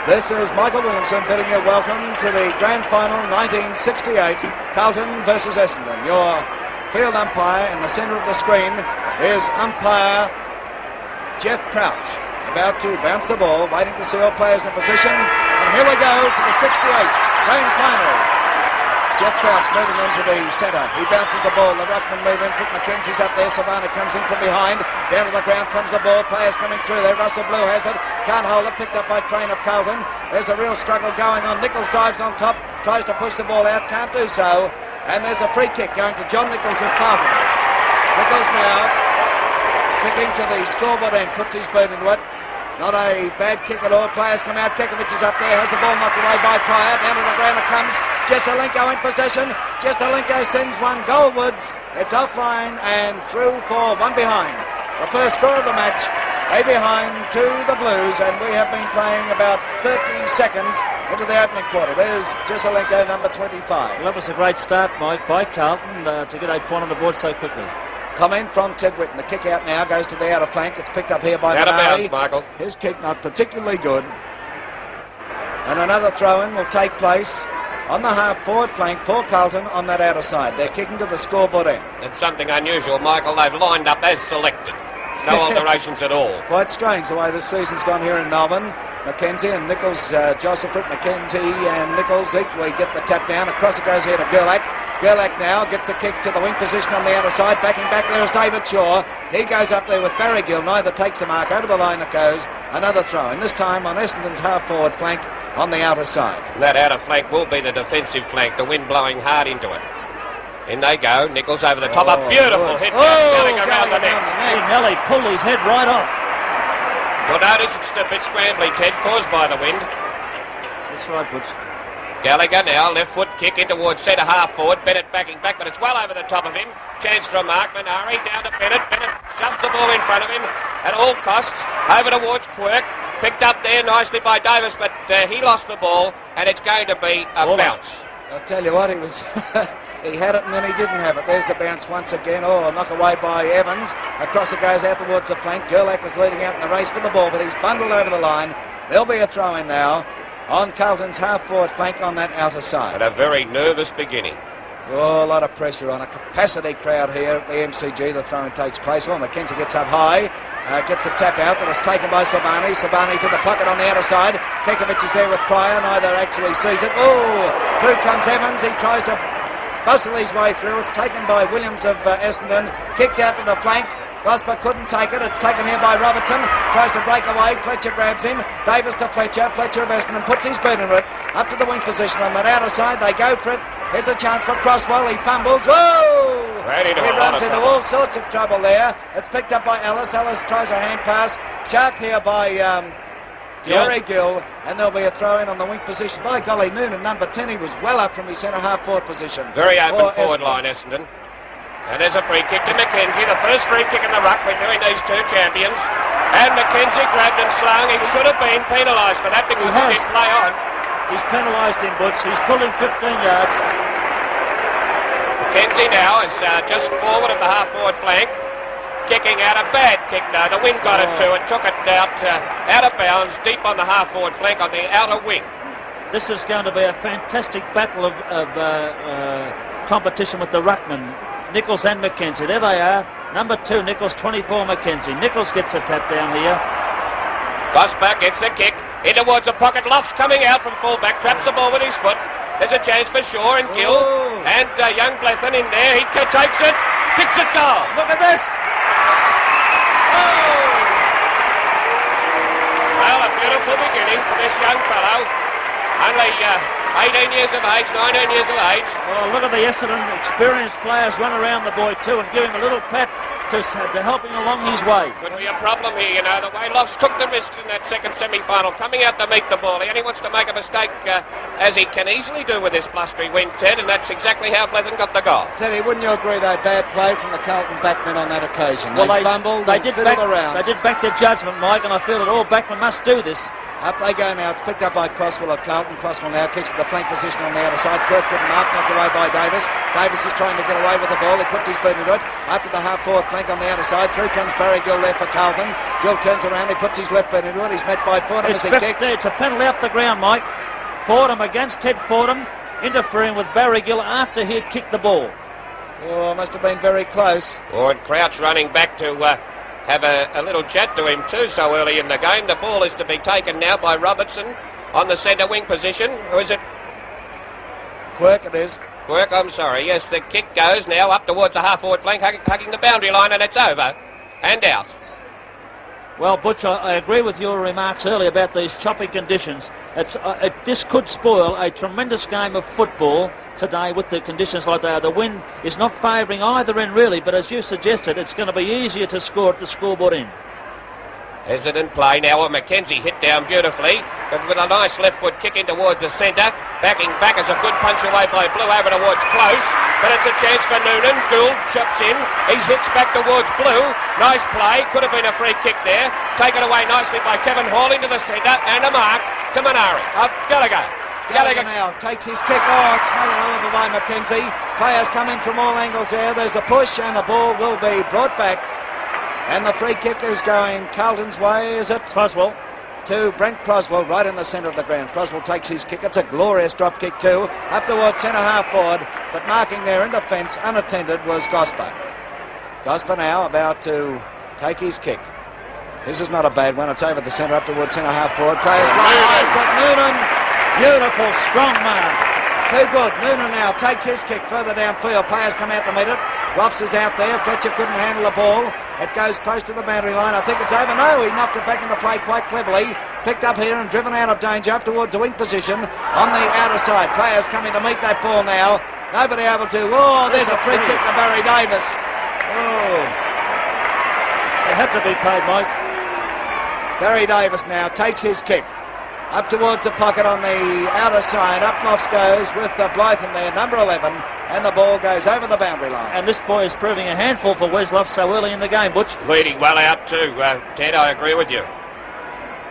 This is Michael Williamson bidding you welcome to the Grand Final 1968, Carlton versus Essendon. Your field umpire in the centre of the screen is umpire Jeff Crouch, about to bounce the ball, waiting to see all players in position. And here we go for the 68 Grand Final. Jeff Crouch moving into the centre. He bounces the ball. The ruckman move in. Foot Mackenzie's up there. Savannah comes in from behind. Down to the ground comes the ball. Players coming through there. Russell Blue has it. Can't hold it. Picked up by Crane of Carlton. There's a real struggle going on. Nichols dives on top. Tries to push the ball out. Can't do so. And there's a free kick going to John Nichols of Carlton. Nichols now kicking to the scoreboard end. Puts his boot into it. Not a bad kick at all. Players come out. Kekovich is up there. Has the ball knocked away by Pryor. Down to the ground it comes. Jesselenko in possession. Jesselenko sends one goalwards. It's offline and through for one behind. The first score of the match. A behind to the Blues, and we have been playing about 30 seconds into the opening quarter. There's Jesselenko, number 25. Well, that was a great start, Mike, by Carlton to get a point on the board so quickly. Comment from Ted Whitten. The kick out now goes to the outer flank. It's picked up here by Out of Manari. bounds, Michael. His kick not particularly good. And another throw-in will take place on the half-forward flank for Carlton on that outer side. They're kicking to the scoreboard end. It's something unusual, Michael. They've lined up as selected. No alterations at all. Quite strange the way this season's gone here in Melbourne. Mackenzie and Nichols, Joseph, Mackenzie and Nichols equally get the tap down. Across it goes here to Gerlach. Gerlach now gets a kick to the wing position on the outer side. Backing back there is David Shaw. He goes up there with Barry Gill. Neither takes the mark. Over the line it goes. Another throw. And this time on Essendon's half-forward flank on the outer side. That outer flank will be the defensive flank. The wind blowing hard into it. In they go. Nichols over the top. A beautiful hit. Gallagher around the neck. He nearly pulled his head right off. You'll notice it's a bit scrambly, Ted, caused by the wind. That's right, Butch. Gallagher now, left foot kick in towards centre half forward. Bennett backing back, but it's well over the top of him. Chance from Mark Manari, down to Bennett. Bennett shoves the ball in front of him at all costs. Over towards Quirk. Picked up there nicely by Davis, but he lost the ball, and it's going to be a bounce. I'll tell you what, he was... He had it and then he didn't have it. There's the bounce once again. Oh, knock away by Evans. Across it goes out towards the flank. Gerlach is leading out in the race for the ball, but he's bundled over the line. There'll be a throw in now on Carlton's half-forward flank on that outer side. And a very nervous beginning. Oh, a lot of pressure on a capacity crowd here at the MCG. The throw-in takes place. Oh, Mackenzie gets up high. Gets a tap out, but it's taken by Silvani. Silvani to the pocket on the outer side. Kekovich is there with Pryor. Neither actually sees it. Oh, through comes Evans. He tries to bustle his way through. It's taken by Williams of Essendon. Kicks out to the flank. Gosper couldn't take it. It's taken here by Robertson. Tries to break away. Fletcher grabs him. Davis to Fletcher. Fletcher of Essendon puts his boot into it. Up to the wing position on that outer side. They go for it. Here's a chance for Crosswell. He fumbles. Whoa! He runs into all sorts of trouble there. It's picked up by Ellis. Ellis tries a hand pass. Shark here by Barry Gill. And there'll be a throw in on the wing position. By golly, Noonan, number 10. He was well up from his centre half forward position. Very open forward line, Essendon. And there's a free kick to Mackenzie. The first free kick in the ruck between these two champions. And Mackenzie grabbed and slung. He should have been penalised for that because he did play on. He's penalised him, Butch. He's pulled him 15 yards. Mackenzie now is just forward of the half-forward flank. Kicking out a bad kick now. The wind got it to it. Took it out of bounds deep on the half-forward flank on the outer wing. This is going to be a fantastic battle of competition with the ruckman. Nichols and Mackenzie. There they are. Number 2, Nichols, 24, Mackenzie. Nichols gets a tap down here. Gosper gets the kick. In towards the pocket. Luff's coming out from full-back. Traps the ball with his foot. There's a chance for Shaw and Gill. Oh. And young Blethen in there. He takes it. Kicks it goal. Look at this. Oh! Well, a beautiful beginning for this young fellow. Only 18 years of age, 19 years of age. Well, look at the Essendon experienced players run around the boy too and give him a little pat to help him along his way. Could be a problem here, you know, the way Lofts took the risks in that second semi-final, coming out to meet the ball. He only wants to make a mistake, as he can easily do with this blustery wind, Ted, and that's exactly how Blethen got the goal. Teddy, wouldn't you agree they bad play from the Carlton backmen on that occasion? Well, they fumbled and fiddled around. They did back their judgment, Mike, and I feel that all backmen must do this. Up they go now. It's picked up by Crosswell of Carlton. Crosswell now kicks to the flank position on the outer side. Quirk couldn't mark, knocked away by Davis. Davis is trying to get away with the ball. He puts his boot into it. Up to the half-forward flank on the outer side. Through comes Barry Gill there for Carlton. Gill turns around. He puts his left boot into it. He's met by Fordham as he kicks. It's a penalty up the ground, Mike. Fordham against Ted Fordham, interfering with Barry Gill after he had kicked the ball. Oh, must have been very close. Oh, and Crouch running back to have a little chat to him too so early in the game. The ball is to be taken now by Robertson on the centre wing position. Or is it? Quirk it is. Quirk, I'm sorry. Yes, the kick goes now up towards the half-forward flank, hugging the boundary line, and it's over and out. Well, Butch, I agree with your remarks earlier about these choppy conditions. This could spoil a tremendous game of football today with the conditions like they are. The wind is not favouring either end really, but as you suggested, it's going to be easier to score at the scoreboard end. Essendon play now. Mackenzie hit down beautifully, but with a nice left foot kick in towards the centre. Backing back is a good punch away by Blue over towards Close, but it's a chance for Noonan. Gould chops in. He hits back towards Blue. Nice play. Could have been a free kick there. Taken away nicely by Kevin Hall into the centre, and a mark to Manari. Gallagher. Gallagher now takes his kick. Oh, it's smothered over by Mackenzie. Players come in from all angles there. There's a push, and the ball will be brought back. And the free kick is going Carlton's way, is it? Croswell. To Brent Croswell, right in the centre of the ground. Croswell takes his kick. It's a glorious drop kick too. Up towards centre half forward, but marking there in defence, unattended, was Gosper. Gosper now about to take his kick. This is not a bad one. It's over the centre, up towards centre half forward. Players flying for Noonan. Beautiful, strong mark. Too good. Noonan now takes his kick further downfield. Players come out to meet it. Roffs is out there. Fletcher couldn't handle the ball. It goes close to the boundary line. I think it's over. No, he knocked it back into play quite cleverly. Picked up here and driven out of danger up towards the wing position on the outer side. Players coming to meet that ball now. Nobody able to. Oh, there's a free kick to Barry Davis. Oh. It had to be paid, Mike. Barry Davis now takes his kick. Up towards the pocket on the outer side. Up Lofts goes with Blythen there, number 11. And the ball goes over the boundary line. And this boy is proving a handful for Wesloff so early in the game, Butch. Leading well out too, Ted, I agree with you.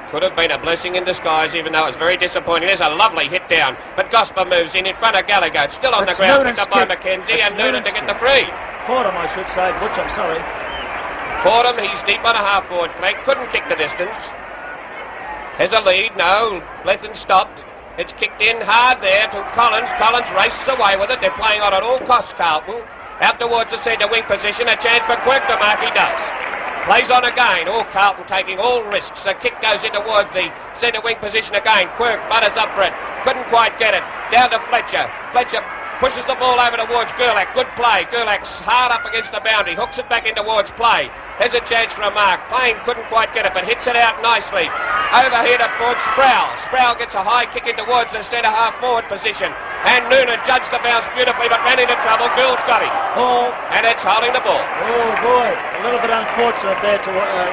Could have been a blessing in disguise, even though it's very disappointing. There's a lovely hit down, but Gosper moves in front of Gallagher. It's still on the ground, picked up by Mackenzie, and Noonan to get the free. Fordham, I should say, Butch, I'm sorry. Fordham, he's deep on a half-forward flank, couldn't kick the distance. Has a lead, no, Blethen stopped. It's kicked in hard there to Collins. Collins races away with it. They're playing on at all costs, Carlton. Out towards the centre wing position. A chance for Quirk to mark. He does. Plays on again. Oh, Carlton taking all risks. The kick goes in towards the centre wing position again. Quirk butters up for it. Couldn't quite get it. Down to Fletcher. Fletcher pushes the ball over towards Gerlach. Good play. Gerlach's hard up against the boundary. Hooks it back in towards play. There's a chance for a mark. Payne couldn't quite get it, but hits it out nicely. Over here towards Sproul. Sproul gets a high kick in towards the centre half forward position. And Noonan judged the bounce beautifully, but ran into trouble. Gould's got him. Oh. And it's holding the ball. Oh, boy. A little bit unfortunate there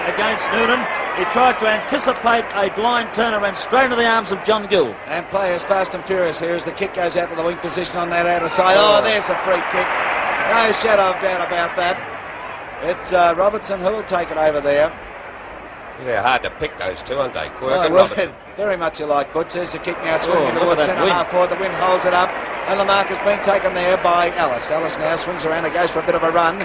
against Noonan. He tried to anticipate a blind turn and ran straight into the arms of John Gill. And players fast and furious here as the kick goes out to the wing position on that outer side. Oh, there's a free kick. No shadow of doubt about that. It's Robertson who will take it over there. They're hard to pick, those two, aren't they? Quirk and Robertson. Very much alike, Butch. There's the kick now swinging towards centre half forward. The wind holds it up, and the mark has been taken there by Ellis. Ellis now swings around and goes for a bit of a run.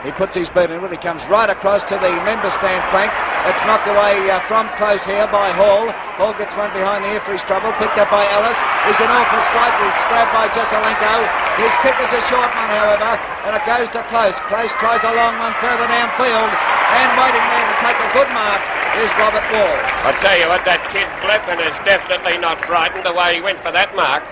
He puts his boot in it. He comes right across to the member stand flank. It's knocked away from close here by Hall. Hall gets one behind the ear for his trouble. Picked up by Ellis. He's an awful strike. He's grabbed by Jesselenko. His kick is a short one, however, and it goes to Close. Close tries a long one further downfield. And waiting there to take a good mark is Robert Walls. I tell you what, that kid Blethen is definitely not frightened the way he went for that mark.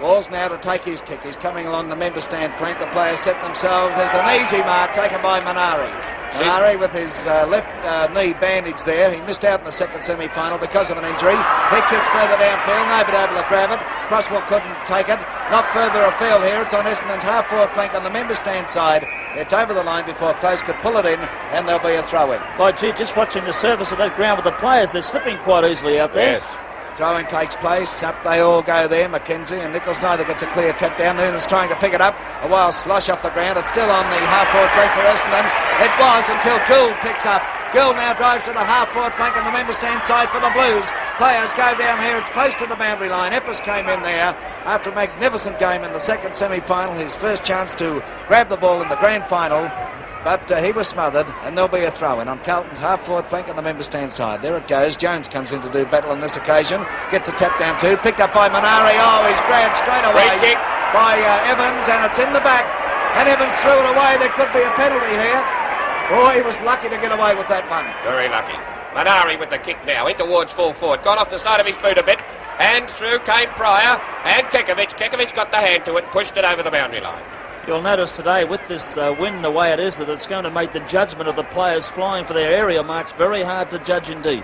Walls now to take his kick. He's coming along the member stand flank. The players set themselves. There's an easy mark taken by Manari. Manari with his left knee bandaged there. He missed out in the second semi-final because of an injury. He kicks further downfield. Nobody able to grab it. Crosswell couldn't take it. Not further afield here. It's on Essendon's half-forward flank on the member stand side. It's over the line before Close could pull it in, and there'll be a throw-in. Boy, gee, just watching the surface of that ground with the players, they're slipping quite easily out there. Yes. Throwing takes place. Up they all go there. Mackenzie and Nichols neither gets a clear tap down. Noonan's trying to pick it up. A wild slosh off the ground. It's still on the half-forward flank for Essendon. It was until Gould picks up Gill now drives to the half-forward flank on the member stand side for the Blues. Players go down here. It's close to the boundary line. Eppers came in there after a magnificent game in the second semi-final. His first chance to grab the ball in the grand final. But he was smothered, and there'll be a throw-in on Carlton's half-forward flank on the member stand side. There it goes. Jones comes in to do battle on this occasion. Gets a tap down too. Picked up by Manari. Oh, he's grabbed straight away by Evans, and it's in the back. And Evans threw it away. There could be a penalty here. Oh, he was lucky to get away with that one. Very lucky. Manari with the kick now in towards full forward. Gone off the side of his boot a bit. And through came Pryor and Kekovic. Kekovic got the hand to it, pushed it over the boundary line. You'll notice today with this win the way it is that it's going to make the judgment of the players flying for their area marks very hard to judge indeed.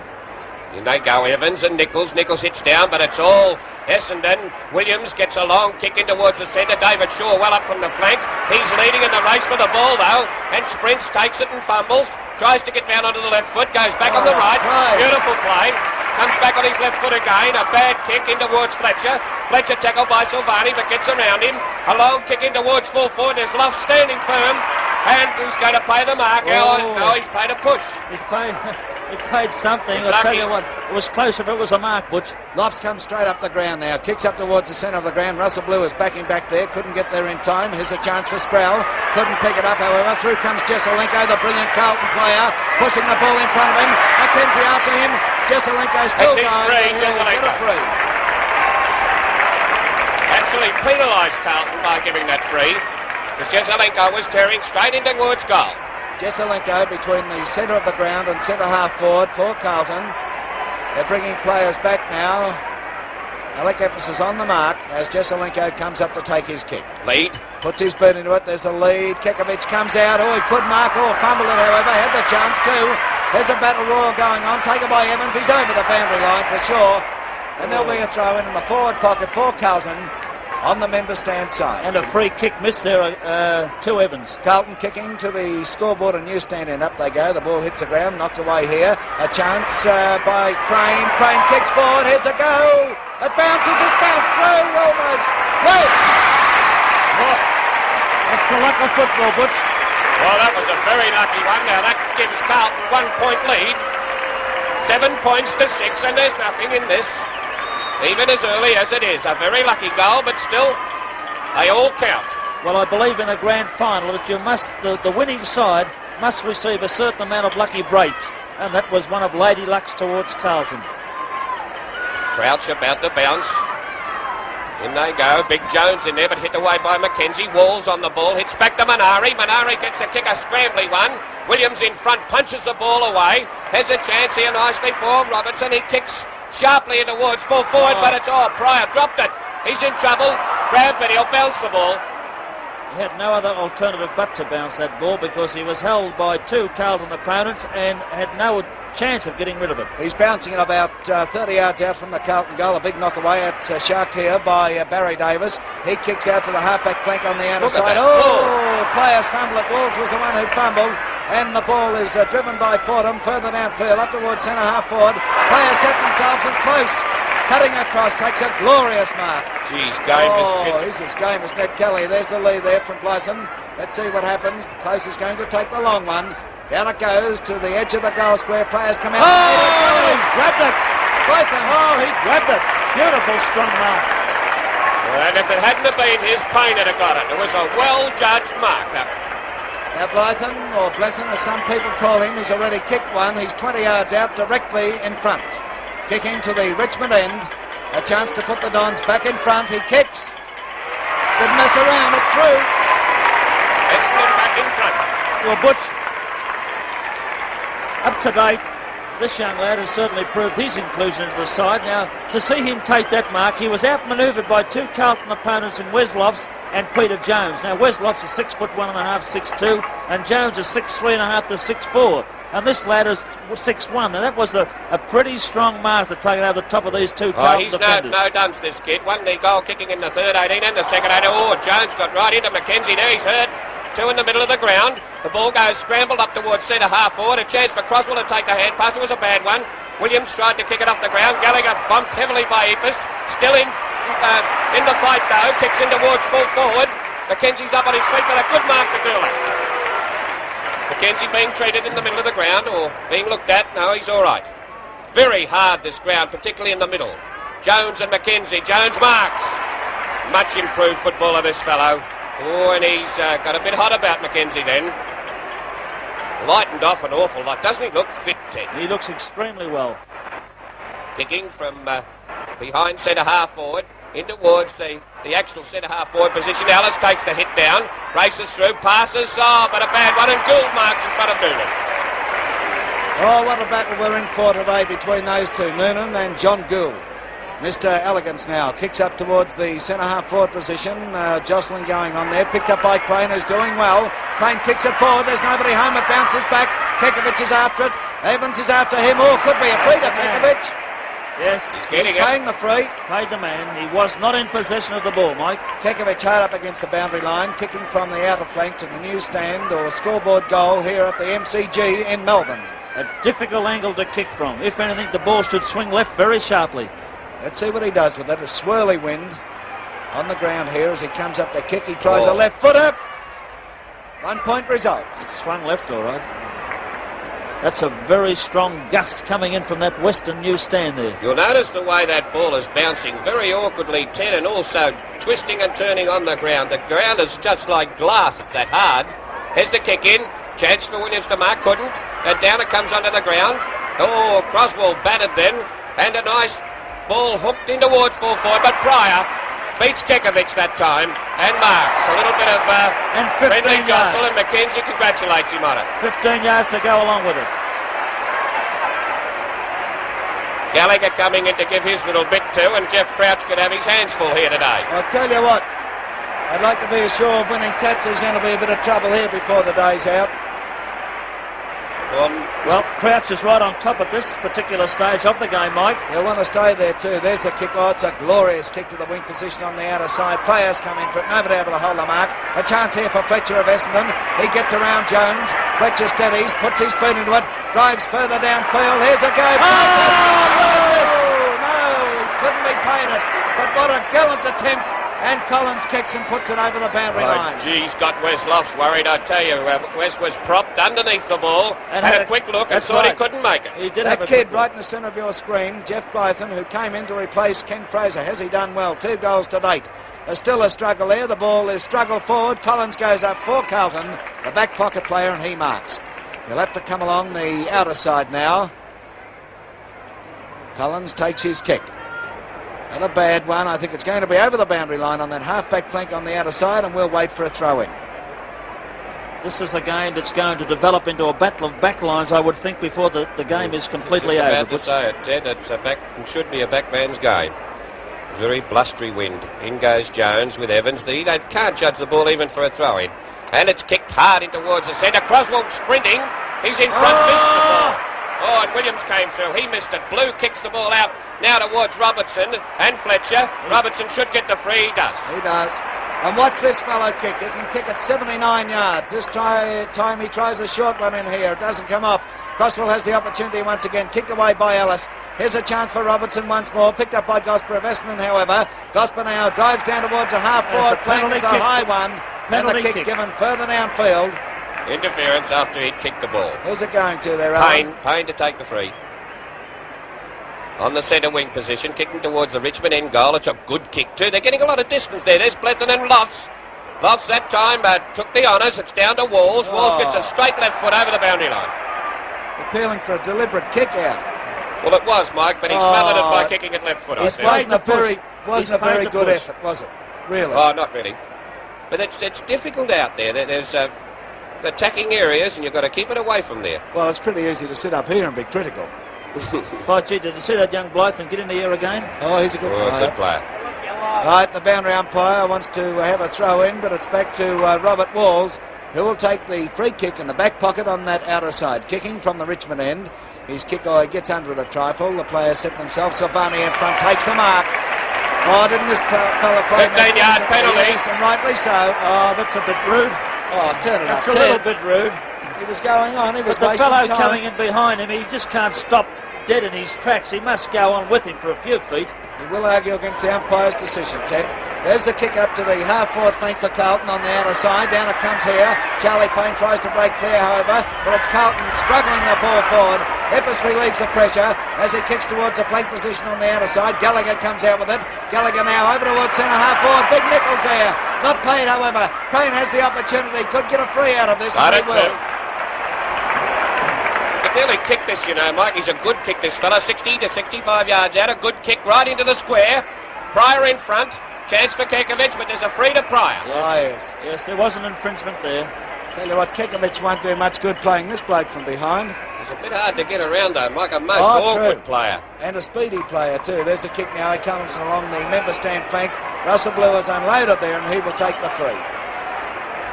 In they go, Evans and Nichols. Nichols hits down, but it's all Essendon. Williams gets a long kick in towards the centre. David Shaw well up from the flank. He's leading in the race for the ball, though, and sprints, takes it and fumbles. Tries to get down onto the left foot, goes back on the right. Beautiful play. Comes back on his left foot again. A bad kick in towards Fletcher. Fletcher tackled by Silvani, but gets around him. A long kick in towards full forward. There's Luff standing firm, and he's going to pay the mark. No, he's paid a push. He paid something. I'll tell you what, it was close if it was a mark, Butch. Lofts comes straight up the ground now. Kicks up towards the centre of the ground. Russell Blue is backing back there. Couldn't get there in time. Here's a chance for Sproul. Couldn't pick it up, however. Through comes Jesselenko, the brilliant Carlton player, pushing the ball in front of him. Mackenzie after him. Jesselenko still going. Jesselenko. Free. Actually penalised Carlton by giving that free, because Jesselenko was tearing straight in towards goal. Jesselenko between the centre of the ground and centre half forward for Carlton. They're bringing players back now. Alec Eppers is on the mark as Jesselenko comes up to take his kick. Lead. Puts his boot into it. There's a lead. Kekovic comes out. Oh, he could mark. Oh, fumbled it, however. Had the chance too. There's a battle royal going on. Taken by Evans. He's over the boundary line for sure. And there'll be a throw in the forward pocket for Carlton on the member stand side. And a free kick missed there to Evans. Carlton kicking to the scoreboard and newsstand, and up they go. The ball hits the ground, knocked away here. A chance by Crane. Crane kicks forward. Here's a go. It bounces. It's bounced through almost. Yes. Oh, that's the luck of football, Butch. Well, that was a very lucky one. Now that gives Carlton 1 point lead. 7 points to 6, and there's nothing in this. Even as early as it is. A very lucky goal, but still, they all count. Well, I believe in a grand final that you must, the winning side must receive a certain amount of lucky breaks, and that was one of Lady Luck's towards Carlton. Crouch about to bounce. In they go. Big Jones in there, but hit away by Mackenzie. Walls on the ball. Hits back to Manari. Manari gets a kick, a scrambly one. Williams in front, punches the ball away. Has a chance here nicely for Robertson. He kicks sharply in towards full forward, but it's Pryor dropped it. He's in trouble. Grab, but he'll bounce the ball. He had no other alternative but to bounce that ball because he was held by two Carlton opponents and had no chance of getting rid of it. He's bouncing it about 30 yards out from the Carlton goal. A big knock away. It's sharked here by Barry Davis. He kicks out to the halfback flank on the outer side. Players fumble it. Walls was the one who fumbled. And the ball is driven by Fordham further downfield up towards centre half forward. Players set themselves in close. Cutting across, takes a glorious mark. Geez, game is This is game is Ned Kelly. There's the lead there from Blythen. Let's see what happens. Close is going to take the long one. Down it goes to the edge of the goal square. Players come out. He's grabbed it. Blythen. He grabbed it. Beautiful, strong mark. And if it hadn't have been his, Payne would have got it. It was a well-judged mark, that one. Now Blythen, or Blythen as some people call him, he's already kicked one. He's 20 yards out directly in front. Kicking to the Richmond end. A chance to put the Dons back in front. He kicks. Didn't mess around. It's through. Essendon back in front. Well, Butch, up to date, this young lad has certainly proved his inclusion into the side. Now, to see him take that mark, he was outmanoeuvred by two Carlton opponents in Weslofts and Peter Jones. Now, Weslofts is 6'1.5", 6'2", and Jones is 6'3.5" to 6'4". And this lad is 6'1". Now, that was a pretty strong mark to take it over the top of these two Carlton defenders. He's no dunce, this kid. One goal kicking in the third 18 and the second 18. Jones got right into Mackenzie there. He's hurt. Two in the middle of the ground. The ball goes scrambled up towards centre half forward. A chance for Croswell to take the hand pass. It was a bad one. Williams tried to kick it off the ground. Gallagher bumped heavily by Epis. Still in the fight though. Kicks in towards full forward. Mackenzie's up on his feet, but a good mark to do it. Mackenzie being treated in the middle of the ground or being looked at. No, he's all right. Very hard, this ground, particularly in the middle. Jones and Mackenzie. Jones marks. Much improved footballer, this fellow. Oh, and he's got a bit hot about Mackenzie then. Lightened off an awful lot. Doesn't he look fit, Ted? He looks extremely well. Kicking from behind centre half forward in towards the actual centre half forward position. Ellis takes the hit down, races through, passes, but a bad one, and Gould marks in front of Noonan. Oh, what a battle we're in for today between those two, Noonan and John Gould. Mr. Elegance now kicks up towards the centre half forward position. Jostling going on there, picked up by Crane, who's doing well. Crane kicks it forward, there's nobody home, it bounces back. Kekovich is after it, Evans is after him. Oh, could be a free to Kekovich. Yes, he's paying the free. Paid the man. He was not in possession of the ball, Mike. Kekovich hard up against the boundary line, kicking from the outer flank to the newsstand or scoreboard goal here at the MCG in Melbourne. A difficult angle to kick from. If anything, the ball should swing left very sharply. Let's see what he does with it. A swirly wind on the ground here as he comes up to kick. He tries a left footer. 1 point results. Swung left, all right. That's a very strong gust coming in from that western newsstand there. You'll notice the way that ball is bouncing very awkwardly, Ted, and also twisting and turning on the ground. The ground is just like glass. It's that hard. Here's the kick in. Chance for Williams to mark. Couldn't. And down it comes onto the ground. Oh, Croswell batted then. And a nice ball hooked in towards full forward. But Pryor beats Kekovich that time and marks. A little bit of friendly jostle, and Mackenzie congratulates him on it. 15 yards to go along with it. Gallagher coming in to give his little bit too, and Jeff Crouch could have his hands full here today. I'll tell you what, I'd like to be assured of winning Tats is going to be a bit of trouble here before the day's out. Well, Crouch is right on top at this particular stage of the game, Mike. He'll want to stay there too. There's the kick. Oh, it's a glorious kick to the wing position on the outer side. Players come in for it. Nobody able to hold the mark. A chance here for Fletcher of Essendon. He gets around Jones. Fletcher steadies, puts his boot into it, drives further downfield. Here's a go. No, he couldn't be paid it. But what a gallant attempt. And Collins kicks and puts it over the boundary line. Geez, got Wes Lofts worried, I tell you. Wes was propped underneath the ball, and had a quick look and thought he couldn't make it. He did that kid right in the centre of your screen, Jeff Blythen, who came in to replace Ken Fraser. Has he done well? 2 goals to date. There's still a struggle there. The ball is struggle forward. Collins goes up for Carlton, the back pocket player, and he marks. He'll have to come along the outer side now. Collins takes his kick. Not a bad one. I think it's going to be over the boundary line on that half-back flank on the outer side, and we'll wait for a throw-in. This is a game that's going to develop into a battle of backlines, I would think, before the game is completely over. About to say it, Ted. It should be a backman's game. Very blustery wind. In goes Jones with Evans. They can't judge the ball even for a throw-in. And it's kicked hard in towards the centre. Croswell sprinting. He's in front. Missed the ball. Oh, and Williams came through. He missed it. Blue kicks the ball out now towards Robertson and Fletcher. Robertson should get the free. He does. He does. And watch this fellow kick. He can kick at 79 yards. This time he tries a short one in here. It doesn't come off. Croswell has the opportunity once again. Kicked away by Ellis. Here's a chance for Robertson once more. Picked up by Gosper of Essendon, however. Gosper now drives down towards a half-forward flank. It's a high one. And the kick given further downfield. Interference after he'd kicked the ball. Who's it going to there, Alan? Payne to take the free. On the centre wing position, kicking towards the Richmond end goal. It's a good kick too. They're getting a lot of distance there. There's Blethen and Lofts. Lofts that time took the honours. It's down to Walls. Walls gets a straight left foot over the boundary line. Appealing for a deliberate kick out. Well, it was, Mike, but he smothered it by kicking it left foot. It wasn't a very good effort, was it? Really? Oh, not really. But it's difficult out there. There's attacking areas, and you've got to keep it away from there. Well, it's pretty easy to sit up here and be critical. Oh, gee, did you see that young Blythen get in the air again? Oh, he's a good player. Good player. Right, the boundary umpire wants to have a throw in, but it's back to Robert Walls, who will take the free kick in the back pocket on that outer side. Kicking from the Richmond end. His kick gets under it a trifle. The players set themselves. Silvani in front takes the mark. Oh, didn't this fella play? 15-yard penalty. Yes, and rightly so. Oh, that's a bit rude. Oh, turn it up, That's a little bit rude. He was going on. He was but the wasting fellow time. coming in behind him, he just can't stop dead in his tracks. He must go on with him for a few feet. He will argue against the umpire's decision, Ted. There's the kick up to the half-forward flank for Carlton on the outer side. Down it comes here. Charlie Payne tries to break clear, however, but it's Carlton struggling the ball forward. Epps relieves the pressure as he kicks towards the flank position on the outer side. Gallagher comes out with it. Gallagher now over towards centre half-forward. Big Nichols there. Not paid, however. Payne has the opportunity. Could get a free out of this. Got and it he will. He could nearly kick this, you know, Mike. He's a good kick, this fella. 60 to 65 yards out. A good kick right into the square. Pryor in front. Chance for Kekovic, but there's a free to Pryor. Yes, there was an infringement there. Tell you what, Kekovic won't do much good playing this bloke from behind. It's a bit hard to get around, though, Mike. A most awkward player. And a speedy player, too. There's a kick now. He comes along the member stand flank. Russell Blue is unloaded there, and he will take the free.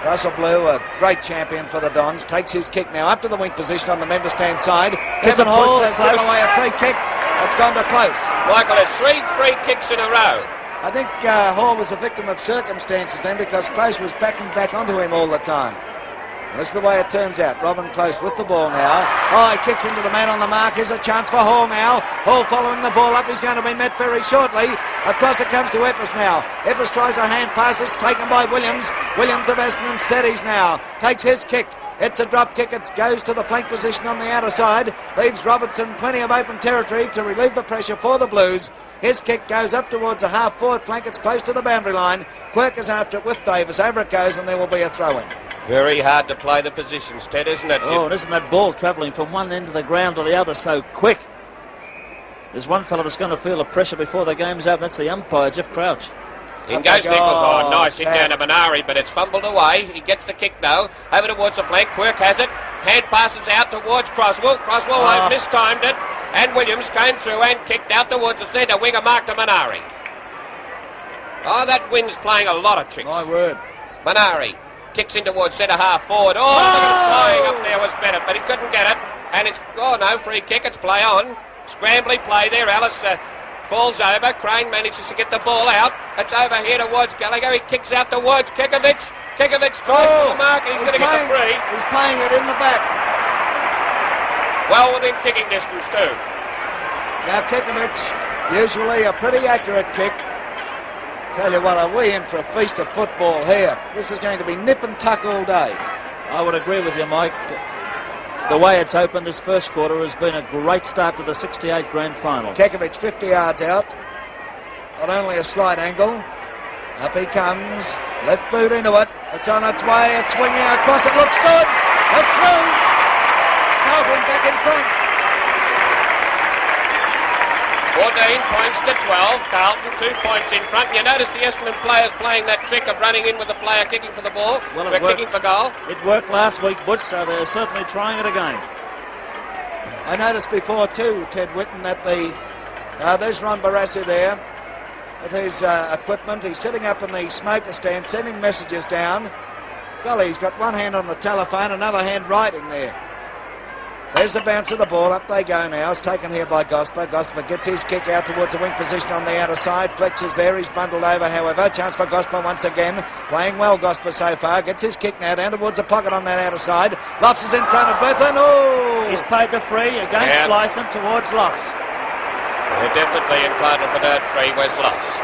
Russell Blue, a great champion for the Dons, takes his kick now up to the wing position on the member stand side. Kevin Hall has given away a free kick. It's gone to Close. Michael, there's 3 free kicks in a row. I think Hall was a victim of circumstances then, because Close was backing back onto him all the time. This is the way it turns out. Robin Close with the ball now. Oh, he kicks into the man on the mark. Here's a chance for Hall now. Hall following the ball up. He's going to be met very shortly. Across it comes to Epps now. Epps tries a hand pass. It's taken by Williams. Williams of Essendon steadies now. Takes his kick. It's a drop kick. It goes to the flank position on the outer side. Leaves Robertson plenty of open territory to relieve the pressure for the Blues. His kick goes up towards the half-forward flank. It's close to the boundary line. Quirk is after it with Davis. Over it goes, and there will be a throw-in. Very hard to play the positions, Ted, isn't it? Oh, and isn't that ball travelling from one end of the ground to the other so quick? There's one fella that's going to feel the pressure before the game's over. That's the umpire, Jeff Crouch. In goes Nichols. Oh, nice hit down to Benari, but it's fumbled away. He gets the kick, though. Over towards the flank. Quirk has it. Hand passes out towards Croswell. Croswell mistimed it. And Williams came through and kicked out towards the centre. Winger mark to Benari. Oh, that wind's playing a lot of tricks. My word. Benari kicks in towards centre half forward. Oh, flying up there was better, but he couldn't get it. And it's, no free kick. It's play on. Scrambly play there. Ellis falls over. Crane manages to get the ball out. It's over here towards Gallagher. He kicks out towards Kekovic. Kekovic tries for the mark, and he's going to get the free. He's playing it in the back. Well within kicking distance too. Now Kekovic, usually a pretty accurate kick. Tell you what, are we in for a feast of football here? This is going to be nip and tuck all day. I would agree with you, Mike. The way it's opened this first quarter has been a great start to the 68 grand final. Kekovic 50 yards out, on only a slight angle. Up he comes, left boot into it. It's on its way, it's swinging across, it looks good. It's through. Carlton back in front. 14 points to 12. Carlton 2 points in front. You notice the Essendon players playing that trick of running in with the player kicking for the ball. Well, they're kicking for goal. It worked last week, Butch, so they're certainly trying it again. I noticed before too, Ted Whitten, that there's Ron Barassi there with his equipment. He's sitting up in the smoker stand, sending messages down. Golly, he's got one hand on the telephone, another hand writing there. There's the bounce of the ball. Up they go now. It's taken here by Gosper. Gosper gets his kick out towards the wing position on the outer side. Fletch is there. He's bundled over, however. Chance for Gosper once again. Playing well, Gosper, so far. Gets his kick now down towards the pocket on that outer side. Lofts is in front of Blythen. Oh! He's paid the free against Blythen towards Lofts. They're definitely entitled for that free. Where's Lofts?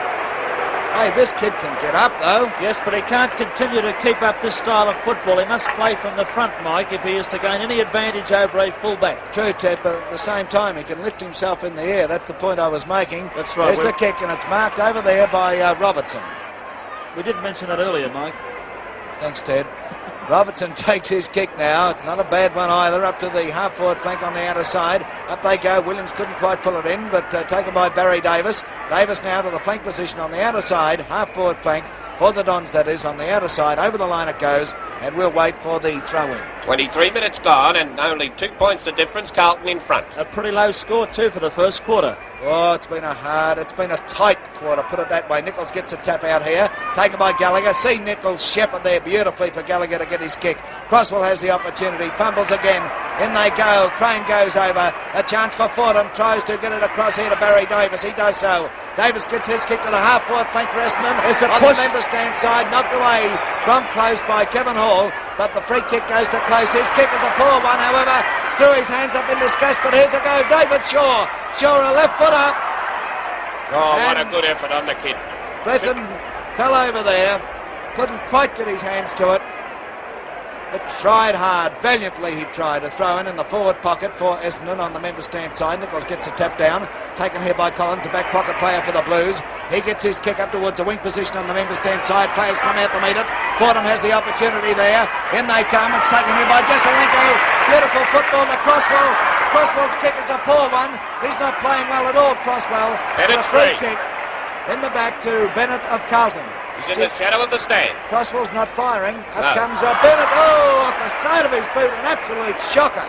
Hey, this kid can get up, though. Yes, but he can't continue to keep up this style of football. He must play from the front, Mike, if he is to gain any advantage over a fullback. True, Ted, but at the same time, he can lift himself in the air. That's the point I was making. That's right. There's a kick, and it's marked over there by Robertson. We did mention that earlier, Mike. Thanks, Ted. Robertson takes his kick now. It's not a bad one either. Up to the half-forward flank on the outer side. Up they go. Williams couldn't quite pull it in, but taken by Barry Davis. Davis now to the flank position on the outer side. Half-forward flank for the Dons, that is, on the outer side. Over the line it goes, and we'll wait for the throw-in. 23 minutes gone, and only 2 points the difference. Carlton in front. A pretty low score, too, for the first quarter. Oh, it's been a tight quarter, put it that way. Nichols gets a tap out here, taken by Gallagher. See Nichols shepherd there beautifully for Gallagher to get his kick. Croswell has the opportunity, fumbles again. In they go. Crane goes over. A chance for Fordham, tries to get it across here to Barry Davis. He does so. Davis gets his kick to the half-forward flank for Essendon. It's a on push. the member stand side, knocked away from Close by Kevin Hall, but the free kick goes to Close. His kick is a poor one, however. Threw his hands up in disgust, but here's a go. David Shaw. Shaw, a left foot up. Oh, what a good effort on the kid. Blythen fell over there, couldn't quite get his hands to it. It tried hard, valiantly he tried to throw in the forward pocket for Essendon on the member stand side. Nichols gets a tap down, taken here by Collins, a back pocket player for the Blues. He gets his kick up towards a wing position on the member stand side. Players come out to meet it. Fordham has the opportunity there. In they come. It's taken here by Jesselenko. Beautiful football to Crosswell. Crosswell's kick is a poor one. He's not playing well at all, Crosswell. And it's a free free kick in the back to Bennett of Carlton. He's in the shadow of the stand. Crosswell's not firing. Up No. comes Bennett. Oh, off the side of his boot, an absolute shocker.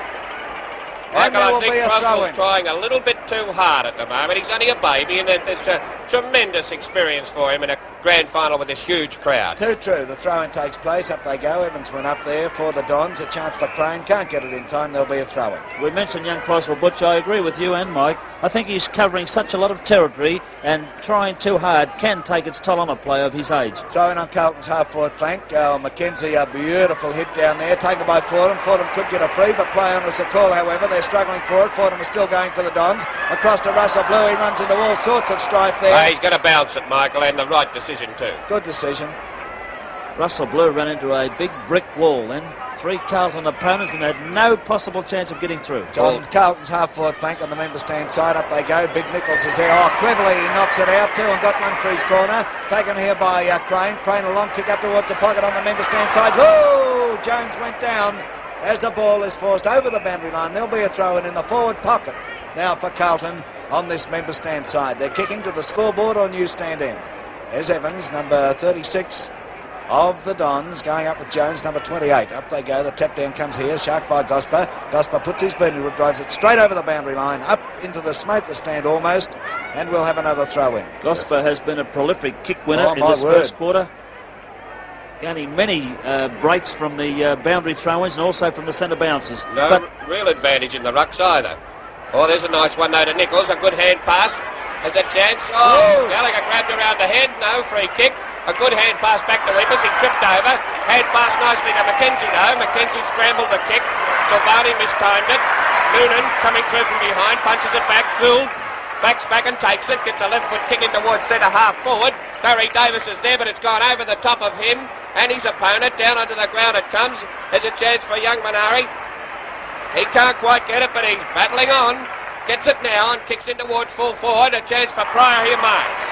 And there Michael, will I think be a Russell's throw-in. trying a little bit too hard at the moment. He's only a baby, and there's a tremendous experience for him in a grand final with this huge crowd. Too true. The throw-in takes place. Up they go. Evans went up there for the Dons. A chance for Crane. Can't get it in time. There'll be a throw-in. We mentioned young Crosswell, Butch. I agree with you and Mike. I think he's covering such a lot of territory, and trying too hard can take its toll on a player of his age. Throw-in on Carlton's half-forward flank. McKenzie, a beautiful hit down there, taken by Fordham. Fordham could get a free, but play on as a call, however. They're struggling for it. Fordham is still going for the Dons. Across to Russell Blue. He runs into all sorts of strife there. He's going to bounce it, Michael, and the right decision too. Good decision. Russell Blue ran into a big brick wall then. 3 Carlton opponents and had no possible chance of getting through. John Carlton's half-forward flank on the member stand side. Up they go. Big Nichols is there. Oh, cleverly he knocks it out too and got one for his corner. Taken here by Crane. Crane a long kick up towards the pocket on the member stand side. Oh, Jones went down as the ball is forced over the boundary line. There'll be a throw-in in the forward pocket now for Carlton on this member stand side. They're kicking to the scoreboard or new stand end. There's Evans, number 36 of the Dons, going up with Jones, number 28. Up they go. The tap down comes here. Shark by Gosper. Gosper puts his booty, drives it straight over the boundary line, up into the smoker stand almost, and we'll have another throw-in. Gosper has been a prolific kick winner in my this word. first quarter, gaining many breaks from the boundary throw-ins and also from the centre bounces. No But real advantage in the rucks either. Oh, there's a nice one though to Nichols. A good hand pass. Has a chance. Oh, Gallagher grabbed around the head. No, free kick. A good hand pass back to Wippers. He tripped over. Hand pass nicely to McKenzie though. McKenzie scrambled the kick. Silvani mistimed it. Noonan coming through from behind. Punches it back. Gould backs back and takes it. Gets a left foot kick in towards centre half forward. Barry Davis is there, but it's gone over the top of him and his opponent. Down onto the ground it comes. There's a chance for young Manari. He can't quite get it, but he's battling on. Gets it now and kicks in towards full forward. A chance for Pryor. Here marks.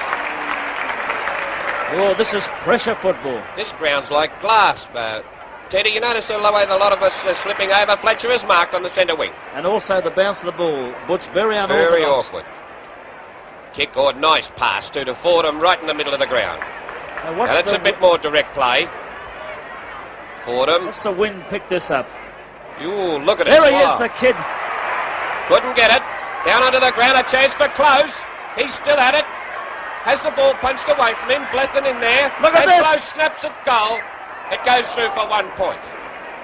oh, this is pressure football. This ground's like glass. Teddy, you notice the way a lot of us are slipping over. Fletcher is marked on the centre wing. And also the bounce of the ball. Butch, very unorthodox. Very awkward. Kick or nice pass to Fordham right in the middle of the ground. Now, Now that's a bit more direct play. Fordham. What's the wind picked this up? You look at it. There he Wow. is, the kid. Couldn't get it. Down onto the ground, a chance for Close. He's still at it. Has the ball punched away from him. Blethen in there. Look at and this. Close snaps it goal. It goes through for 1 point.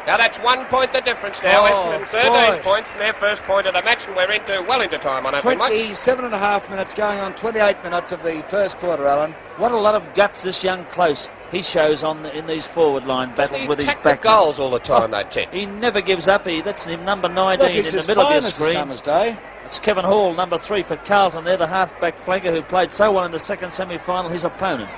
Now that's 1 point the difference now. Oh, Essendon 13 boy. points in their first point of the match, and we're well into time on opening. 27 and a half minutes going on 28 minutes of the first quarter, Alan. What a lot of guts this young Close he shows in these forward line battles He with his attack the back. goals all the time, that Ted. He never gives up. That's him, number 19 Look, in he's the as middle of fine your as the screen. summer's day. It's Kevin Hall, number 3 for Carlton. They're the half-back flanker who played so well in the second semi-final, his opponent.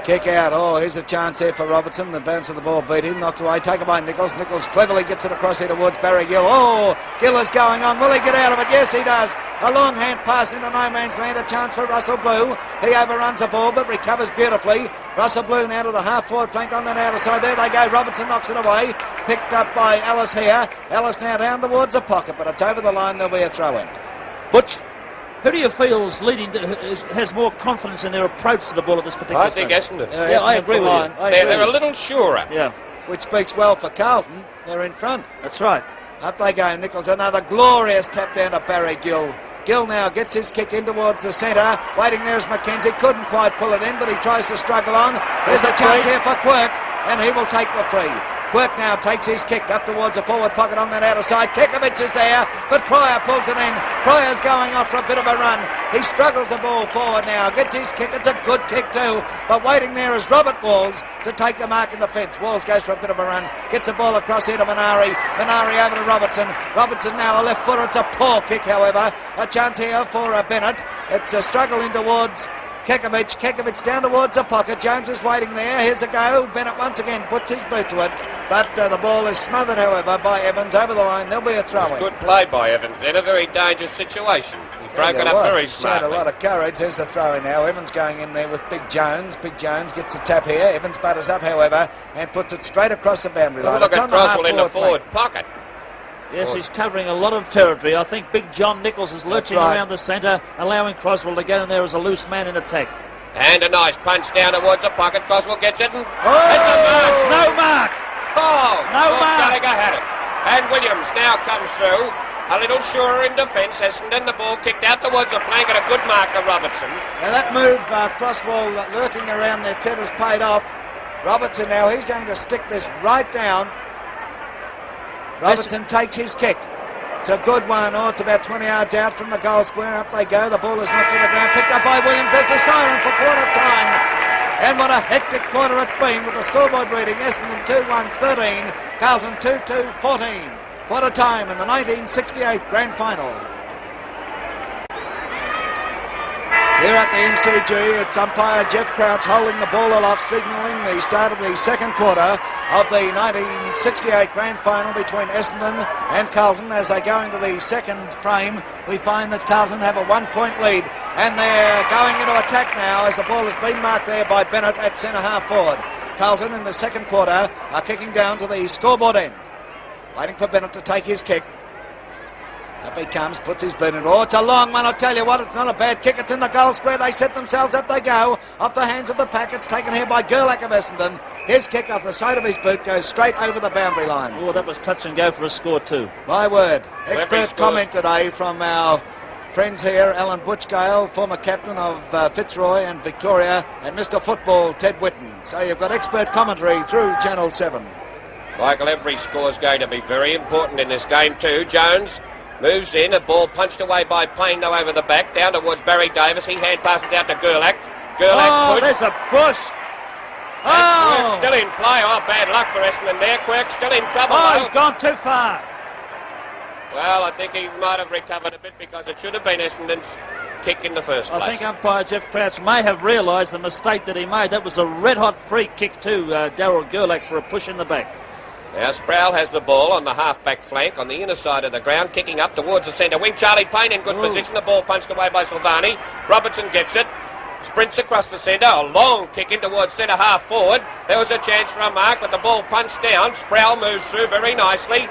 Kick out. Oh, here's a chance there for Robertson. The bounce of the ball beat him. Knocked away. Taken by Nichols. Nichols cleverly gets it across here towards Barry Gill. Oh, Gill is going on. Will he get out of it? Yes, he does. A long hand pass into no man's land. A chance for Russell Blue. He overruns the ball but recovers beautifully. Russell Blue now to the half-forward flank on that outer side. There they go. Robertson knocks it away. Picked up by Ellis here. Ellis now down towards the pocket, but it's over the line. There'll be a throw-in. Butch, who do you feel has more confidence in their approach to the ball at this particular I think stage? Essendon. Yeah, I agree with you. They're a little surer. Yeah, Which speaks well for Carlton. They're in front. that's right. Up they go. Nichols, another glorious tap down to Barry Gill. Gill now gets his kick in towards the centre. Waiting there is McKenzie. Couldn't quite pull it in, but he tries to struggle on. There's a chance here for Quirk, and he will take the free. Quirk now takes his kick up towards the forward pocket on that outer side. Kekovich is there, but Pryor pulls it in. Pryor's going off for a bit of a run. He struggles the ball forward now. Gets his kick. It's a good kick too. But waiting there is Robert Walls to take the mark in the fence. Walls goes for a bit of a run. Gets the ball across here to Manari. Manari over to Robertson. Robertson now a left footer. It's a poor kick, however. A chance here for Bennett. It's a struggle in towards Kekovich down towards the pocket. Jones is waiting there. Here's a go. Bennett once again puts his boot to it, but the ball is smothered, however, by Evans over the line. There'll be a throw-in. Good play by Evans in a very dangerous situation. He's broken up very smartly. Showed a lot of courage. There's the throw-in now. Evans going in there with Big Jones. Big Jones gets a tap here. Evans butters up, however, and puts it straight across the boundary line. Look at Croswell in the forward pocket. Yes, he's covering a lot of territory. I think Big John Nichols is lurching around the centre, allowing Croswell to get in there as a loose man in attack. And a nice punch down towards the pocket. Croswell gets it and it's a miss. No mark. Oh, no mark. Gallagher had it. And Williams now comes through. A little surer in defence. Essendon, the ball kicked out towards the flank and a good mark to Robertson. Now that move, Croswell lurking around there, Ted, has paid off. Robertson now, he's going to stick this right down. Robertson takes his kick. It's a good one. Oh, it's about 20 yards out from the goal square. Up they go. The ball is knocked to the ground. Picked up by Williams. There's the siren for quarter time. And what a hectic quarter it's been with the scoreboard reading. Essendon 2-1-13. Carlton 2-2-14. Quarter time in the 1968 Grand Final. Here at the MCG, it's umpire Jeff Crouch holding the ball aloft, signalling the start of the second quarter of the 1968 Grand Final between Essendon and Carlton. As they go into the second frame, we find that Carlton have a 1-point lead, and they're going into attack now as the ball has been marked there by Bennett at centre-half forward. Carlton in the second quarter are kicking down to the scoreboard end, waiting for Bennett to take his kick. Up he comes, puts his boot in. Oh, it's a long one, I'll tell you what, it's not a bad kick. It's in the goal square. They set themselves up, they go. Off the hands of the pack, it's taken here by Gerlach of Essendon. His kick off the side of his boot goes straight over the boundary line. Oh, that was touch and go for a score too. My word. Expert comment today from our friends here, Alan Butchgale, former captain of Fitzroy and Victoria, and Mr. Football, Ted Whitten. So you've got expert commentary through Channel 7. Michael, every score is going to be very important in this game too. Jones moves in, a ball punched away by Payne, though, over the back, down towards Barry Davis. He hand passes out to Gerlach. Gerlach there's a push. Quirk still in play. Oh, bad luck for Essendon there. Quirk still in trouble. Oh, he's gone too far. Well, I think he might have recovered a bit because it should have been Essendon's kick in the first place. I think umpire Jeff Crouch may have realised the mistake that he made. That was a red-hot free kick to Darryl Gerlach for a push in the back. Now Sproul has the ball on the half-back flank on the inner side of the ground, kicking up towards the centre wing. Charlie Payne in good position. The ball punched away by Silvani. Robertson gets it. Sprints across the centre. A long kick in towards centre half forward. There was a chance for a mark, but the ball punched down. Sproul moves through very nicely.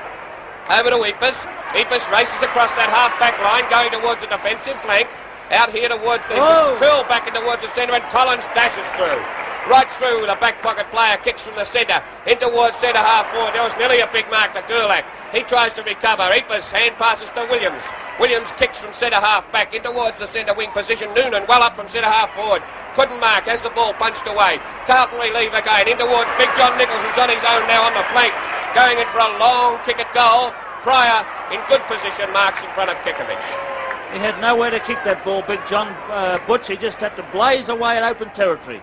Over to Epus. Epus races across that half-back line, going towards the defensive flank. Out here towards the curl back in towards the centre, and Collins dashes through. Right through the back pocket player, kicks from the centre, in towards centre half forward. There was nearly a big mark to Gerlach. He tries to recover. Epus hand passes to Williams. Williams kicks from centre half back in towards the centre wing position. Noonan well up from centre half forward. Couldn't mark as the ball punched away. Carlton relieve again in towards Big John Nichols, who's on his own now on the flank. Going in for a long kick at goal. Pryor in good position, marks in front of Kekovich. He had nowhere to kick that ball, Big John Butch. He just had to blaze away at open territory.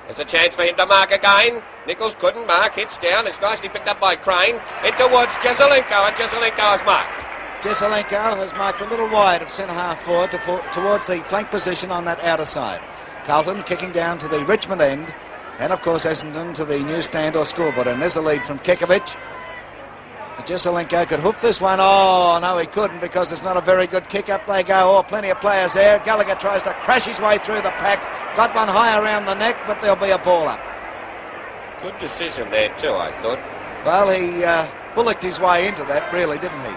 There's a chance for him to mark again. Nichols couldn't mark, hits down. It's nicely picked up by Crane. In towards Jesselenko, and Jesselenko has marked. Jesselenko has marked a little wide of centre half forward towards the flank position on that outer side. Carlton kicking down to the Richmond end, and of course Essendon to the newsstand or scoreboard. And there's a lead from Kekovich. Jesselenko could hoof this one. Oh, no, he couldn't because it's not a very good kick. Up they go. Oh, plenty of players there. Gallagher tries to crash his way through the pack. Got one high around the neck, but there'll be a ball up. Good decision there too, I thought. Well, he bullocked his way into that, really, didn't he?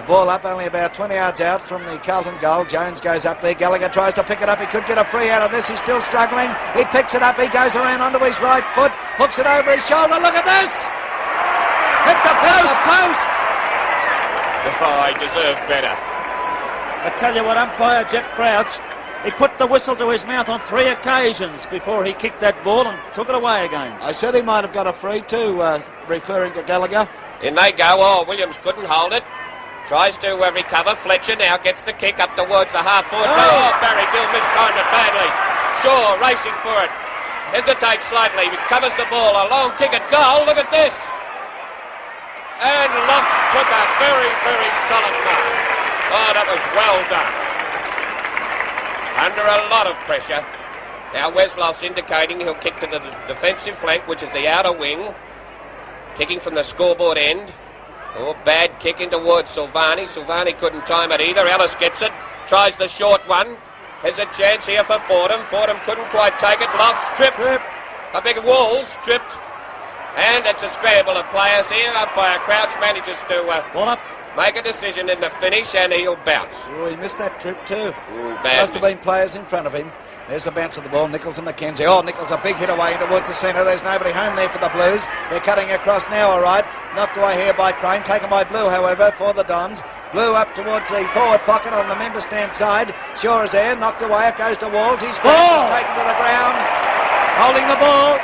The ball up only about 20 yards out from the Carlton goal. Jones goes up there. Gallagher tries to pick it up. He could get a free out of this. He's still struggling. He picks it up. He goes around onto his right foot. Hooks it over his shoulder. Look at this! Hit the post! Oh, he deserved better. I tell you what, umpire Jeff Crouch, he put the whistle to his mouth on 3 occasions before he kicked that ball and took it away again. I said he might have got a free too, referring to Gallagher. In they go. Oh, Williams couldn't hold it. Tries to recover. Fletcher now gets the kick up towards the half forward. Oh, Barry Gill mistimed it badly. Shaw racing for it. Hesitates slightly. Recovers the ball. A long kick at goal. Look at this. And Luffs took a very, very solid mark. Oh, that was well done. Under a lot of pressure. Now Wesloff's indicating he'll kick to the defensive flank, which is the outer wing. Kicking from the scoreboard end. Oh, bad kick in towards Silvani. Silvani couldn't time it either. Ellis gets it. Tries the short one. Has a chance here for Fordham. Fordham couldn't quite take it. Lost, tripped. A big Walls tripped. And it's a scramble of players here. Umpire Crouch manages to make a decision in the finish, and he'll bounce. Oh, he missed that trip too. Bad Must have been players in front of him. There's the bounce of the ball. Nichols and McKenzie. Oh, Nichols, a big hit away towards the centre. There's nobody home there for the Blues. They're cutting across now, all right. Knocked away here by Crane. Taken by Blue, however, for the Dons. Blue up towards the forward pocket on the member stand side. Shaw is there. Knocked away. It goes to Walls. He's taken to the ground. Holding the ball.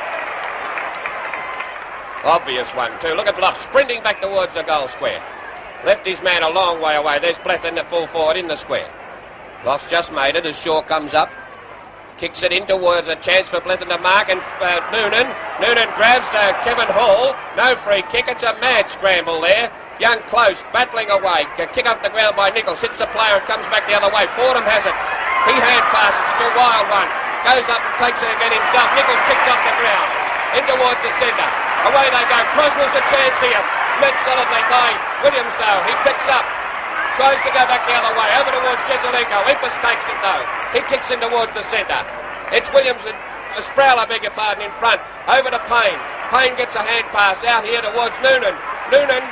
Obvious one, too. Look at Bluff sprinting back towards the goal square. Left his man a long way away. There's Blethyn, the full forward, in the square. Bluff's just made it as Shaw comes up. Kicks it in towards a chance for Blethyn to mark, and Noonan. Noonan grabs Kevin Hall. No free kick. It's a mad scramble there. Young close, battling away. Kick off the ground by Nichols. Hits the player and comes back the other way. Fordham has it. He hand passes. It's a wild one. Goes up and takes it again himself. Nichols kicks off the ground. In towards the centre. Away they go. Croswell's a chance here. Met solidly by Williams, though. He picks up. Tries to go back the other way. Over towards Jesselenko. Ippis takes it, though. He kicks in towards the centre. It's Williams and Sproul, I beg your pardon, in front. Over to Payne. Payne gets a hand pass out here towards Noonan. Noonan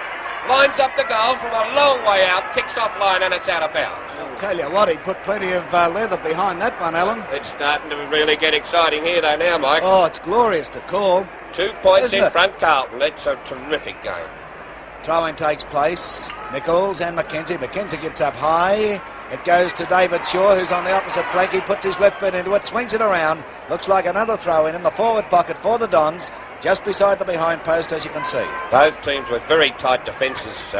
lines up the goal from a long way out. Kicks off line, and it's out of bounds. I'll tell you what, he put plenty of leather behind that one, Alan. It's starting to really get exciting here, though, now, Mike. Oh, it's glorious to call. 2 points in front, Carlton. That's a terrific game. Throw-in takes place. Nichols and McKenzie. McKenzie gets up high. It goes to David Shaw, who's on the opposite flank. He puts his left foot into it, swings it around. Looks like another throw-in in the forward pocket for the Dons, just beside the behind post, as you can see. Both teams with very tight defences,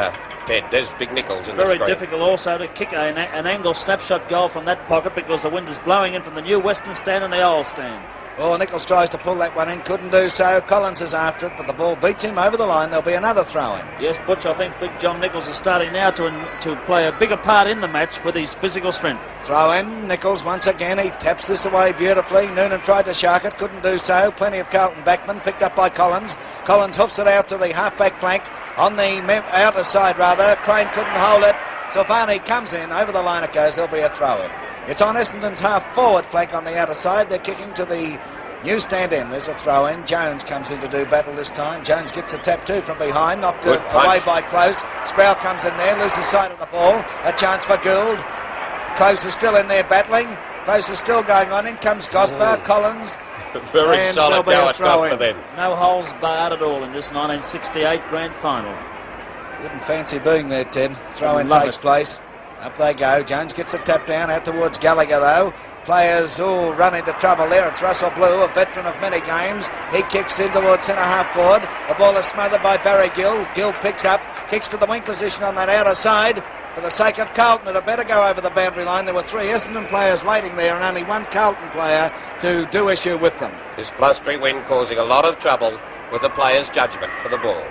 Ted. There's Big Nichols in the screen. Very difficult also to kick an angle snapshot goal from that pocket, because the wind is blowing in from the new Western stand and the old stand. Oh, Nichols tries to pull that one in, couldn't do so. Collins is after it, but the ball beats him over the line. There'll be another throw-in. Yes, Butch, I think Big John Nichols is starting now to play a bigger part in the match with his physical strength. Throw-in, Nichols once again. He taps this away beautifully. Noonan tried to shark it, couldn't do so. Plenty of Carlton backmen, picked up by Collins. Collins hoofs it out to the half-back flank, on the outer side rather. Crane couldn't hold it. Silvani comes in, over the line it goes. There'll be a throw-in. It's on Essendon's half-forward flank on the outer side. They're kicking to the new stand end. There's a throw-in. Jones comes in to do battle this time. Jones gets a tap too from behind, knocked away by Close. Sproul comes in there, loses sight of the ball. A chance for Gould. Close is still in there battling. Close is still going on. In comes Gosper, Collins. Very solid go at Gosper then. No holes barred at all in this 1968 grand final. Wouldn't fancy being there, Ted. Throw-in takes place. Up they go. Jones gets a tap down out towards Gallagher, though. Players run into trouble there. It's Russell Blue, a veteran of many games. He kicks in towards centre-half forward. The ball is smothered by Barry Gill. Gill picks up, kicks to the wing position on that outer side. For the sake of Carlton, it had better go over the boundary line. There were 3 Essendon players waiting there and only 1 Carlton player to do issue with them. This blustery wind causing a lot of trouble with the players' judgment for the ball.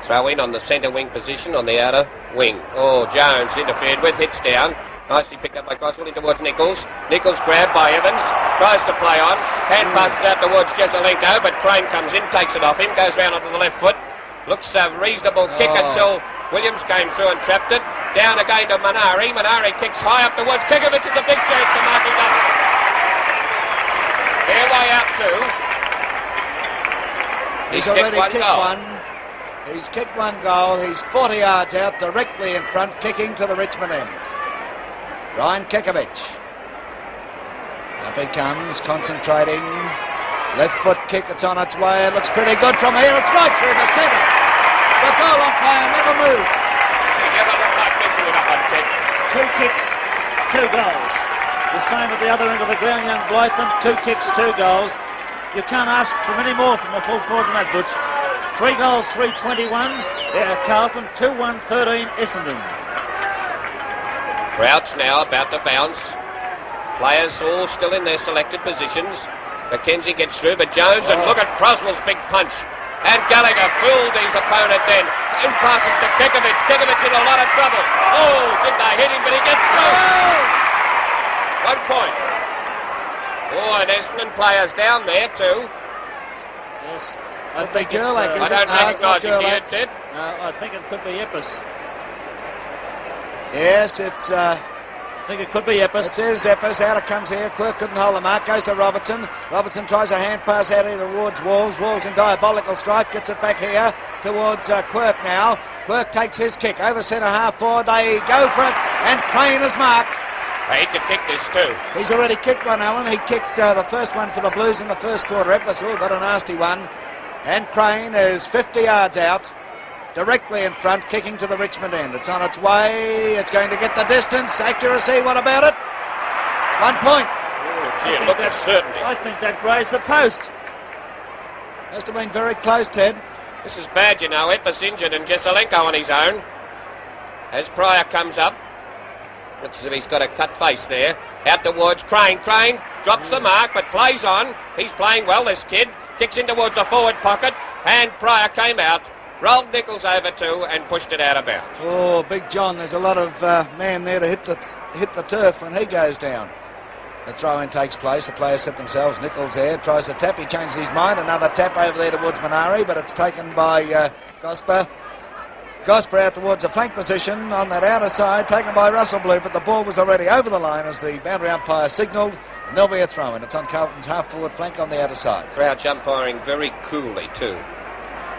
Throw in on the centre wing position on the outer wing. Oh, Jones interfered with, hits down. Nicely picked up by Croswell in towards Nichols. Nichols grabbed by Evans. Tries to play on. Hand passes out towards Jesselenko, but Crane comes in, takes it off him, goes round onto the left foot. Looks a reasonable kick until Williams came through and trapped it. Down again to Manari. Manari kicks high up towards Kikovic. It's a big chance for Marky Douglas. Fair way out too. He's already kicked one. He's kicked 1 goal. He's 40 yards out, directly in front, kicking to the Richmond end. Ryan Kikovic. Up he comes, concentrating. Left foot kick, it's on its way. It looks pretty good from here. It's right through the centre. The goal umpire never moved. He never looked like missing it up on 10. 2 kicks, 2 goals. The same at the other end of the ground, young Blythen. 2 kicks, 2 goals. You can't ask for many more from a full forward than that, Butch. 3 goals, 3-21. Carlton, 2-1-13, Essendon. Crouch now about to bounce. Players all still in their selected positions. McKenzie gets through, but Jones, and look at Croswell's big punch. And Gallagher fooled his opponent then. And passes to Kikovic. Kikovic in a lot of trouble. Oh, did they hit him, but he gets through. 1 and Essendon players down there too. Yes. I think Gerlach, I don't recognise him here, Ted. No, I think it could be Eppes. Yes, it's... I think it could be Eppes. It is Eppes. Out it comes here. Quirk couldn't hold the mark. Goes to Robertson. Robertson tries a hand pass out here towards Walls. Walls in diabolical strife. Gets it back here towards Quirk now. Quirk takes his kick over centre half forward. They go for it, and Crane is marked. He could kick this too. He's already kicked one, Alan. He kicked the first one for the Blues in the first quarter. Eppes got a nasty one. And Crane is 50 yards out, directly in front, kicking to the Richmond end. It's on its way. It's going to get the distance. Accuracy, what about it? 1 point. Oh, gee, look at certainty. I think that grazed the post. Must have been very close, Ted. This is bad, you know. Eppes injured and Jesselenko on his own. As Pryor comes up, looks as if he's got a cut face there. Out towards Crane. Crane drops the mark but plays on. He's playing well, this kid. Kicks in towards the forward pocket, and Pryor came out. Rolled Nichols over too and pushed it out of bounds. Oh, Big John, there's a lot of man there to hit the turf when he goes down. The throw-in takes place. The players set themselves. Nichols there tries to tap. He changes his mind. Another tap over there towards Minari, but it's taken by Gosper. Gosper out towards the flank position on that outer side, taken by Russell Blue, but the ball was already over the line as the boundary umpire signalled, and there'll be a throw-in. It's on Carlton's half-forward flank on the outer side. Crouch umpiring very coolly too.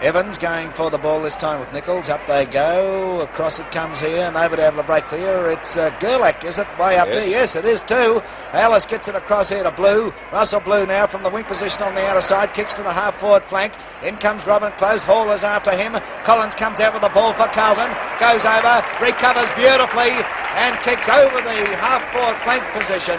Evans going for the ball this time with Nichols. Up they go. Across it comes here. Nobody able to break clear. It's Gerlach, is it? Way up there. Yes, it is too. Ellis gets it across here to Blue. Russell Blue now from the wing position on the outer side. Kicks to the half-forward flank. In comes Robin close. Hall is after him. Collins comes out with the ball for Carlton. Goes over. Recovers beautifully. And kicks over the half-forward flank position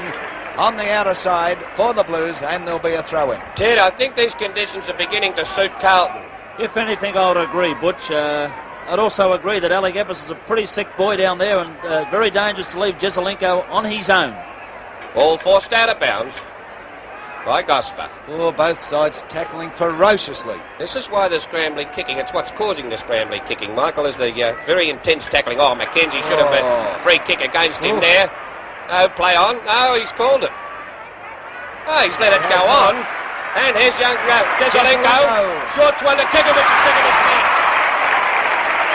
on the outer side for the Blues. And there'll be a throw-in. Ted, I think these conditions are beginning to suit Carlton. If anything, I would agree, Butch. I'd also agree that Alec Eppes is a pretty sick boy down there and very dangerous to leave Jesselenko on his own. Ball forced out of bounds by Gosper. Oh, both sides tackling ferociously. This is why the scrambling kicking, it's what's causing the scrambling kicking, Michael, is the very intense tackling. Oh, McKenzie should have been free kick against him there. No play on. No, he's called it. Oh, he's let it go on. And here's young Jesselenko. Short one to Kikovic. Kikovic marks.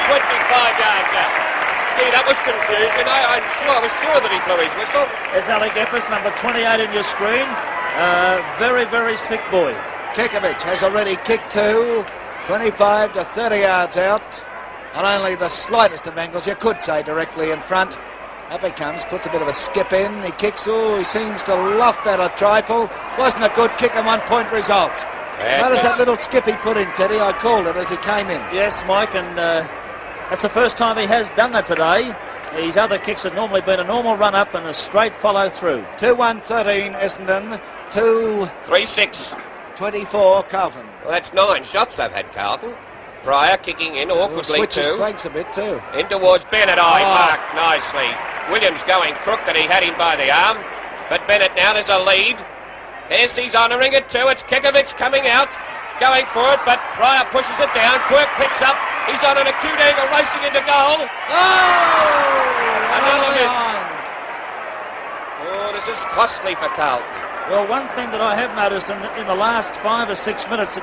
25 yards out. Gee, that was confusion. I was sure that he blew his whistle. There's Alec Eppes, number 28 in your screen. Very, very sick boy. Kikovic has already kicked to 25 to 30 yards out. On only the slightest of angles, you could say, directly in front. Up he comes, puts a bit of a skip in. He kicks, he seems to loft that a trifle. Wasn't a good kick and 1 point result. Notice that little skip he put in, Teddy. I called it as he came in. Yes, Mike, and that's the first time he has done that today. His other kicks have normally been a normal run-up and a straight follow-through. 2-1-13 Essendon, 2-3-6 24 Carlton. Well, that's 9 shots they've had, Carlton. Pryor kicking in awkwardly switches too. flanks a bit too. In towards Bennett. Marked nicely. Williams going crooked and he had him by the arm. But Bennett now, there's a lead. Yes, he's honouring it too. It's Kikovic coming out, going for it, but Pryor pushes it down. Quirk picks up. He's on an acute angle, racing into goal. Another miss. Oh, this is costly for Carlton. Well, one thing that I have noticed in the last 5 or 6 minutes,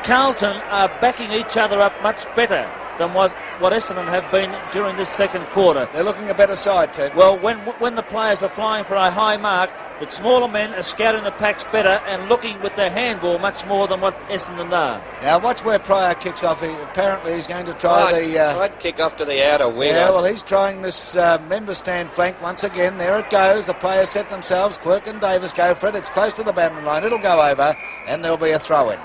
Carlton are backing each other up much better than what Essendon have been during this second quarter. They're looking a better side, Ted. Well, when the players are flying for a high mark, the smaller men are scouting the packs better and looking with their handball much more than what Essendon are. Now, watch where Pryor kicks off. Apparently, he's going to try I'd kick off to the outer wing. Yeah, well, he's trying this member stand flank once again. There it goes. The players set themselves. Quirk and Davis go for it. It's close to the boundary line. It'll go over, and there'll be a throw-in.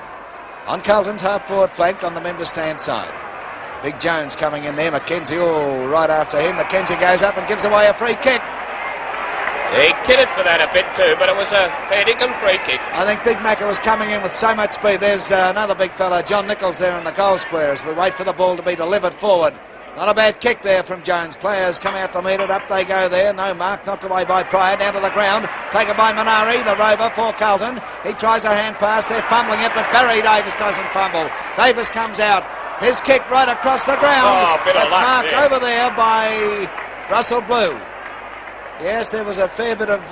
On Carlton's half-forward flank on the member stand side. Big Jones coming in there. McKenzie, right after him. McKenzie goes up and gives away a free kick. He kidded for that a bit too, but it was a fair dinkum free kick. I think Big Macca was coming in with so much speed. There's another big fella, John Nichols, there in the goal square as we wait for the ball to be delivered forward. Not a bad kick there from Jones. Players come out to meet it. Up they go there. No mark. Knocked away by Pryor. Down to the ground. Taken by Minari, the rover for Carlton. He tries a hand pass. They're fumbling it, but Barry Davis doesn't fumble. Davis comes out. His kick right across the ground. That's marked over there by Russell Blue. Yes, there was a fair bit of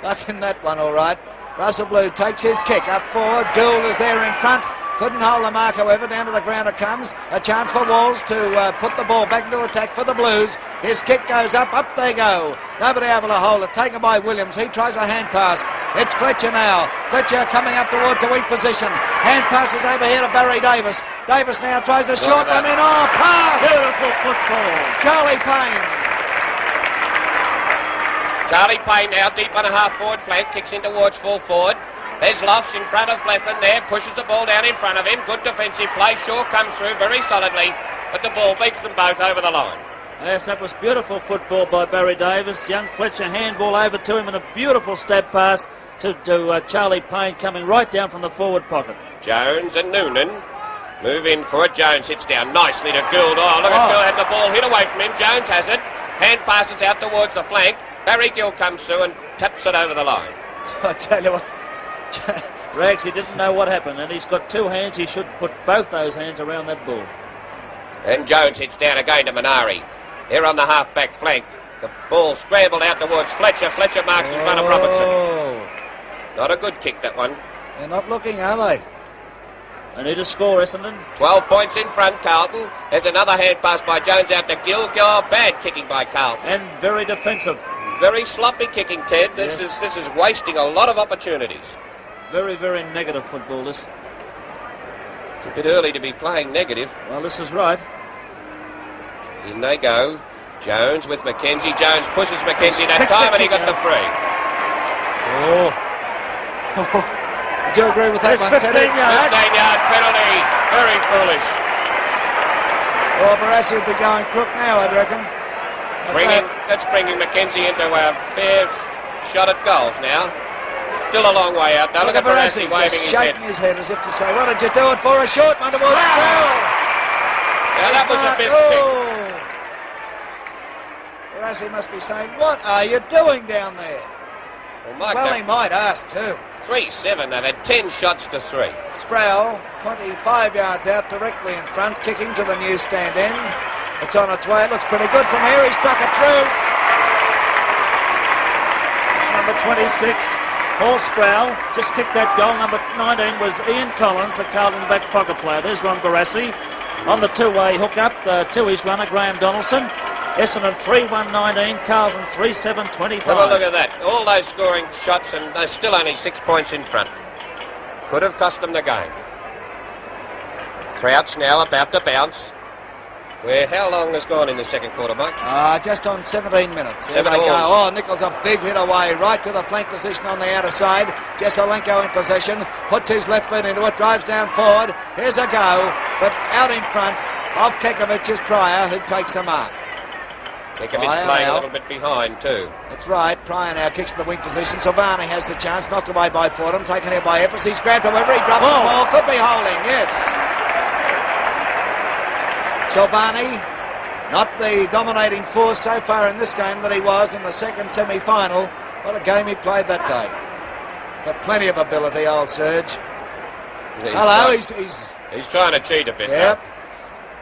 luck in that one, all right. Russell Blue takes his kick up forward. Gould is there in front. Couldn't hold the mark, however. Down to the ground it comes. A chance for Walls to put the ball back into attack for the Blues. His kick goes up. Up they go. Nobody able to hold it. Taken by Williams. He tries a hand pass. It's Fletcher now. Fletcher coming up towards the weak position. Hand passes over here to Barry Davis. Davis now tries a short one in. Oh, pass! Beautiful football. Charlie Payne. Charlie Payne now deep on a half-forward flank. Kicks in towards full forward. There's Lofts in front of Blethyn there, pushes the ball down in front of him. Good defensive play. Shaw comes through very solidly, but the ball beats them both over the line. Yes, that was beautiful football by Barry Davis. Young Fletcher handball over to him and a beautiful stab pass to Charlie Payne coming right down from the forward pocket. Jones and Noonan move in for it. Jones hits down nicely to Gould. Oh, look at Gould had the ball hit away from him. Jones has it. Hand passes out towards the flank. Barry Gill comes through and taps it over the line. I tell you what. Rags, he didn't know what happened, and he's got two hands. He should put both those hands around that ball. And Jones hits down again to Minari. Here on the half-back flank. The ball scrambled out towards Fletcher. Fletcher marks in front of Robertson. Not a good kick, that one. They're not looking, are they? They need to score, Essendon. 12 points in front, Carlton. There's another hand pass by Jones out to Gill. Bad kicking by Carlton. And very defensive. Very sloppy kicking, Ted. This is wasting a lot of opportunities. Very, very negative football, this. It's a bit early to be playing negative. Well, this is right. In they go. Jones with Mackenzie. Jones pushes Mackenzie that time and he got the free. Do you agree with that one, Teddy? 15-yard penalty. Very foolish. Well, Barassi will be going crook now, I'd reckon. That's bringing Mackenzie into a fair shot at goals now. Still a long way out. Now look at Barassi waving his head. Shaking his head as if to say, what did you do it for? A short one towards Sproul. Now that was a best kick. Barassi must be saying, what are you doing down there? Well, he might ask too. 3-7. They've had 10 shots to 3. Sproul, 25 yards out, directly in front, kicking to the new stand end. It's on its way. It looks pretty good from here. He stuck it through. It's number 26, Paul Sproul. Just kicked that goal. Number 19 was Ian Collins, the Carlton back pocket player. There's Ron Barassi on the two-way hook-up to his runner, Graham Donaldson. Essendon 3-1-19, Carlton 3-7-25. Have a look at that. All those scoring shots and they're still only 6 points in front. Could have cost them the game. Crouch now about to bounce. How long has gone in the second quarter, Mike? Just on 17 minutes. There they go. Oh, Nichols a big hit away, right to the flank position on the outer side. Jeselenko in possession, puts his left foot into it, drives down forward. Here's a go, but out in front of Kekovic's Pryor, who takes the mark. Kekovic's playing a little bit behind too. That's right. Pryor now kicks the wing position. Silvani has the chance, knocked away by Fordham, taken here by Eppes. He's grabbed however, he drops the ball. Could be holding, yes. Silvani, not the dominating force so far in this game that he was in the second semi-final. What a game he played that day. But plenty of ability, old Serge. He's trying to cheat a bit. Yep. Now.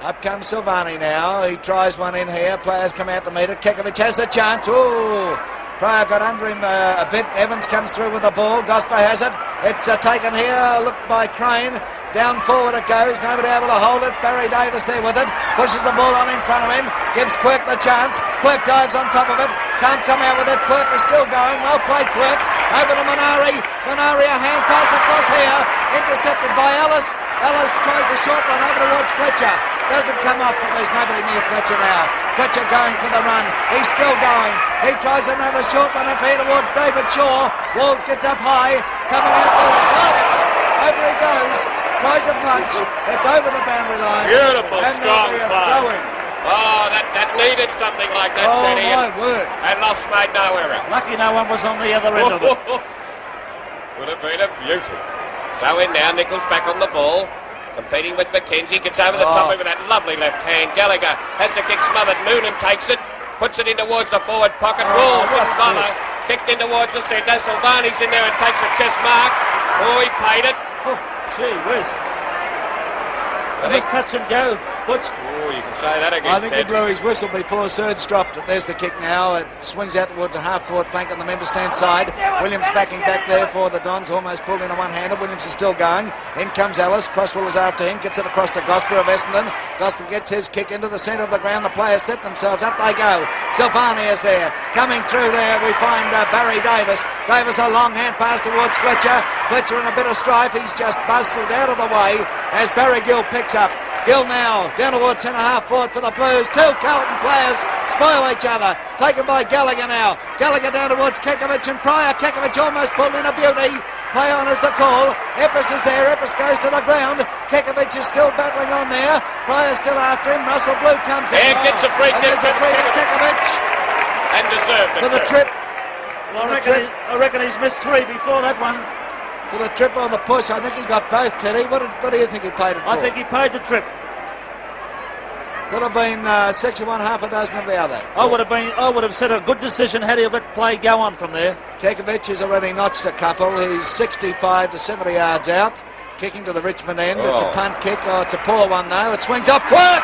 Up comes Silvani now. He tries one in here. Players come out to meet it. Kekovic has the chance. Ooh. Pryor got under him a bit. Evans comes through with the ball. Gosper has it. It's taken here. Looked by Crane. Down forward it goes. Nobody able to hold it. Barry Davis there with it. Pushes the ball on in front of him. Gives Quirk the chance. Quirk dives on top of it. Can't come out with it. Quirk is still going. Well played, Quirk. Over to Minari. Minari a hand pass across here. Intercepted by Ellis. Ellis tries a short one over towards Fletcher. Doesn't come up, but there's nobody near Fletcher now. Fletcher going for the run. He's still going. He tries another short one up here towards David Shaw. Walls gets up high. Coming out towards Lofts. Over he goes. Tries a punch. It's over the boundary line. Beautiful, and strong play. Oh, that needed something like that, Teddy. Oh, my word. And Lofts made no error. Lucky no one was on the other end of it. Would have been a beauty. So in now, Nichols back on the ball. Competing with Mackenzie, gets over the top of it with that lovely left hand. Gallagher has the kick smothered. Noonan takes it, puts it in towards the forward pocket. Walls didn't bother. Kicked in towards the centre. Silvani's in there and takes a chest mark. Oh, he paid it. Oh, gee whiz. It was touch and go. Butch? Oh, you can say that again, I think he Ted. blew his whistle before Surge dropped it. There's the kick now. It swings out towards a half-forward flank on the member stand side. Williams backing back there for the Dons, almost pulled in a one-hander. Williams is still going. In comes Ellis. Crosswell is after him. Gets it across to Gosper of Essendon. Gosper gets his kick into the centre of the ground. The players set themselves. Up they go. Silvani is there. Coming through there, we find Barry Davis. Davis, a long hand pass towards Fletcher. Fletcher in a bit of strife. He's just bustled out of the way as Barry Gill picks up. Gill now down towards centre half forward for the Blues. Two Carlton players spoil each other. Taken by Gallagher now. Gallagher down towards Kekovich and Pryor. Kekovich almost pulled in a beauty. Play on is the call. Epps is there. Epps goes to the ground. Kekovich is still battling on there. Pryor still after him. Russell Blue comes in. And gets a free And kick. there's a free to Kekovich And deserved it for the too. trip. Well, I reckon he's missed 3 before that one. For the trip or the push. I think he got both, Teddy. What do you think he paid it for? I think he paid the trip. Could have been 6 of one, half a dozen of the other. I would have said a good decision had he let play go on from there. Kekovich has already notched a couple. He's 65 to 70 yards out. Kicking to the Richmond end. It's a punt kick. Oh, it's a poor one though. It swings off. Quirt!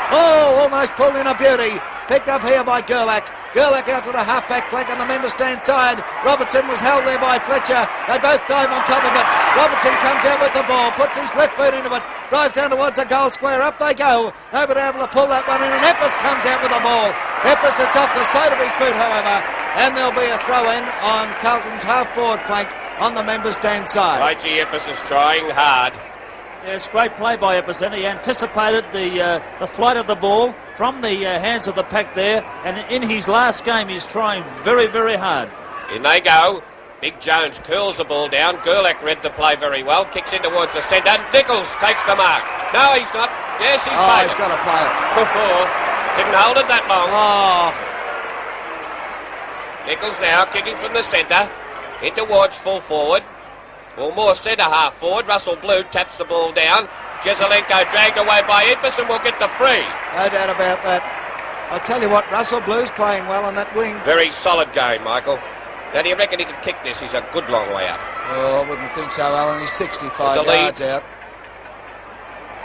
Oh, almost pulled in a beauty. Picked up here by Gerlach. Gerlach out to the half-back flank on the member stand side. Robertson was held there by Fletcher. They both dive on top of it. Robertson comes out with the ball, puts his left boot into it, drives down towards the goal square. Up they go. They've been able to pull that one in, and Epps comes out with the ball. Epps, it's off the side of his boot, however, and there'll be a throw-in on Carlton's half-forward flank on the member stand side. Reggie Epps is trying hard. Yes, great play by Epperson. He anticipated the flight of the ball from the hands of the pack there, and in his last game he's trying very, very hard. In they go. Big Jones curls the ball down. Gerlach read the play very well. Kicks in towards the centre. Nichols takes the mark. No, he's not. Yes, he's Oh, played. he's got to play it. Didn't hold it that long. Oh, Nichols now kicking from the centre. In towards full forward. Well, more centre half forward. Russell Blue taps the ball down. Jezelenko dragged away by Epps and will get the free. no doubt about that. I'll tell you what, Russell Blue's playing well on that wing. Very solid game, Michael. Now, do you reckon he can kick this? He's a good long way out. Oh, I wouldn't think so, Alan. He's 65 There's a lead. yards out.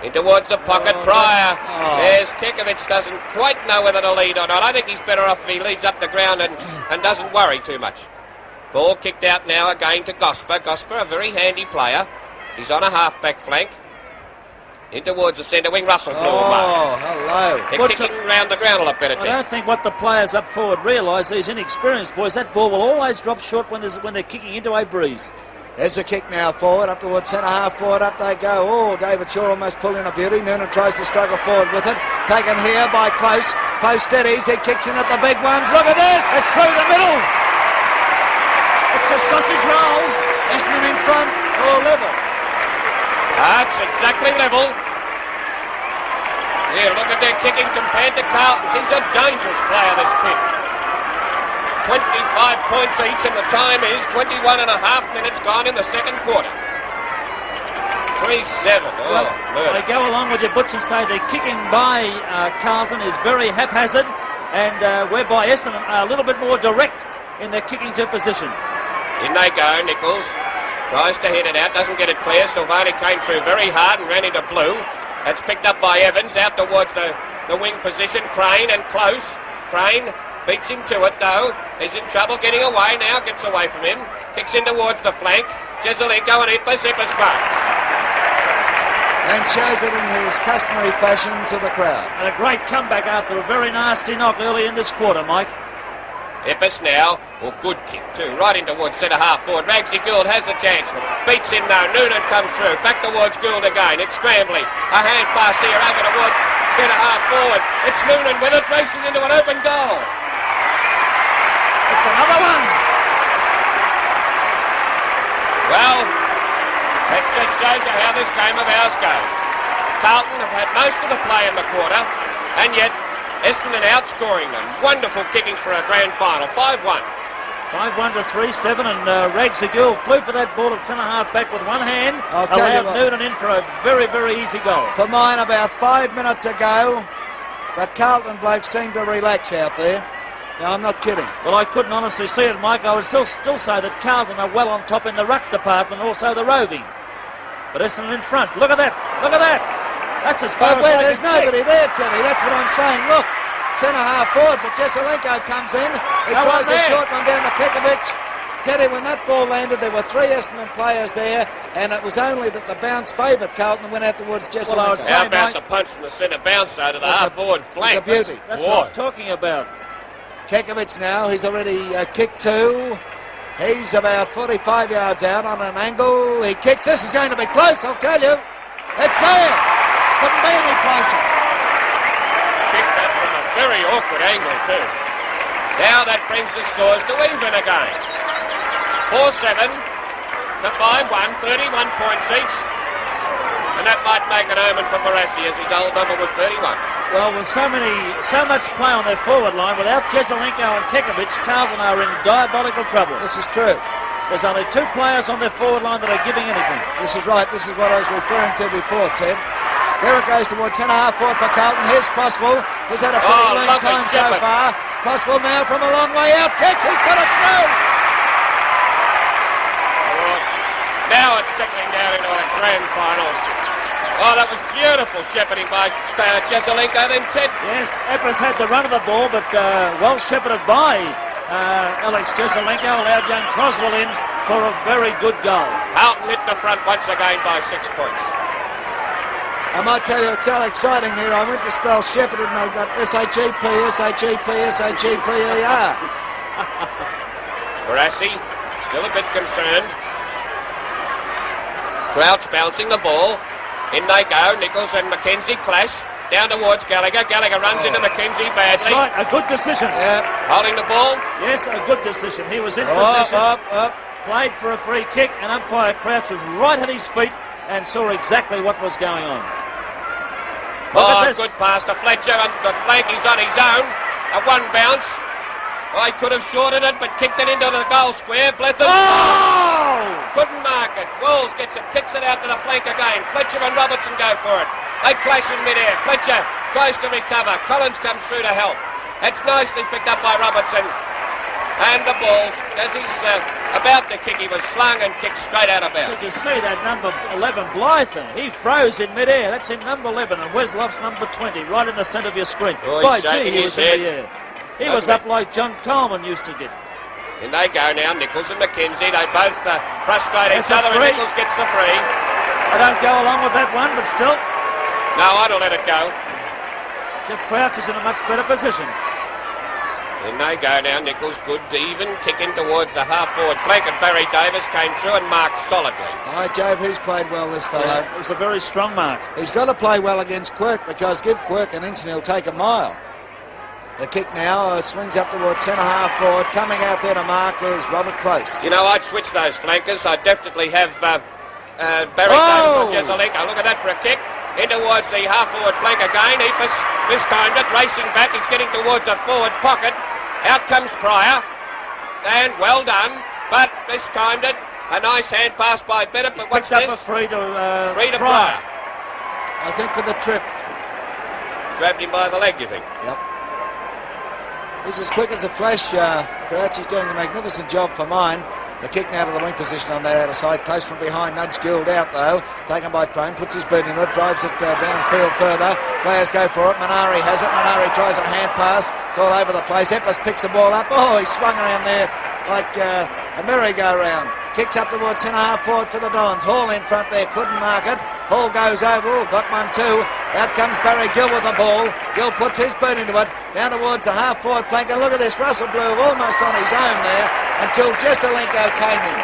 In towards the pocket, Oh, Pryor. oh. There's Kekovich, doesn't quite know whether to lead or not. I think he's better off if he leads up the ground and doesn't worry too much. Ball kicked out now again to Gosper. Gosper, a very handy player. He's on a half-back flank. In towards the centre wing, Russell Blue. Oh, hello. They're kicking around the ground a lot better, I Ted. don't think what the players up forward realise, these inexperienced boys, that ball will always drop short when they're kicking into a breeze. There's a kick now forward, up towards centre half forward, up they go. Oh, David Shaw almost pulled in a beauty. Noonan tries to struggle forward with it. Taken here by Close. Close steadies, he kicks in at the big ones. Look at this! It's through the middle. It's a sausage roll. Essendon in front, or level. That's exactly level. Yeah, look at their kicking compared to Carlton's. He's a dangerous player, this kid. 25 points each, and the time is 21 and a half minutes gone in the second quarter. 3-7. Oh, I murder. go along with your Butch and say the kicking by Carlton is very haphazard, and whereby Essendon are a little bit more direct in their kicking to position. In they go, Nichols. Tries to hit it out, doesn't get it clear. Silvani came through very hard and ran into Blue. That's picked up by Evans, out towards the wing position. Crane and Close. Crane beats him to it, though. He's in trouble getting away now, gets away from him. Kicks in towards the flank. Jezelenko and Epps marks. And shows it in his customary fashion to the crowd. And a great comeback after a very nasty knock early in this quarter, Mike. Epps now, well, good kick too, right in towards centre half forward. Ragsy Gould has the chance, beats him though. Noonan comes through, back towards Gould again. It's scrambling, a hand pass here over towards centre half forward. It's Noonan with it, racing into an open goal. It's another one. Well, that just shows you how this game of ours goes. Carlton have had most of the play in the quarter, and yet Essendon outscoring them. Wonderful kicking for a grand final. 5-1. 5-1 to 3-7, and Ragsy Gould flew for that ball at centre half back with one hand. I'll tell you allowed what. Noonan in for a very, very easy goal. For mine, about 5 minutes ago, the Carlton blokes seemed to relax out there. No, I'm not kidding. Well, I couldn't honestly see it, Mike. I would still say that Carlton are well on top in the ruck department, also the roving. But Essendon in front. Look at that. Look at that. That's as far But as I there's can kick. nobody there, Teddy. That's what I'm saying. Look, centre half forward, but Jesselenko comes in. He No tries one a there. short one down to Kekovic. Teddy, when that ball landed, there were 3 Essendon players there, and it was only that the bounce favoured Carlton and went out towards Jesselenko. Well, I would say, How about Mike, the punch from the centre bounce out to the That's half-forward flank? a beauty. that's Boy. what I'm talking about. Kekovic now, he's already kicked 2. He's about 45 yards out on an angle. He kicks. This is going to be close, I'll tell you. It's there. Couldn't be any closer. Kicked that from a very awkward angle too. Now that brings the scores to even again. 4-7 to 5-1, 31 points each. And that might make an omen for Barassi, as his old number was 31. Well, with so much play on their forward line, without Jesselenko and Kekovic, Carlton are in diabolical trouble. This is true. There's only 2 players on their forward line that are giving anything. This is right. This is what I was referring to before, Ted. There it goes towards centre half forward for Carlton. Here's Crosswell. He's had a pretty lean lovely time so shepherd. far. Crosswell now from a long way out. Kicks. He's put it through. Now it's settling down into a grand final. Oh, that was beautiful shepherding by Jesselenko then, Ted. Yes, Eppers had the run of the ball, but well shepherded by Alex Jesselenko, allowed young Croswell in for a very good goal. Carlton hit the front once again by 6 points. I might tell you, it's so exciting here. I went to spell shepherded and I got S-H-E-P, S-H-E-P, S-H-E-P-E-R. Barassi still a bit concerned. Crouch bouncing the ball. In they go. Nichols and McKenzie clash. Down towards Gallagher. Gallagher runs into McKenzie That's badly. right, a good decision. Yeah. Holding the ball. Yes, a good decision. He was in Up, position, up. played for a free kick, and umpire Crouch was right at his feet and saw exactly what was going on. Look at this. Good pass to Fletcher. And the flank is on his own. A one bounce. I could have shorted it, but kicked it into the goal square. Blethyn. Oh! Couldn't mark it. Walls gets it, kicks it out to the flank again. Fletcher and Robertson go for it. They clash in midair. Fletcher tries to recover. Collins comes through to help. It's nicely picked up by Robertson. And the ball, as he's about to kick, he was slung and kicked straight out of bounds. Did you see that number 11 Blythe? He froze in midair. That's him, number 11, and Wesloff's number 20, right in the centre of your screen. Oh, By he's gee, shaking he his was in the head. air. He was Doesn't up like John Coleman used to get. In they go now, Nichols and McKenzie. They both frustrate each That's a other, and free. Nichols gets the free. I don't go along with that one, but still, No, I'd have let it go. Jeff Crouch is in a much better position. In they go now, Nichols. Good even kicking towards the half-forward flank, and Barry Davis came through and marked solidly. By Jove, he's played well, this fellow. It was a very strong mark. He's got to play well against Quirk, because give Quirk an inch and he'll take a mile. The kick now swings up towards centre half forward. Coming out there to mark is Robert Close. You know, I'd switch those flankers. I'd definitely have Barry Davis on Jesselenko. Look at that for a kick. In towards the half-forward flank again. Epis mistimed it, racing back. He's getting towards the forward pocket. Out comes Pryor. And well done, but mistimed it. A nice hand pass by Bennett, but what's Picked up this? a free to Pryor. I think for the trip. Grabbed him by the leg, you think? Yep. He's as quick as a flash. Crouch is doing a magnificent job for mine. The kick now to the wing position on that outer side. Close from behind. Nudge Guild out though. Taken by Crane. Puts his boot into it. Drives it downfield further. Players go for it. Manari has it. Manari tries a hand pass. It's all over the place. Epis picks the ball up. Oh, he swung around there like a merry-go-round. Kicks up towards centre half forward for the Dons. Hall in front there. Couldn't mark it. Hall goes over. Oh, got one too. Out comes Barry Gill with the ball. Gill puts his boot into it. Down towards the half forward flank. And look at this. Russell Blue almost on his own there until Jesselenko came in.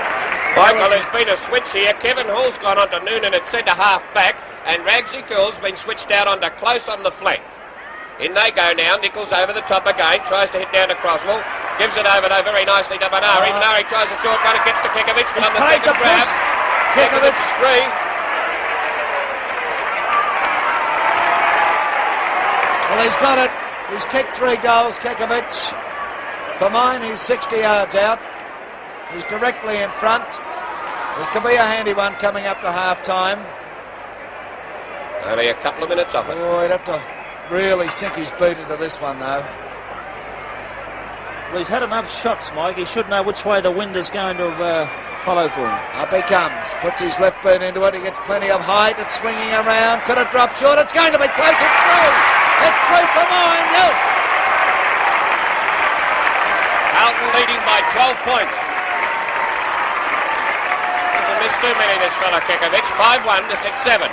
Michael, there's been a switch here. Kevin Hall's gone on to Noonan at centre half back, and Ragsy Gould's been switched out onto Close on the flank. In they go now. Nichols over the top again. Tries to hit down to Croswell. Gives it over though very nicely to Manari. Manari tries a short one. It gets to Kekovic, but on the second grab, Kekovic is free. Well, he's got it. He's kicked 3 goals, Kekovic. For mine, he's 60 yards out. He's directly in front. This could be a handy one coming up to half-time. Only a couple of minutes off it. Oh, he'd have to really sink his boot into this one, though. Well, he's had enough shots, Mike. He should know which way the wind is going to follow for him. Up he comes, puts his left boot into it. He gets plenty of height. It's swinging around. Could it drop short? It's going to be close. It's through. It's through for mine. Yes. Carlton leading by 12 points. Hasn't missed too many, this fella Kekovic. 5-1 to 6-7.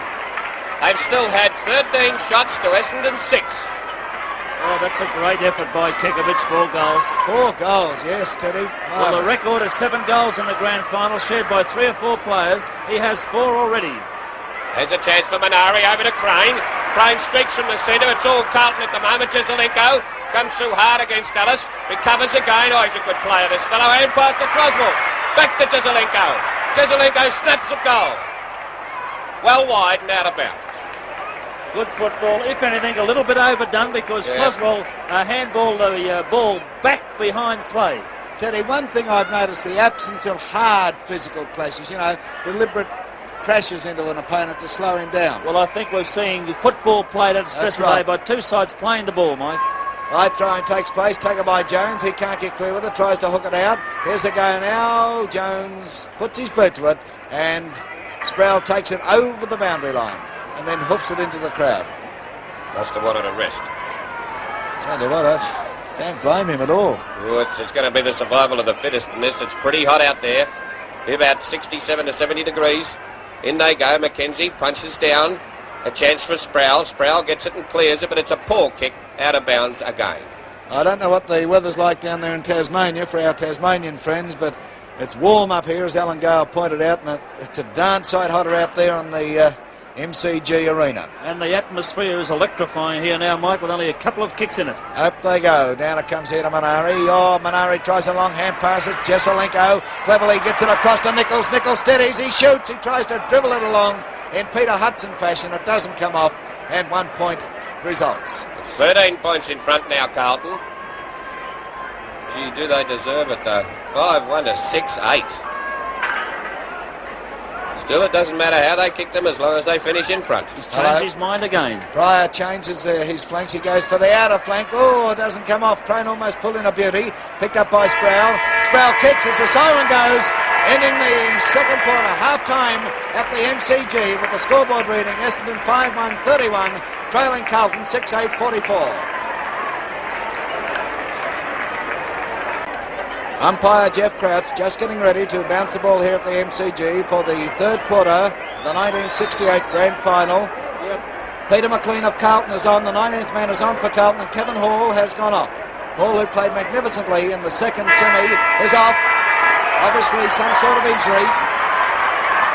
They've still had 13 shots to Essendon 6. Oh, that's a great effort by Kekovic. 4 goals. 4 goals, yes, Teddy. Well, the record is 7 goals in the grand final, shared by 3 or 4 players. He has 4 already. There's a chance for Minari over to Crane. Crane streaks from the centre. It's all Carlton at the moment. Jezelenko comes through hard against Ellis. Recovers again. Oh, he's a good player, this fellow. And pass to Croswell. Back to Jezelenko. Jezelenko snaps a goal. Well wide and out of bounds. Good football. If anything, a little bit overdone because Croswell handballed the ball back behind play. Teddy, one thing I've noticed, the absence of hard physical clashes, deliberate crashes into an opponent to slow him down. Well, I think we're seeing football played at its best today by 2 sides playing the ball, Mike. Right throwing takes place, taken by Jones. He can't get clear with it, tries to hook it out. Here's a go now. Jones puts his boot to it, and Sproul takes it over the boundary line and then hoofs it into the crowd. Must have wanted a rest. Tell you what, I don't blame him at all. Good. It's going to be the survival of the fittest in this. It's pretty hot out there. Be about 67 to 70 degrees. In they go. Mackenzie punches down. A chance for Sproul. Sproul gets it and clears it, but it's a poor kick out of bounds again. I don't know what the weather's like down there in Tasmania for our Tasmanian friends, but it's warm up here, as Alan Gale pointed out, and it's a darn sight hotter out there on the MCG arena. And the atmosphere is electrifying here now, Mike, with only a couple of kicks in it. Up they go. Down it comes here to Minari. Oh, Minari tries a long hand pass. It's Jezelenko. Cleverly gets it across to Nichols. Nichols steadies. He shoots. He tries to dribble it along in Peter Hudson fashion. It doesn't come off, and 1 point results. It's 13 points in front now, Carlton. Gee, do they deserve it, though? 5-1 to 6-8. Still, it doesn't matter how they kick them as long as they finish in front. He's changed his mind again. Pryor changes his flanks. He goes for the outer flank. Oh, it doesn't come off. Crane almost pulled in a beauty. Picked up by Sproul. Sproul kicks as the siren goes. Ending the second quarter, half-time at the MCG with the scoreboard reading Essendon 5-1-31, trailing Carlton 6-8-44. Umpire Jeff Crouch just getting ready to bounce the ball here at the MCG for the third quarter, the 1968 grand final. Yep. Peter McLean of Carlton is on. The 19th man is on for Carlton, and Kevin Hall has gone off. Hall, who played magnificently in the second semi, is off. Obviously some sort of injury.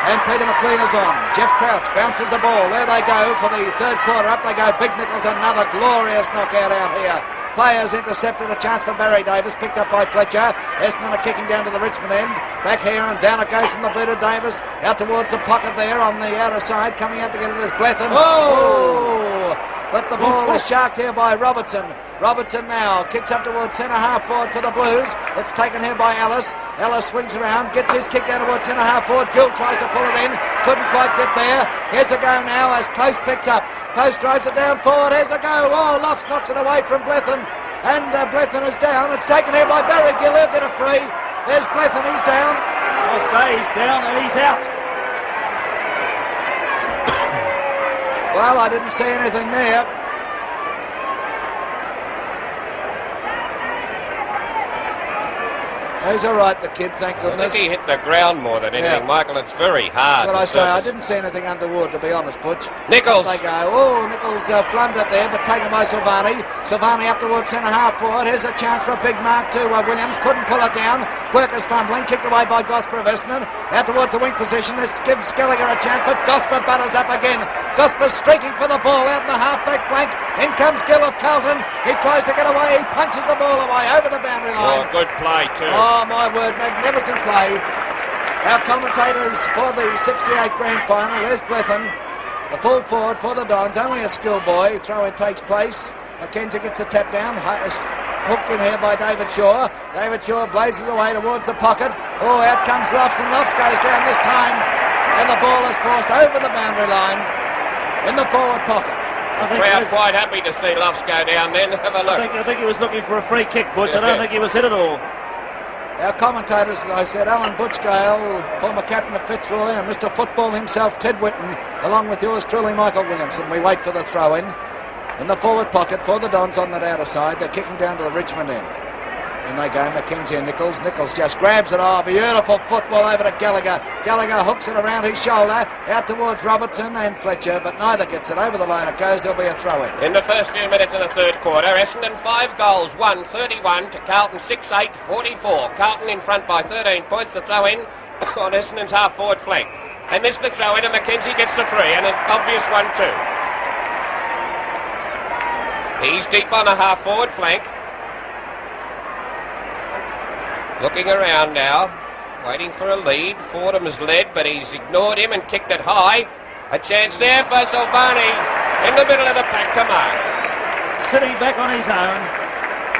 And Peter McLean is on. Jeff Crouch bounces the ball. There they go for the third quarter. Up they go. Big Nichols, another glorious knockout out here. Players intercepted. A chance for Barry Davis, picked up by Fletcher. Essendon are kicking down to the Richmond end. Back here and down it goes from the boot of Davis. Out towards the pocket there on the outer side. Coming out to get it is Blethyn. Oh! But the ball is sharked here by Robertson. Robertson now kicks up towards centre half forward for the Blues. It's taken here by Ellis. Ellis swings around, gets his kick down towards centre half forward. Gill tries to pull it in, couldn't quite get there. Here's a go now as Close picks up. Close drives it down forward. Here's a go. Oh, Lofts knocks it away from Blethyn. And Blethyn is down. It's taken here by Barry Gill. He'll get it free. There's Blethyn. He's down. I'll say he's down and he's out. Well, I didn't see anything there. He's all right, the kid, thank goodness. I think he hit the ground more than anything, Michael. It's very hard. That's what I say. I didn't see anything underwood, to be honest, Butch. Nichols. Up they go. Oh, Nichols flummed it there, but taken by Silvani. Silvani up towards centre half forward. Here's a chance for a big mark to Williams. Couldn't pull it down. Quirker's fumbling. Kicked away by Gosper of Essendon. Out towards the wing position. This gives Gallagher a chance, but Gosper butters up again. Gosper streaking for the ball out in the half-back flank. In comes Gill of Carlton. He tries to get away. He punches the ball away over the boundary line. Oh, good play too. Oh, my word, magnificent play. Our commentators for the 68 grand final, there's Blethyn, the full forward for the Dons, only a schoolboy. Throw-in takes place. Mackenzie gets a tap down, hooked in here by David Shaw. David Shaw blazes away towards the pocket. Oh, out comes Lofts, and Lofts goes down this time, and the ball is forced over the boundary line in the forward pocket. Crowd quite happy to see Luffs go down then. Have a look. I think he was looking for a free kick, Butch. I don't think he was hit at all. Our commentators, as I said, Alan Butchgale, former captain of Fitzroy, and Mr. Football himself, Ted Whitten, along with yours truly, Michael Williamson. We wait for the throw-in the forward pocket for the Dons on that outer side. They're kicking down to the Richmond end. In they go, Mackenzie and Nichols. Nichols just grabs it. Oh, beautiful football over to Gallagher. Gallagher hooks it around his shoulder, out towards Robertson and Fletcher, but neither gets it. Over the line it goes. There'll be a throw-in. In the first few minutes of the third quarter, Essendon 5 goals, 1-31 to Carlton 6-8, 44. Carlton in front by 13 points. The throw-in on Essendon's half-forward flank. They missed the throw-in and Mackenzie gets the free, and an obvious one too. He's deep on the half-forward flank. Looking around now, waiting for a lead. Fordham has led, but he's ignored him and kicked it high. A chance there for Silvani in the middle of the pack to mark. Sitting back on his own.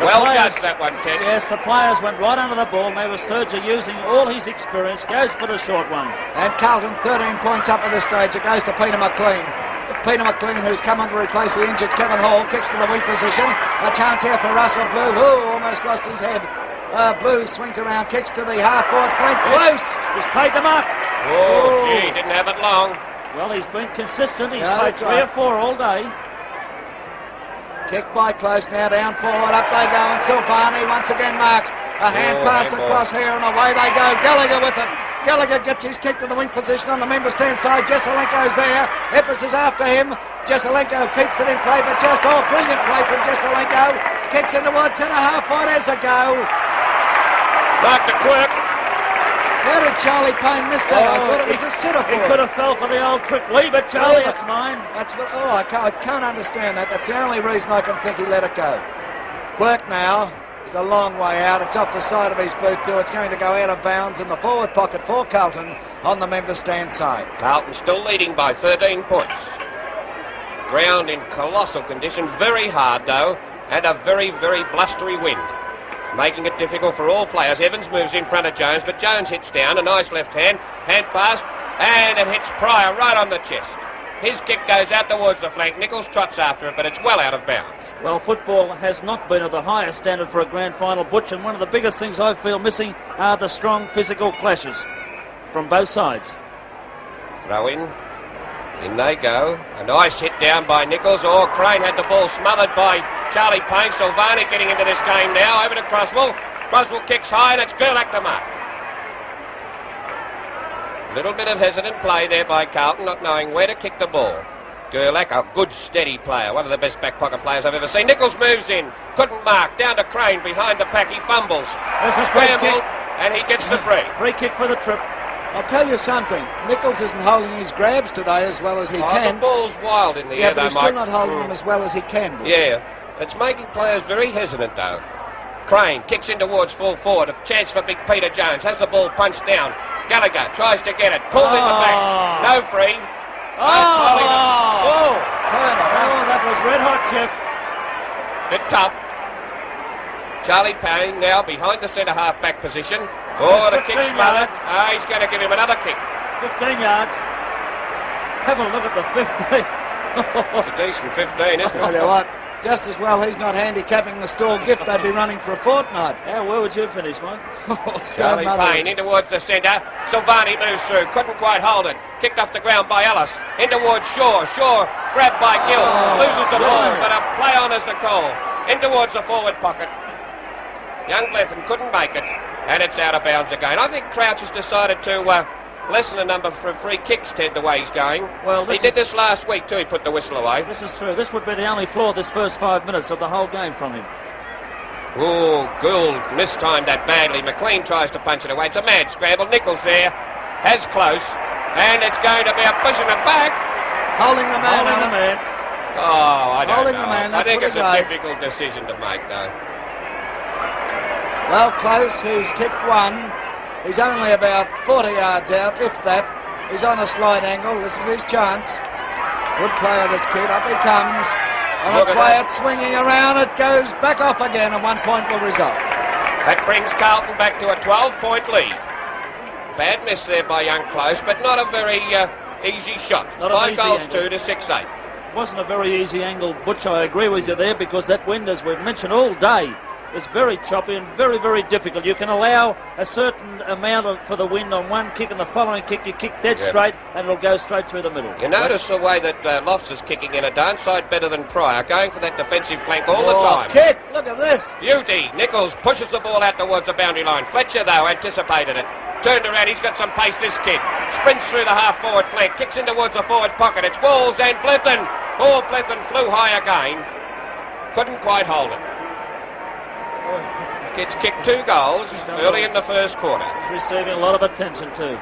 Well judged that one, Ted. Yes, the players went right under the ball, and they were Sergio using all his experience. Goes for the short one. And Carlton 13 points up at this stage. It goes to Peter McLean. Peter McLean, who's come on to replace the injured Kevin Hall, kicks to the weak position. A chance here for Russell Blue. Almost lost his head. Blue swings around, kicks to the half-forward flank. Close. He's paid them up. Oh, gee, didn't have it long. Well, he's been consistent. He's played 3 or 4 all day. Kick by Close now, down forward, up they go, and Silvani once again marks. A hand pass across here, and away they go. Gallagher with it. Gallagher gets his kick to the wing position on the member stand side. Jesselenko's there. Eppes is after him. Jesselenko keeps it in play, but just, brilliant play from Jesselenko. Kicks in towards centre half forward. There's a go. Mark the Quirk. How did Charlie Payne miss that? I thought it was a sitter for him. He could have fell for the old trick. Leave it, Charlie, it's mine. That's what. I can't understand that. That's the only reason I can think he let it go. Quirk now is a long way out. It's off the side of his boot too. It's going to go out of bounds in the forward pocket for Carlton on the member stand side. Carlton still leading by 13 points. Ground in colossal condition. Very hard though, and a very, very blustery wind, making it difficult for all players. Evans moves in front of Jones, but Jones hits down. A nice left hand pass, and it hits Pryor right on the chest. His kick goes out towards the flank. Nichols trots after it, but it's well out of bounds. Well, football has not been of the highest standard for a grand final, Butch, and one of the biggest things I feel missing are the strong physical clashes from both sides. Throw in. In they go. A nice hit down by Nichols. Crane had the ball smothered by Charlie Payne. Silvani getting into this game now. Over to Croswell. Croswell kicks high, and it's Gerlach to mark. Little bit of hesitant play there by Carlton, not knowing where to kick the ball. Gerlach, a good steady player, one of the best back pocket players I've ever seen. Nichols moves in, couldn't mark, down to Crane behind the pack. He fumbles. This is scramble, and he gets the free. Free kick for the trip. I'll tell you something. Nichols isn't holding his grabs today as well as he can. The ball's wild in the air, but he's still not holding them as well as he can. Boys. Yeah, it's making players very hesitant though. Crane kicks in towards full forward. A chance for big Peter Jones. Has the ball punched down. Gallagher tries to get it. Pulled in the back. No free. That was red hot, Jeff. Bit tough. Charlie Payne now behind the centre half back position. The kick smothered. He's going to give him another kick. 15 yards. Have a look at the 15. It's a decent 15, isn't it? Tell you what, just as well he's not handicapping the stall gift. They'd be running for a fortnight. Where would you finish, Mike? Charlie Payne in towards the centre. Silvani moves through. Couldn't quite hold it. Kicked off the ground by Ellis. In towards Shaw. Shaw grabbed by Gill. Loses the ball, but a play on as the call. In towards the forward pocket. Young Blethyn couldn't make it, and it's out of bounds again. I think Crouch has decided to lessen the number for free kicks, Ted, the way he's going. Well, he did this last week too. He put the whistle away. This is true. This would be the only flaw this first 5 minutes of the whole game from him. Gould mistimed that badly. McLean tries to punch it away. It's a mad scramble. Nichols there has close, and it's going to be a pushing it back. Holding the man. I don't know. Holding the man. That's I think it's a difficult decision to make, though. Well, Close, who's kicked one, he's only about 40 yards out, if that. He's on a slight angle. This is his chance. Good player, this kid. Up he comes. On its way, it's swinging around. It goes back off again, and 1 point will result. That brings Carlton back to a 12-point lead. Bad miss there by young Close, but not a very easy shot. 5 goals, 2 to 6-8. wasn't a very easy angle, Butch. I agree with you there, because that wind, as we've mentioned all day, is very choppy and very, very difficult. You can allow a certain amount for the wind on one kick, and the following kick you kick dead straight, and it'll go straight through the middle. You notice the way that Lofts is kicking in a downside better than Pryor, going for that defensive flank all the time. Kick! Look at this! Beauty. Nichols pushes the ball out towards the boundary line. Fletcher, though, anticipated it. Turned around, he's got some pace, this kid. Sprints through the half-forward flank, kicks in towards the forward pocket. It's Walls and Blithen. Oh, Blithen flew high again. Couldn't quite hold it. Kid's kicked 2 goals early in the first quarter. He's receiving a lot of attention too.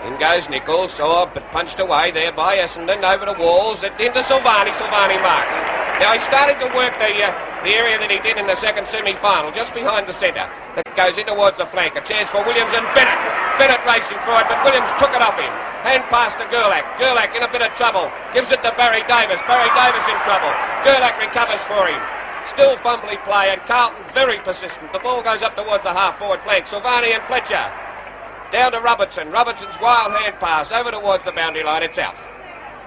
In goes Nichols, but punched away there by Essendon, over the Walls, into Silvani. Silvani marks. Now he's starting to work the area that he did in the second semi-final, just behind the centre. That goes in towards the flank. A chance for Williams and Bennett. Bennett racing for it, but Williams took it off him. Hand pass to Gerlach. Gerlach in a bit of trouble. Gives it to Barry Davis. Barry Davis in trouble. Gerlach recovers for him. Still fumbly play, and Carlton very persistent. The ball goes up towards the half-forward flank. Silvani and Fletcher. Down to Robertson. Robertson's wild hand pass over towards the boundary line. It's out.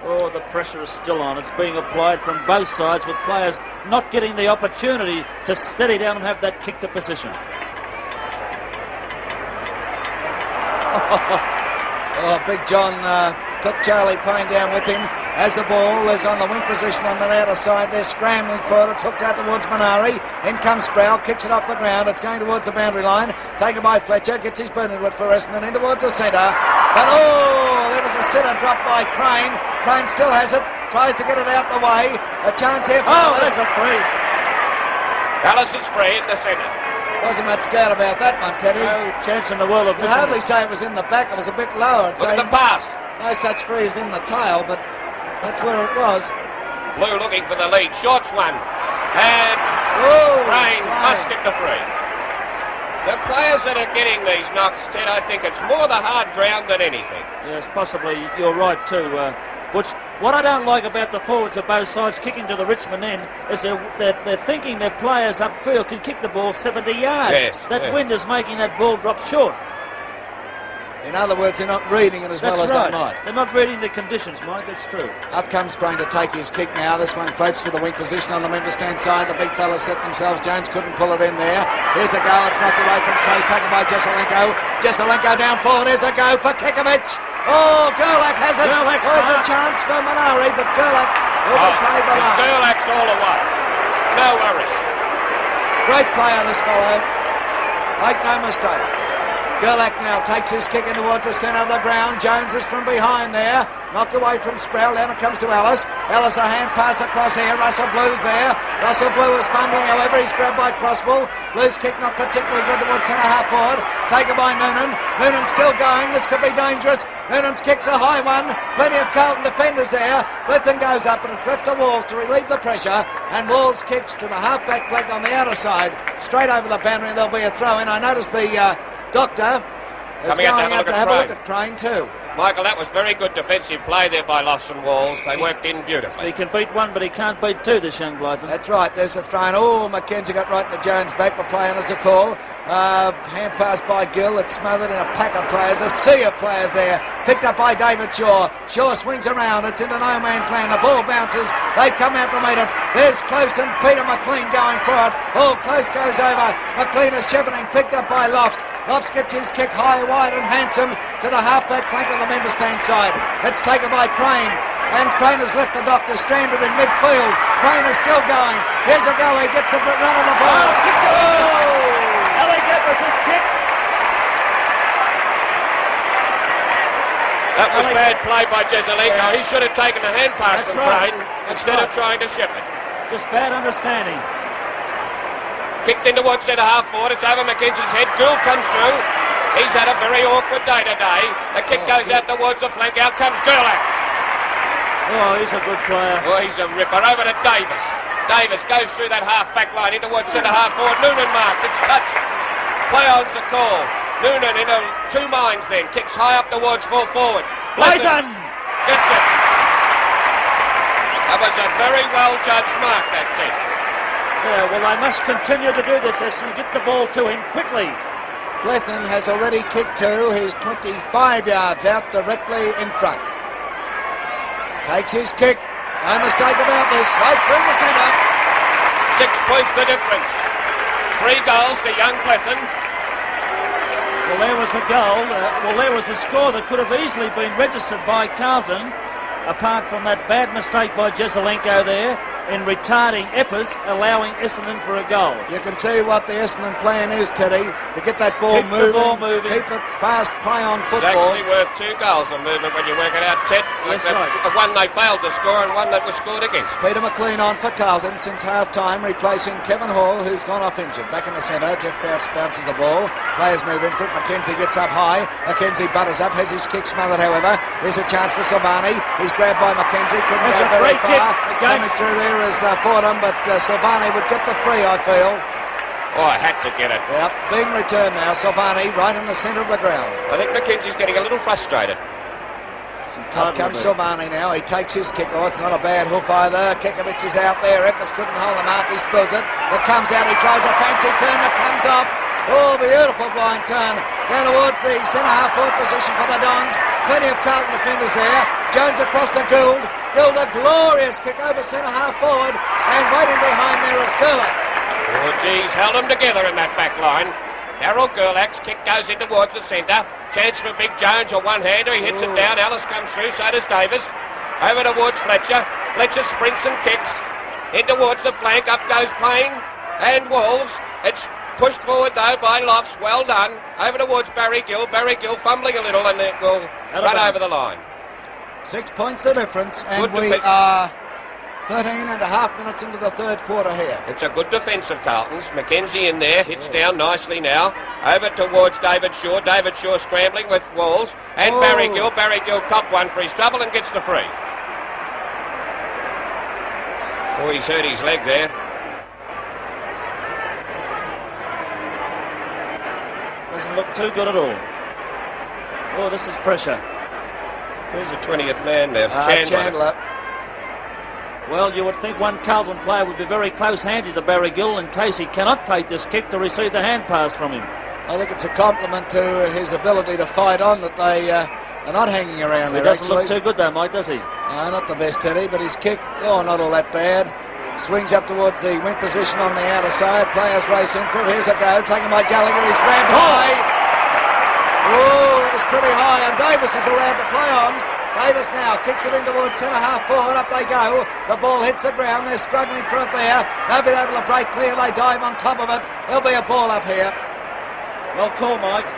Oh, the pressure is still on. It's being applied from both sides, with players not getting the opportunity to steady down and have that kick to position. Oh, Big John took Charlie Payne down with him. As the ball is on the wing position on the outer side, they're scrambling for it. It's hooked out towards Minari. In comes Sproul, kicks it off the ground. It's going towards the boundary line. Taken by Fletcher, gets his boot into it for Essendon, in towards the centre. But there was a sitter dropped by Crane. Crane still has it, tries to get it out the way. A chance here for Ellis. That's a free. Ellis is free in the centre. Wasn't much doubt about that one, Teddy. No chance in the world of You can hardly say it was in the back. It was a bit lower. Look at the pass. No such free as in the tail, but that's where it was. Blue looking for the lead. Shorts one. And Crane must get the free. The players that are getting these knocks, Ted, I think it's more the hard ground than anything. Yes, possibly. You're right too, Butch. What I don't like about the forwards of both sides kicking to the Richmond end is they're thinking their players upfield can kick the ball 70 yards. Yes, that wind is making that ball drop short. In other words, they're not reading it as well as they might. They're not reading the conditions, Mike, that's true. Up comes Crane to take his kick now. This one floats to the wing position on the member stand side. The big fellas set themselves. Jones couldn't pull it in there. Here's a go. It's knocked away from close. Taken by Jesselenko. Jesselenko down forward. Here's a go for Kikovic. Oh, Gerlach has it. There's a chance for Minari, but Gerlach will be played the mark. Gerlach's all away. No worries. Great player, this fellow. Make no mistake. Gerlach now takes his kick in towards the centre of the ground. Jones is from behind there. Knocked away from Sproul. Down it comes to Ellis. Ellis a hand pass across here. Russell Blue's there. Russell Blue is fumbling, however. He's grabbed by Crosswell. Blue's kick not particularly good towards centre half forward. Taken by Noonan. Noonan's still going. This could be dangerous. Noonan's kick's a high one. Plenty of Carlton defenders there. Blithen goes up, and it's left to Walls to relieve the pressure. And Walls kicks to the half-back flank on the outer side. Straight over the boundary, and there'll be a throw in. I noticed the Doctor is going out to have a look at Crane too. Michael, that was very good defensive play there by Lofts and Walls. They worked in beautifully. He can beat one, but he can't beat two, this young Blythen. That's right, there's the throw in. Oh, McKenzie got right into Jones' back, but play on as a call. Hand pass by Gill. It's smothered in a pack of players, a sea of players there. Picked up by David Shaw. Shaw swings around. It's into no man's land. The ball bounces. They come out to meet it. There's Close and Peter McLean going for it. Oh, Close goes over. McLean is shepherding. Picked up by Lofts. Lofts gets his kick high, wide and handsome to the half-back flank of the member stand side. It's taken by Crane. And Crane has left the Doctor stranded in midfield. Crane is still going. Here's a go. He gets a run on the ball. Elliott was his kick. That was bad play by Jesselenko. He should have taken a hand pass from Crane instead of trying to ship it. Just bad understanding. Kicked in towards centre half forward. It's over Mackenzie's head. Gould comes through. He's had a very awkward day today. The kick goes out towards the flank. Out comes Gerlach. Oh, he's a good player. Oh, he's a ripper. Over to Davis. Davis goes through that half-back line in towards centre half forward. Noonan marks. It's touched. Play on's the call. Noonan in two minds then. Kicks high up towards full forward. Blythen gets it. That was a very well-judged mark, that team. Yeah, well, they must continue to do this and get the ball to him quickly. Blithen has already kicked two. He's 25 yards out directly in front. Takes his kick. No mistake about this. Right through the centre. 6 points the difference. 3 goals to young Blethyn. Well, there was a goal. There was a score that could have easily been registered by Carlton, apart from that bad mistake by Jezelenko there in retarding Eppers, allowing Essendon for a goal. You can see what the Essendon plan is, Teddy, to get that ball Keep moving, the ball moving. keep it fast, play on It's football. actually worth 2 goals of movement when you work it out, Ted. That's right. One they failed to score and one that was scored against. Peter McLean on for Carlton since half-time, replacing Kevin Hall, who's gone off injured. Back in the centre, Jeff Krause bounces the ball. Players move in for it. Mackenzie gets up high. Mackenzie butters up, has his kick smothered, however. There's a chance for Silvani. He's grabbed by Mackenzie, couldn't There's go a very free kick far. Coming against... through there is Fordham, but Silvani would get the free, I feel. Oh, I had to get it. Yep, being returned now. Silvani right in the centre of the ground. I think Mackenzie's getting a little frustrated. Up comes Silvani now. He takes his kick. Oh, it's not a bad hoof either. Kekovic is out there. Eppers couldn't hold the mark. He spills it. It comes out. He tries a fancy turn that comes off. Oh, beautiful blind turn down towards the centre-half forward position for the Dons. Plenty of Carlton defenders there. Jones across to Gould. Gould, a glorious kick over centre-half forward. And waiting behind there is Gurlach. Oh, geez, held them together in that back line. Darryl Gerlach's kick goes in towards the centre. Chance for Big Jones, a one-hander. He hits it down. Ellis comes through, so does Davis. Over towards Fletcher. Fletcher sprints and kicks. In towards the flank. Up goes Payne and Walls. It's pushed forward, though, by Lofts. Well done. Over towards Barry Gill. Barry Gill fumbling a little, and it will run over the line. 6 points the difference, and Good we are 13 and a half minutes into the third quarter here. It's a good defence of Carlton's. Mackenzie in there, hits down nicely now. Over towards David Shaw. David Shaw scrambling with Walls. And Barry Gill. Barry Gill copped one for his trouble and gets the free. Oh, he's hurt his leg there. Doesn't look too good at all. Oh, this is pressure. Who's the 20th man there? Chandler. Well, you would think one Carlton player would be very close-handed to Barry Gill in case he cannot take this kick to receive the hand pass from him. I think it's a compliment to his ability to fight on that they are not hanging around there. He doesn't actually look too good though, Mike, does he? No, not the best, Teddy, but his kick, not all that bad. Swings up towards the wing position on the outer side. Players race in for it. Here's a go, taken by Gallagher. He's grabbed high. Oh, that was pretty high, and Davis is allowed to play on. Davis now kicks it in towards centre-half forward. Up they go. The ball hits the ground. They're struggling for it there. Nobody able to break clear. They dive on top of it. There'll be a ball up here. Well called, Mike.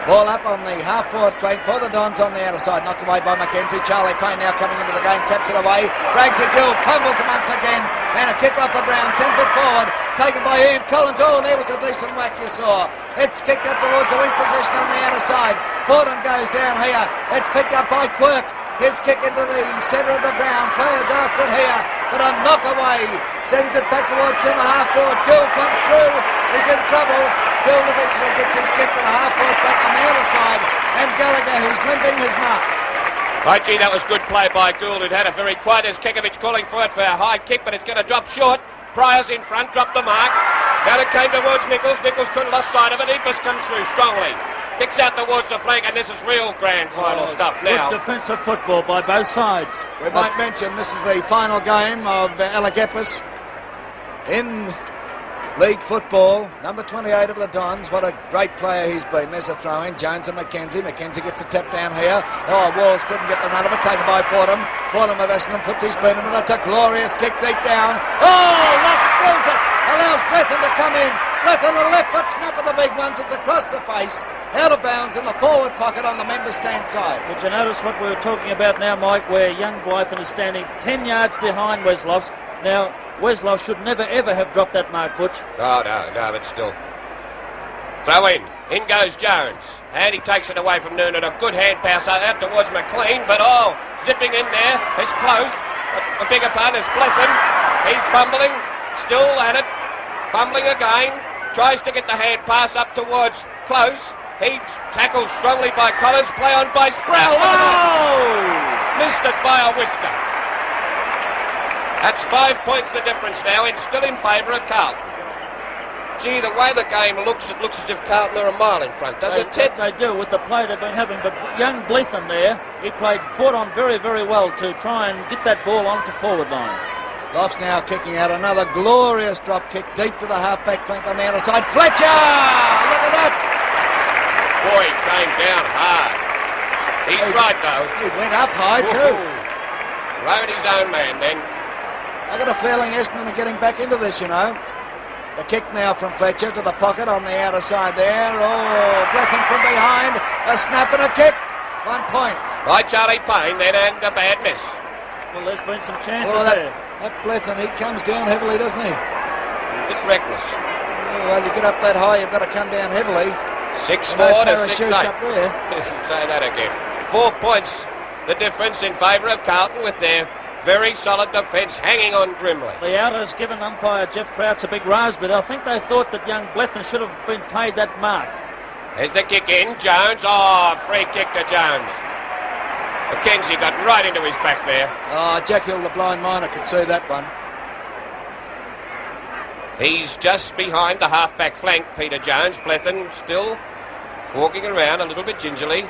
Ball up on the half-forward flank for the Dons on the outer side. Knocked away by Mackenzie. Charlie Payne now coming into the game. Taps it away. Ragsy Gill fumbles it once again. And a kick off the ground. Sends it forward. Taken by Ian Collins. Oh, there was a decent whack you saw. It's kicked up towards the wing position on the outer side. Fordham goes down here. It's picked up by Quirk. His kick into the centre of the ground. Players after it here. But a knock away. Sends it back towards centre-half forward. Gill comes through. He's in trouble. Gill eventually gets his kick to the half-forward back on the other side. And Gallagher, who's limping, is marked. Right, gee, that was good play by Gould, who'd had a very quiet as Kekovic calling for it for a high kick, but it's going to drop short. Pryor's in front, dropped the mark. Now it came towards Nichols. Nichols couldn't lost sight of it. Epus comes through strongly. Kicks out towards the flank, and this is real grand final stuff now. Good defensive football by both sides. We might mention this is the final game of Alec Epus in league football. Number 28 of the Dons. What a great player he's been. There's a throw in. Jones and Mackenzie. Mackenzie gets a tap down here. Oh, Walls couldn't get the run of it. Taken by Fordham. Fordham of Essendon puts his beat in it. It's a glorious kick deep down. Oh, Lott spills it. Allows Blethyn to come in. Blethyn, the left foot snap of the big ones. It's across the face. Out of bounds in the forward pocket on the member stand side. Did you notice what we were talking about now, Mike, where young Blythen is standing 10 yards behind Wesloff's? Now, Wesloff should never ever have dropped that mark, Butch. Oh, no, but still. Throw in. In goes Jones. And he takes it away from Noonan. A good hand pass out towards McLean, but zipping in there is close. A bigger part is Blethyn. He's fumbling. Still at it. Fumbling again. Tries to get the hand pass up towards Close. He's tackled strongly by Collins. Play on by Sproul. Oh! Missed it by a whisker. That's 5 points the difference now, and still in favour of Carlton. Gee, the way the game looks, it looks as if Carlton are a mile in front, doesn't it, Ted? They do, with the play they've been having. But young Bleathen there, he fought on very, very well to try and get that ball onto forward line. Loft's now kicking out another glorious drop kick deep to the half-back flank on the outer side. Fletcher! Look at that! Boy, he came down hard. He's right, though. He went up high, too. Rode his own man, then. I got a feeling Essendon are getting back into this, you know. The kick now from Fletcher to the pocket on the outer side there. Oh, Bleathen from behind. A snap and a kick. 1 point. By Charlie Payne, then, and a bad miss. Well, there's been some chances there. That Bleathen, he comes down heavily, doesn't he? A bit reckless. Oh, well, you get up that high, you've got to come down heavily. 6-4 to 6-8. Up there. Say that again. 4 points, the difference in favour of Carlton with their very solid defence hanging on grimly. The outer's given umpire Jeff Crouch a big rise, but I think they thought that young Bleathen should have been paid that mark. There's the kick in. Jones. Oh, free kick to Jones. McKenzie got right into his back there. Oh, Jack Hill, the blind miner, could see that one. He's just behind the half-back flank, Peter Jones. Bleathen still walking around a little bit gingerly.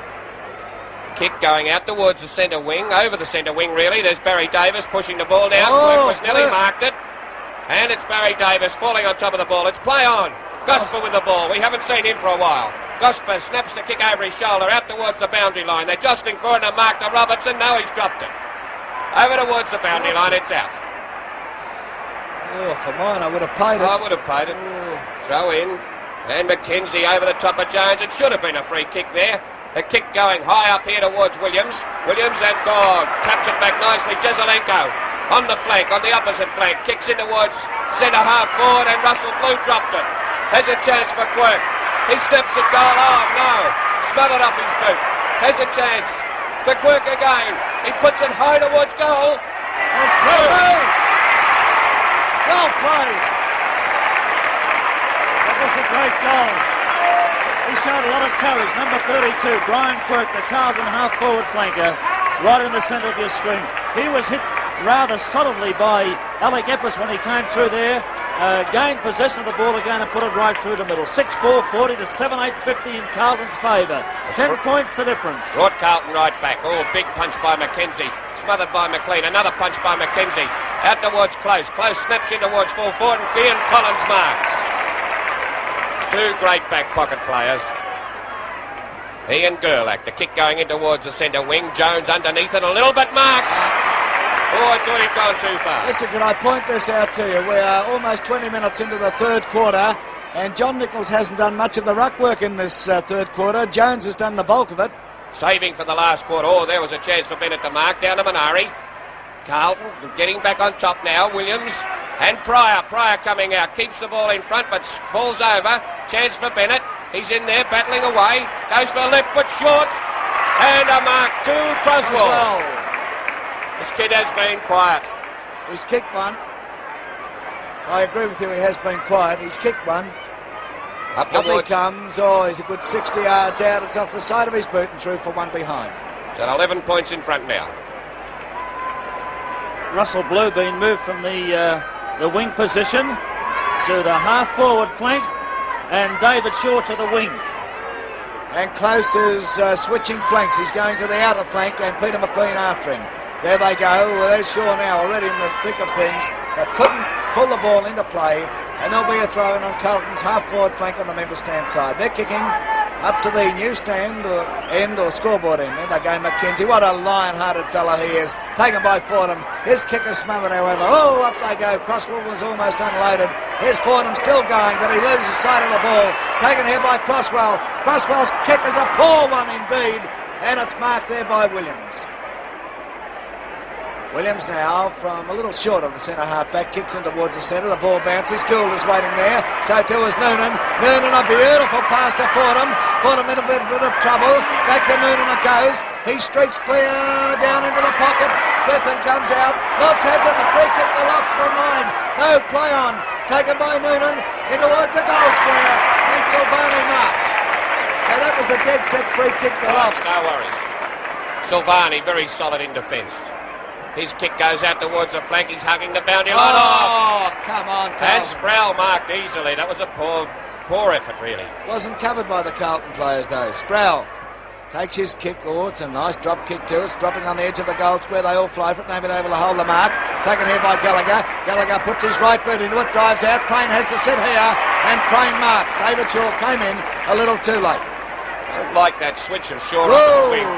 Kick going out towards the centre wing, over the centre wing really. There's Barry Davis pushing the ball down. Quirk was nearly marked it. And it's Barry Davis falling on top of the ball. It's play on. Gosper with the ball. We haven't seen him for a while. Gosper snaps the kick over his shoulder out towards the boundary line. They're jostling for it to mark to Robertson. No, he's dropped it. Over towards the boundary line. It's out. Oh, for mine, I would have paid it. I would have paid it. Throw in. And McKenzie over the top of Jones. It should have been a free kick there. The kick going high up here towards Williams. Williams and God taps it back nicely. Jezelenko on the flank, on the opposite flank. Kicks in towards centre half forward and Russell Blue dropped it. Has a chance for Quirk. He steps at goal. Oh, no. Smothered off his boot. Has a chance for Quirk again. He puts it high towards goal. Well played. That was a great goal. He showed a lot of courage. Number 32, Brian Quirk, the Carlton half-forward flanker, right in the centre of your screen. He was hit rather solidly by Alec Eppes when he came through there. Gained possession of the ball again and put it right through the middle. 6-4, 40 to 7-8, 50 in Carlton's favour. 10 points the difference. Brought Carlton right back. Oh, big punch by McKenzie. Smothered by McLean. Another punch by McKenzie. Out towards Close. Close snaps in towards full forward and Ian Collins marks. Two great back pocket players. Ian Gerlach, the kick going in towards the centre wing. Jones underneath it a little bit. Marks. Oh, I thought he'd gone too far. Listen, can I point this out to you? We are almost 20 minutes into the third quarter and John Nichols hasn't done much of the ruck work in this third quarter. Jones has done the bulk of it. Saving for the last quarter. Oh, there was a chance for Bennett to mark down to Minari. Carlton getting back on top now. Williams and Pryor. Pryor coming out. Keeps the ball in front but falls over. Chance for Bennett. He's in there battling away. Goes for a left foot short. And a mark to Croswell. This kid has been quiet. He's kicked one. I agree with you, he has been quiet. He's kicked one. Up he comes. Oh, he's a good 60 yards out. It's off the side of his boot and through for one behind. So 11 points in front now. Russell Blue being moved from the wing position to the half-forward flank and David Shaw to the wing. And Close is switching flanks. He's going to the outer flank and Peter McLean after him. There they go. Well, there's Shaw now already in the thick of things. They couldn't pull the ball into play and there'll be a throw in on Carlton's half-forward flank on the member stand side. They're kicking up to the new stand end or scoreboard end. There they go, McKenzie. What a lion-hearted fella he is. Taken by Fordham. His kick is smothered, however. Oh, up they go. Crosswell was almost unloaded. Here's Fordham still going, but he loses sight of the ball. Taken here by Crosswell. Crosswell's kick is a poor one indeed, and it's marked there by Williams. Williams now from a little short of the centre half-back, kicks in towards the centre, the ball bounces, Gould is waiting there, so too is Noonan. Noonan a beautiful pass to Fordham. Fordham in a bit of trouble, back to Noonan it goes, he streaks clear down into the pocket, Bethan comes out, Lofts has it, a free kick to Lofts from line, no play on, taken by Noonan, in towards the goal square, and Silvani marks. Now that was a dead set free kick to Lofts. No worries. Silvani very solid in defence. His kick goes out towards the flank. He's hugging the boundary line. Oh, come on, Carlton. And Sproul marked easily. That was a poor effort, really. Wasn't covered by the Carlton players, though. Sproul takes his kick. Oh, it's a nice drop kick too. It's dropping on the edge of the goal square. They all fly for it. Not been able to hold the mark. Taken here by Gallagher. Gallagher puts his right boot into it. Drives out. Crane has to sit here. And Crane marks. David Shaw came in a little too late. Don't like that switch of Shaw up the wing.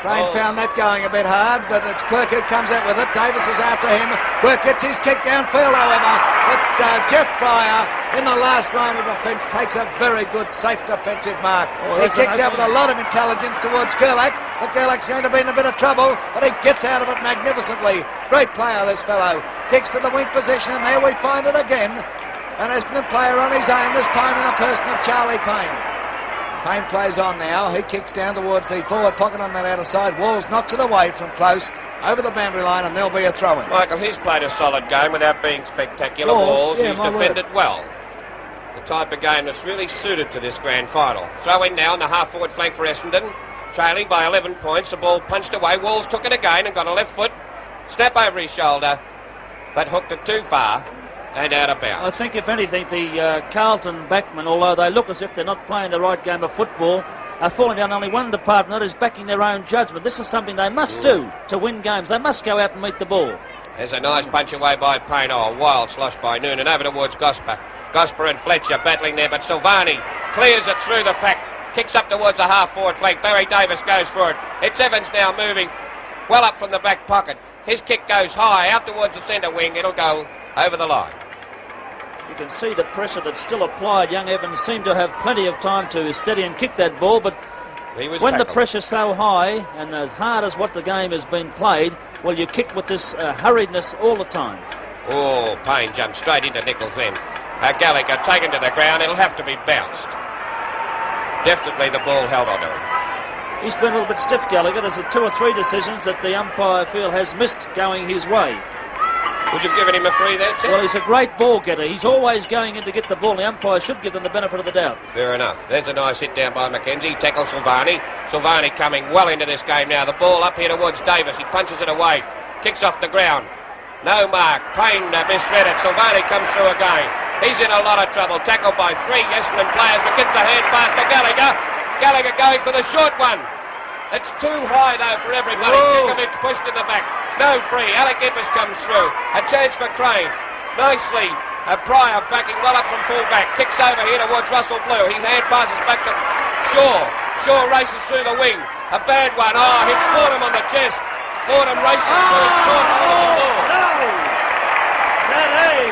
Crane found that going a bit hard, but it's Quirk who comes out with it. Davis is after him. Quirk gets his kick downfield, however. But Jeff Pryor, in the last line of defence, takes a very good, safe defensive mark. He kicks out with a lot of intelligence towards Gerlach, but Gerlach's going to be in a bit of trouble, but he gets out of it magnificently. Great player, this fellow. Kicks to the wing position, and there we find it again. An Essendon player on his own, this time in the person of Charlie Payne. Payne plays on now. He kicks down towards the forward pocket on that outer side. Walls knocks it away from close over the boundary line, and there'll be a throw-in. Michael, he's played a solid game without being spectacular. Walls, he's defended well. The type of game that's really suited to this grand final. Throw-in now on the half-forward flank for Essendon. Trailing by 11 points. The ball punched away. Walls took it again and got a left foot. Snap over his shoulder, but hooked it too far. And out of bounds. I think, if anything, the Carlton backmen, although they look as if they're not playing the right game of football, are falling down only one department, that is backing their own judgment. This is something they must do to win games. They must go out and meet the ball. There's a nice punch away by Payne. Oh, a wild slosh by Noonan over towards Gosper. Gosper and Fletcher battling there, but Silvani clears it through the pack. Kicks up towards the half-forward flank. Barry Davis goes for it. It's Evans now moving well up from the back pocket. His kick goes high out towards the centre wing. It'll go over the line. You can see the pressure that's still applied. Young Evans seemed to have plenty of time to steady and kick that ball, but when the pressure's so high and as hard as what the game has been played, well, you kick with this hurriedness all the time. Oh, Payne jumped straight into Nichols then. Gallagher taken to the ground. It'll have to be bounced. Definitely the ball held onto him. He's been a little bit stiff, Gallagher. There's 2 or 3 decisions that the umpire feel has missed going his way. Would you have given him a free there, Tim? Well, he's a great ball getter. He's always going in to get the ball. The umpire should give them the benefit of the doubt. Fair enough. There's a nice hit down by McKenzie. Tackles Silvani. Silvani coming well into this game now. The ball up here towards Davis. He punches it away. Kicks off the ground. No mark. Payne misread it. Silvani comes through again. He's in a lot of trouble. Tackled by 3 Essendon players. But gets a hand pass to Gallagher. Gallagher going for the short one. It's too high, though, for everybody. Djokovic pushed in the back. No free. Alec Eppers comes through. A chance for Crane. Nicely. Pryor backing well up from full-back. Kicks over here towards Russell Blue. He hand passes back to Shaw. Shaw races through the wing. A bad one. Oh, hits Fordham on the chest. Fordham races through. No! Teddy!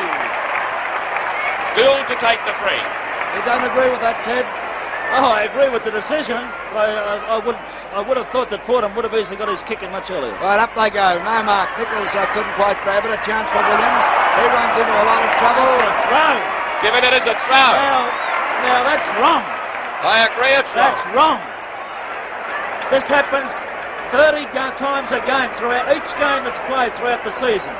Gould to take the free. You don't agree with that, Ted? Oh, I agree with the decision. I would have thought that Fordham would have easily got his kick in much earlier. Right, up they go. No mark. Nichols couldn't quite grab it. A chance for Williams. He runs into a lot of trouble. It's a throw. Giving it as a throw. Now that's wrong. I agree, it's wrong. That's wrong. This happens 30 times a game throughout each game that's played throughout the season.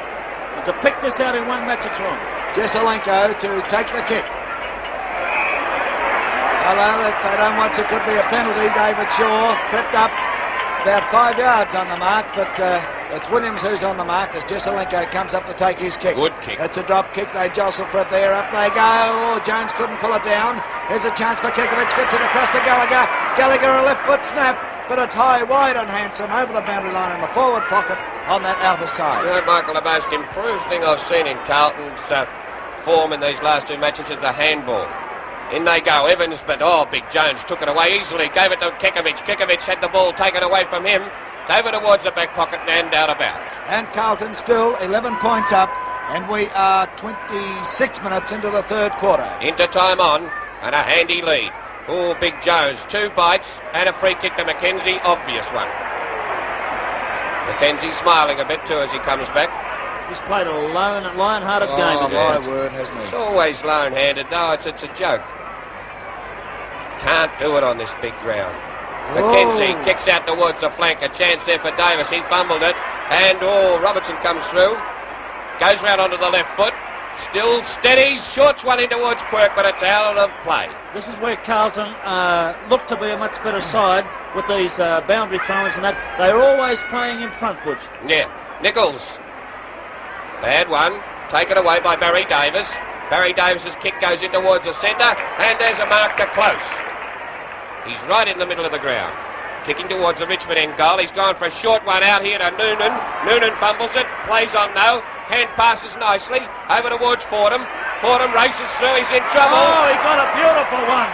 And to pick this out in one match, it's wrong. Jesselenko to take the kick. Hello, they don't watch it, could be a penalty. David Shaw tripped up about 5 yards on the mark, but it's Williams who's on the mark as Jesselenko comes up to take his kick. Good kick. It's a drop kick. They jostle for it there. Up they go. Oh, Jones couldn't pull it down. Here's a chance for Kikovic. Gets it across to Gallagher. Gallagher a left foot snap, but it's high, wide and handsome over the boundary line in the forward pocket on that outer side. You know, Michael, the most improved thing I've seen in Carlton's form in these last 2 matches is the handball. In they go, Evans, but Big Jones took it away easily, gave it to Kikovic. Kikovic had the ball taken away from him, over towards the back pocket and out of bounds. And Carlton still 11 points up, and we are 26 minutes into the third quarter. Into time on, and a handy lead. Oh, Big Jones, 2 bites and a free kick to McKenzie, obvious one. McKenzie smiling a bit too as he comes back. He's played a lion-hearted game in this my match. word, hasn't he? It's always lone-handed, though. It's a joke. Can't do it on this big ground. McKenzie kicks out towards the flank. A chance there for Davis. He fumbled it. And, Robertson comes through. Goes round onto the left foot. Still steady, shorts one in towards Quirk, but it's out of play. This is where Carlton look to be a much better side with these boundary throw-ins and that. They're always playing in front, Butch. Yeah, Nichols. Bad one, taken away by Barry Davis. Barry Davis's kick goes in towards the centre, and there's a mark to close. He's right in the middle of the ground. Kicking towards the Richmond end goal. He's gone for a short one out here to Noonan. Noonan fumbles it, plays on no. Hand passes nicely over towards Fordham. Fordham races through, he's in trouble. Oh, he got a beautiful one.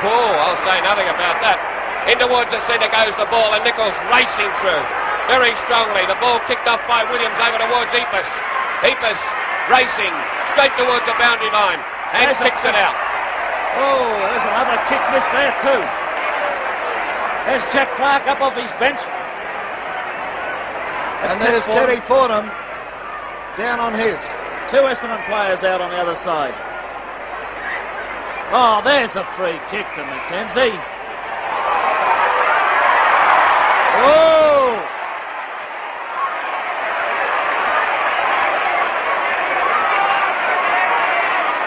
Whoa, I'll say nothing about that. In towards the centre goes the ball, and Nichols racing through very strongly. The ball kicked off by Williams over towards Epus. Epus racing straight towards the boundary line and kicks it out. Oh, there's another kick missed there too. There's Jack Clark up off his bench. And there's Teddy Fordham down on his. Two Essendon players out on the other side. Oh, there's a free kick to Mackenzie. Oh!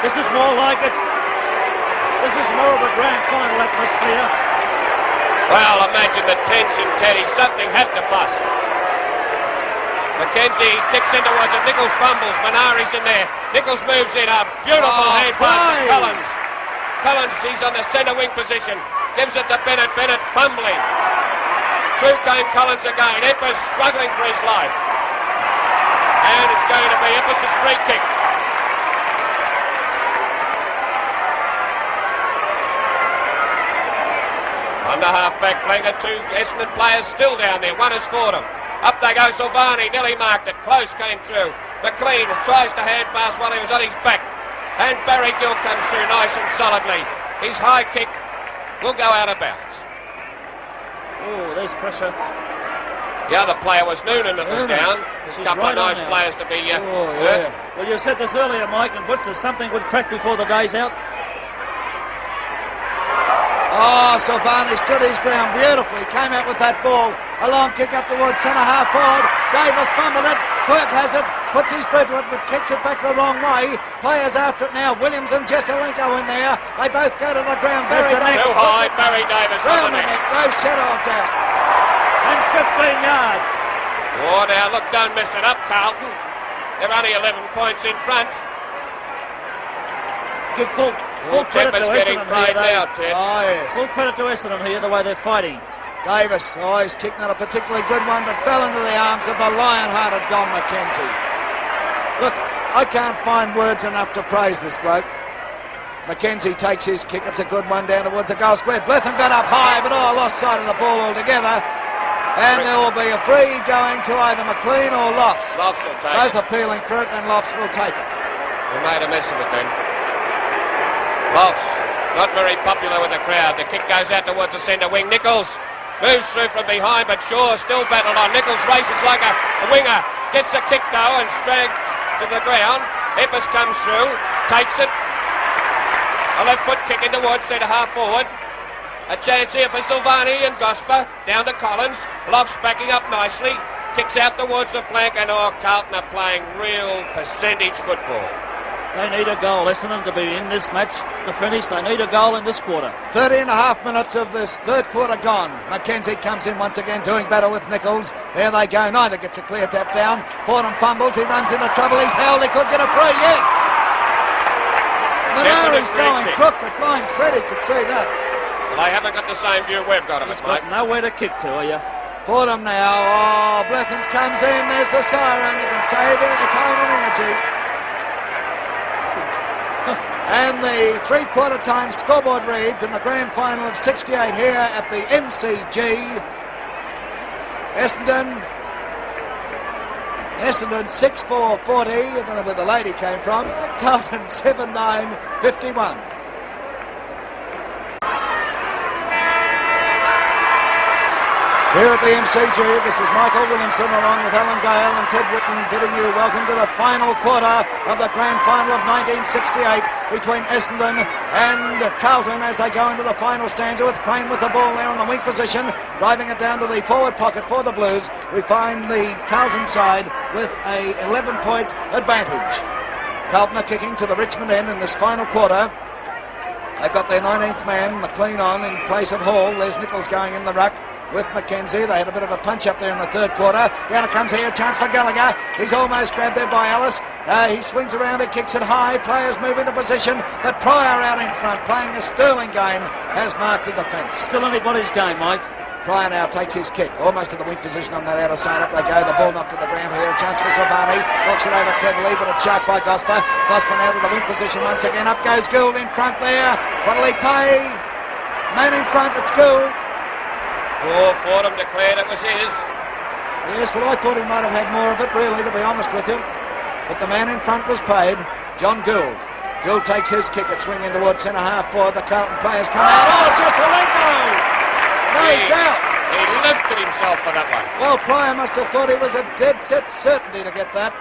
This is more like it. This is more of a grand final atmosphere. Well, imagine the tension, Teddy. Something had to bust. Mackenzie kicks in towards it. Nichols fumbles. Manari's in there. Nichols moves in. A beautiful hand pass to Collins. Collins, he's on the centre wing position. Gives it to Bennett. Bennett fumbling. Through came Collins again. Epus struggling for his life. And it's going to be Epus' free kick. On the half-back flank, the two Essendon players still down there. One is Fordham. Up they go, Silvani, nearly marked it. Close came through. McLean tries to hand pass while he was on his back. And Barry Gill comes through nice and solidly. His high kick will go out of bounds. Oh, there's pressure. The other player was Noonan that was down. There's a couple of nice players to be hurt. Well, you said this earlier, Mike, and Butch, there's something would crack before the day's out. Oh, Silvani stood his ground beautifully. Came out with that ball. A long kick up towards centre half forward. Davis fumbled it. Quirk has it. Puts his foot to it, but kicks it back the wrong way. Players after it now. Williams and Jesselenko in there. They both go to the ground. Barry Davis. Too high. Barry Davis on the neck. No shadow of doubt. And 15 yards. Oh, now look, don't mess it up, Carlton. They're only 11 points in front. Give full credit to Essendon here, now, Ted. Oh, yes. Full credit to Essendon here, the way they're fighting. Davis, his kick not a particularly good one, but fell into the arms of the lion-hearted Don McKenzie. Look, I can't find words enough to praise this bloke. McKenzie takes his kick. It's a good one down towards the goal square. Blethyn got up high, but lost sight of the ball altogether. And there will be a free going to either McLean or Lofts. Lofts will take Both it. appealing for it, and Lofts will take it. We made a mess of it then. Lofts, not very popular with the crowd. The kick goes out towards the centre wing. Nichols moves through from behind, but Shaw still battled on. Nichols races like a winger. Gets the kick though and drags to the ground. Epus comes through, takes it. A left foot kick in towards centre half forward. A chance here for Silvani and Gosper. Down to Collins. Lofts backing up nicely. Kicks out towards the flank, and Carlton are playing real percentage football. They need a goal, Essendon, to be in this match to finish. They need a goal in this quarter. 30 and a half minutes of this third quarter gone. Mackenzie comes in once again, doing battle with Nichols. There they go. Neither gets a clear tap down. Fordham fumbles. He runs into trouble. He's held. He could get a free. Yes! Manari's going crook, but blind Freddie could see that. Well, they haven't got the same view we've got of it, mate. Nowhere to kick to, are you? Fordham now. Oh, Blethyn comes in. There's the siren. You can save your time and energy. And the three-quarter time scoreboard reads in the grand final of 68 here at the MCG. Essendon 6-4-40. I don't know where the lady came from. Carlton 7-9-51. Here at the MCG, this is Michael Williamson along with Alan Gale and Ted Whitten bidding you welcome to the final quarter of the grand final of 1968. between Essendon and Carlton as they go into the final stanza, with Crane with the ball there on the wing position, driving it down to the forward pocket for the Blues. We find the Carlton side with a 11-point advantage. Carlton are kicking to the Richmond end in this final quarter. They've got their 19th man, McLean, on in place of Hall. There's Nichols going in the ruck with Mackenzie. They had a bit of a punch up there in the third quarter. Down it comes here, a chance for Gallagher. He's almost grabbed there by Ellis. He swings around it, kicks it high. Players move into position, but Pryor out in front, playing a sterling game, has marked a defence. Still anybody's game, Mike. Pryor now takes his kick, almost to the weak position on that outer side. Up they go, the ball knocked to the ground here. A chance for Silvani, knocks it over cleverly, but it's sharp by Gosper. Gosper now to the weak position once again. Up goes Gould in front there. What'll he pay? Man in front, it's Gould. Oh, Fordham declared it was his. Yes, well, I thought he might have had more of it, really, to be honest with you. But the man in front was paid, John Gould. Gould takes his kick at swinging towards centre-half forward. The Carlton players come out. Oh, Jesselenko! No doubt. He lifted himself for that one. Well, Pryor must have thought he was a dead set certainty to get that.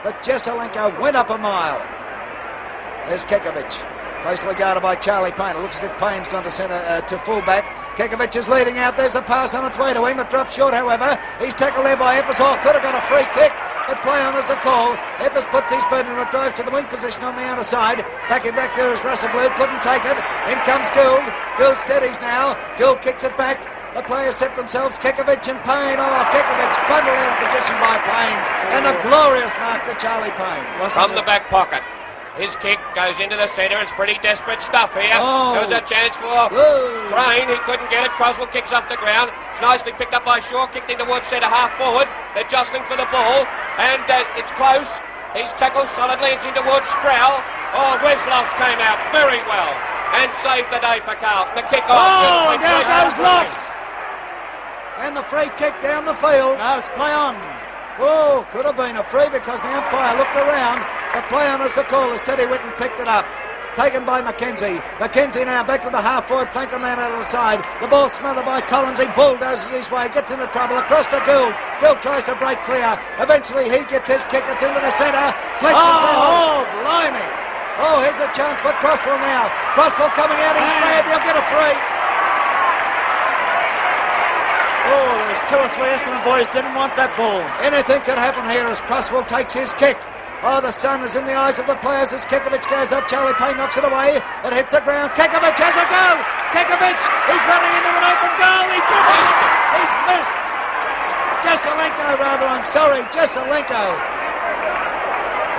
But Jesselenko went up a mile. There's Kekovic, closely guarded by Charlie Payne. It looks as if Payne's gone to centre to full-back. Kekovic is leading out. There's a pass on its way to him. It drops short, however. He's tackled there by Eppers. Oh, could have got a free kick, but play on as a call. Eppers puts his burden and it drives to the wing position on the outer side. Backing back there is Russell Blue. Couldn't take it. In comes Gould. Gould steadies now. Gould kicks it back. The players set themselves. Kekovic and Payne. Oh, Kekovic bundled out of position by Payne. And a glorious mark to Charlie Payne. From the back pocket. His kick goes into the centre. It's pretty desperate stuff here. Oh. There was a chance for Crane. He couldn't get it. Croswell kicks off the ground. It's nicely picked up by Shaw. Kicked in towards centre half forward. They're jostling for the ball. And it's close. He's tackled solidly. It's in towards Sproul. Oh, Wesloff's came out very well and saved the day for Carlton. The kick off. Oh, down goes Lofts. And the free kick down the field. No, it's play on. Oh, could have been a free because the umpire looked around. But play on as the call as Teddy Whitten picked it up. Taken by Mackenzie. Mackenzie now back to the half-forward flank on that other side. The ball smothered by Collins. He bulldozes his way, gets into trouble. Across to Gould. Gould tries to break clear. Eventually he gets his kick. It's into the centre. Fletcher's there. Oh, blimey. Oh, here's a chance for Crosswell now. Crosswell coming out. He's grabbed. He'll get a free. Oh, there's two or three Essendon boys didn't want that ball. Anything could happen here as Crosswell takes his kick. Oh, the sun is in the eyes of the players as Kekovic goes up. Charlie Payne knocks it away. It hits the ground. Kekovic has a go. Kekovic, he's running into an open goal. He dribbles. He's missed. Jesselenko, rather. I'm sorry, Jesselenko.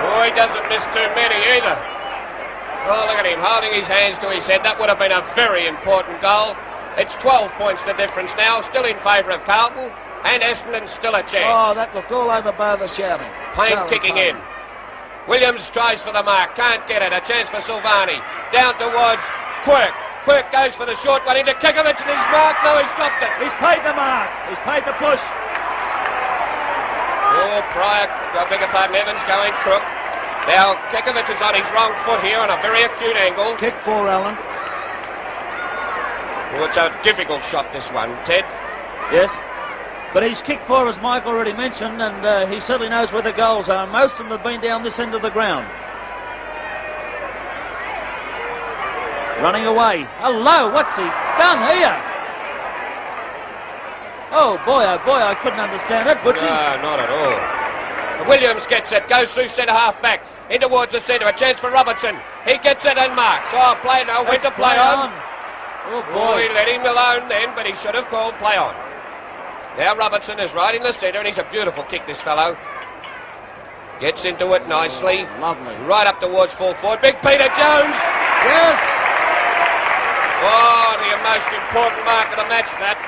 Oh, he doesn't miss too many either. Oh, look at him holding his hands to his head. That would have been a very important goal. It's 12 points the difference now. Still in favour of Carlton. And Essendon still a chance. Oh, that looked all over bar the shouting. Payne Charlie kicking Payne. in. Williams tries for the mark. Can't get it. A chance for Silvani. Down towards Quirk. Quirk goes for the short one into Kekovic and he's marked. No, he's dropped it. He's paid the mark. He's paid the push. Oh, Pryor, I beg your pardon, Evans going crook. Now, Kekovic is on his wrong foot here on a very acute angle. Kick for Allen. Well, it's a difficult shot, this one, Ted. Yes. But he's kicked for, as Mike already mentioned, and he certainly knows where the goals are. Most of them have been down this end of the ground. Running away. Hello, what's he done here? Oh boy, I couldn't understand that, Butchie. No, not at all. Williams gets it, goes through centre half back, in towards the centre, a chance for Robertson. He gets it and marks. Oh, play now, when to play on. Oh Oh, boy. he let him alone then, but he should have called play on. Now Robertson is right in the centre, and he's a beautiful kick, this fellow. Gets into it nicely. Lovely. Right up towards full forward. Big Peter Jones. Yes. Oh, the most important mark of the match, that.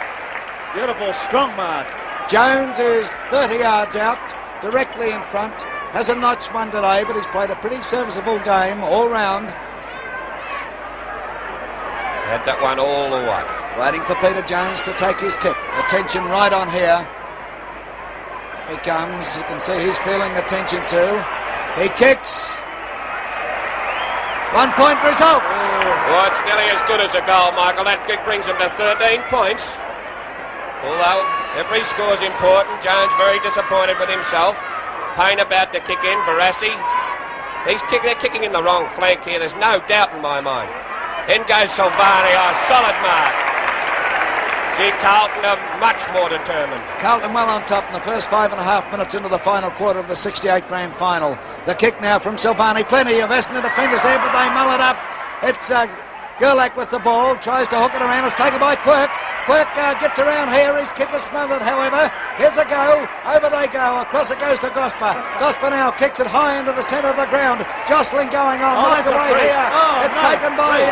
Beautiful, strong mark. Jones is 30 yards out, directly in front. Hasn't notched one today, but he's played a pretty serviceable game all round. Had that one all the way. Waiting for Peter Jones to take his kick. The tension right on here. He comes. You can see he's feeling the tension too. He kicks. 1 point results. Oh, it's nearly as good as a goal, Michael. That kick brings him to 13 points. Although every score's important, Jones very disappointed with himself. Payne about to kick in. Barassi. They're kicking in the wrong flank here. There's no doubt in my mind. In goes Silvani. Oh, solid mark. Gee, Carlton are much more determined. Carlton well on top in the first 5.5 minutes into the final quarter of the 68 grand final. The kick now from Silvani. Plenty of Essendon defenders there, but they mull it up. It's Gerlach with the ball. Tries to hook it around. It's taken by Quirk. Quirk gets around here. His kick is smothered, however. Here's a go. Over they go. Across it goes to Gosper. Gosper now kicks it high into the centre of the ground. Jostling going on. Knocked away here. It's taken by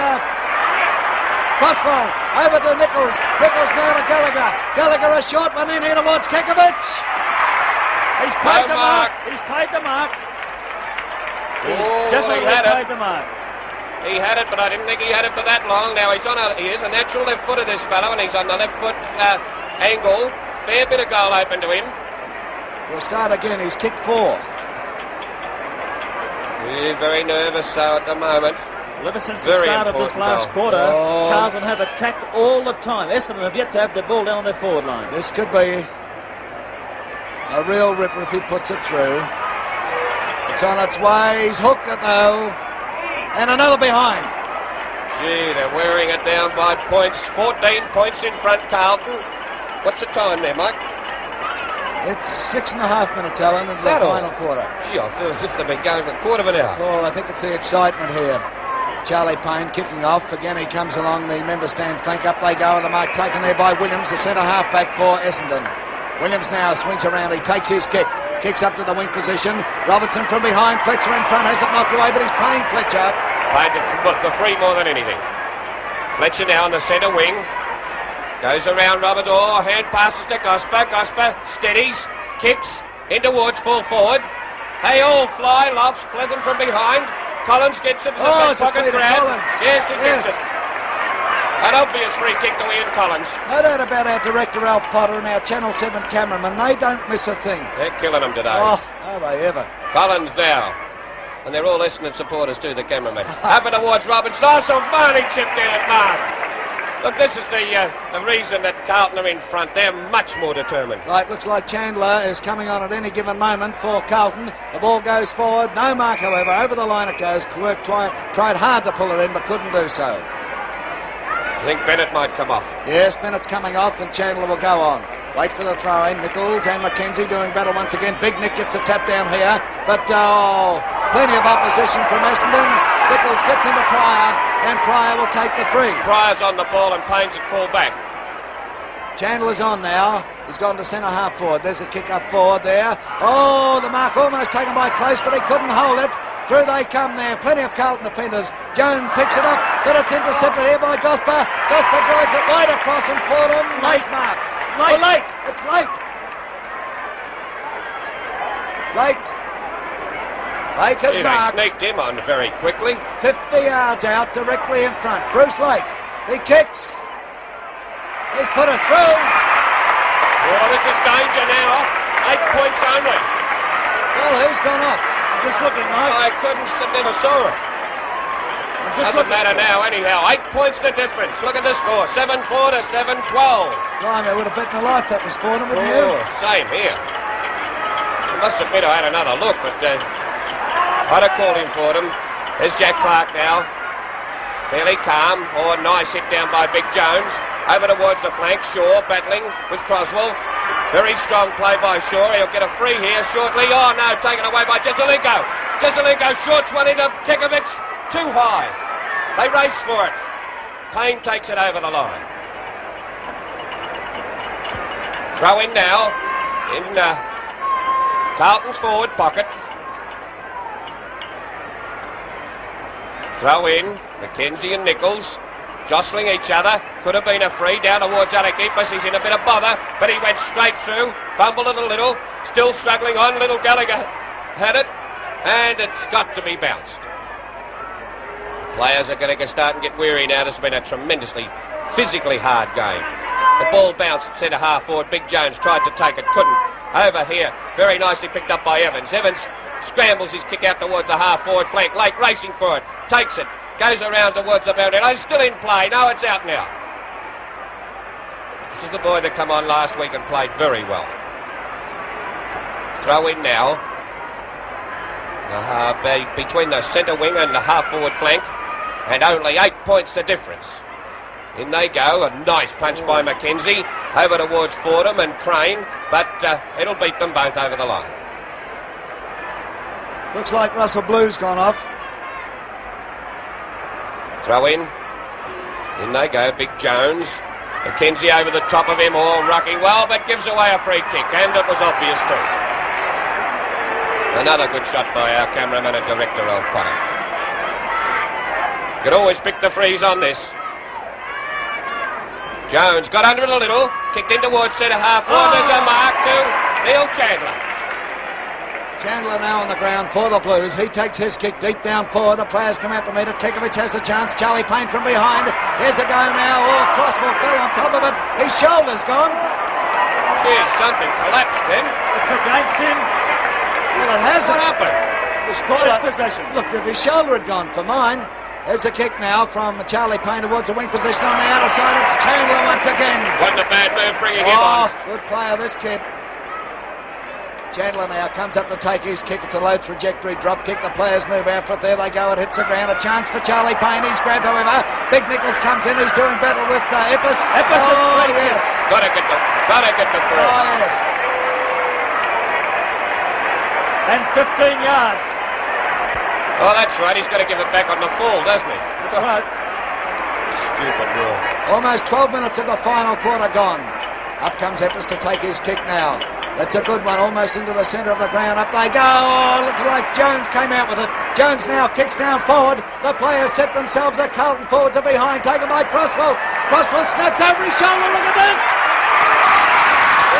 Crosswell. Over to Nichols. Nichols now to Gallagher. Gallagher a short one in here towards Kekovic. He's paid the mark. He's paid the mark. He's definitely paid the mark. He had it, but I didn't think he had it for that long. Now he is a natural left footer, this fellow, and he's on the left foot angle. Fair bit of goal open to him. We'll start again. He's kicked 4. Yeah, very nervous at the moment. Well, ever since the start of this last quarter, Carlton have attacked all the time. Essendon have yet to have the ball down on their forward line. This could be a real ripper if he puts it through. It's on its way. He's hooked it though. And another behind. Gee, they're wearing it down by points. 14 points in front, Carlton. What's the time there, Mike? It's 6.5 minutes, Alan, into the final quarter. Gee, I feel as if they've been going for a quarter of an hour. Oh, I think it's the excitement here. Charlie Payne kicking off. Again, he comes along the member stand flank. Up they go, and the mark taken there by Williams, the centre half-back for Essendon. Williams now swings around. He takes his kick. Kicks up to the wing position. Robertson from behind. Fletcher in front. Has it knocked away, but he's paying Fletcher. Paid the free more than anything. Fletcher now on the centre wing. Goes around Robert Orr. Hand passes to Gosper. Gosper steadies. Kicks in towards full forward. They all fly. Lofts. Pleasant from behind. Collins gets it to the back pocket grab. Collins. Yes, he gets it. An obvious free kick to Ian Collins. No doubt about our director Alf Potter and our Channel 7 cameraman. They don't miss a thing. They're killing them today. Oh, are they ever. Collins now. And they're all Essendon supporters too, the cameraman. Up towards Robinson. Oh, Silvani chipped in at mark. Look, this is the reason that Carlton are in front. They're much more determined. Right, looks like Chandler is coming on at any given moment for Carlton. The ball goes forward. No mark, however. Over the line it goes. Quirk tried hard to pull it in, but couldn't do so. I think Bennett might come off. Yes, Bennett's coming off and Chandler will go on. Wait for the throw-in. Nichols and Mackenzie doing battle once again. Big Nick gets a tap down here, but plenty of opposition from Essendon. Nichols gets into Pryor, and Pryor will take the free. Pryor's on the ball and Payne's at full back. Chandler's on now. He's gone to centre half forward. There's a kick up forward there. Oh, the mark almost taken by Close, but he couldn't hold it. Through they come there. Plenty of Carlton defenders. Jones picks it up, but it's intercepted here by Gosper. Gosper drives it right across and Fordham. Nice mark. Lake. It's Lake. Lake has marked. They sneaked him on very quickly. 50 yards out, directly in front. Bruce Lake. He kicks. He's put it through. Oh, this is danger now. 8 points only. Well, who's gone off? I'm just looking, Mike. I never saw it. Doesn't matter now, anyhow. 8 points the difference. Look at the score. 7-4 to 7-12. Blimey, I would have bet my life that was Fordham, wouldn't you? Same here. I must admit I had another look, but I'd have called him Fordham. There's Jack Clark now. Fairly calm. Oh, nice hit down by Big Jones. Over towards the flank. Shaw battling with Croswell. Very strong play by Shaw. He'll get a free here shortly. Oh, no, taken away by Jesselenko. Jesselenko shorts one into Kekovic. Too high. They race for it. Payne takes it over the line. Throw in now in Carlton's forward pocket. Throw in Mackenzie and Nichols jostling each other. Could have been a free down towards Alakipis. He's in a bit of bother, but he went straight through. Fumbled it a little. Still struggling on. Little Gallagher had it, and it's got to be bounced. Players are going to start and get weary now. This has been a tremendously physically hard game. The ball bounced at centre half forward. Big Jones tried to take it, couldn't. Over here, very nicely picked up by Evans. Evans scrambles his kick out towards the half forward flank. Lake racing for it, takes it, goes around towards the boundary. Oh, it's still in play. No, it's out now. This is the boy that come on last week and played very well. Throw in now. between the centre wing and the half-forward flank, and only 8 points the difference. In they go, a nice punch by Mackenzie, over towards Fordham and Crane, but it'll beat them both over the line. Looks like Russell Blue's gone off. Throw in they go, Big Jones. Mackenzie over the top of him, all rucking well, but gives away a free kick, and it was obvious too. Another good shot by our cameraman and director of Potter. Could always pick the freeze on this. Jones got under it a little, kicked in towards centre half forward. There's a mark to Neil Chandler. Chandler now on the ground for the Blues. He takes his kick deep down forward. The players come out to meet it. Kekovich has the chance. Charlie Payne from behind. Here's a go now. Oh, Crosswell fell on top of it. His shoulder's gone. Gee, something collapsed then. It's against him. Well, it hasn't. What happened? It was Corey's possession. Look, if his shoulder had gone for mine. There's a kick now from Charlie Payne towards the wing position on the outer side. It's Chandler once again. Wasn't a bad move bringing him on. Good player, this kid. Chandler now comes up to take his kick. It's a low trajectory drop kick. The players move out for it. There they go. It hits the ground. A chance for Charlie Payne. He's grabbed, however. Big Nichols comes in. He's doing battle with Eppes. Eppes is free. Yes. Gotta get the throw. Oh, yes. And 15 yards. Oh, that's right. He's got to give it back on the full, doesn't he? That's right. Stupid rule. Almost 12 minutes of the final quarter gone. Up comes Eppes to take his kick now. That's a good one, almost into the centre of the ground. Up they go. Oh, looks like Jones came out with it. Jones now kicks down forward. The players set themselves. The Carlton forwards are behind, taken by Crosswell. Crosswell snaps over his shoulder. Look at this.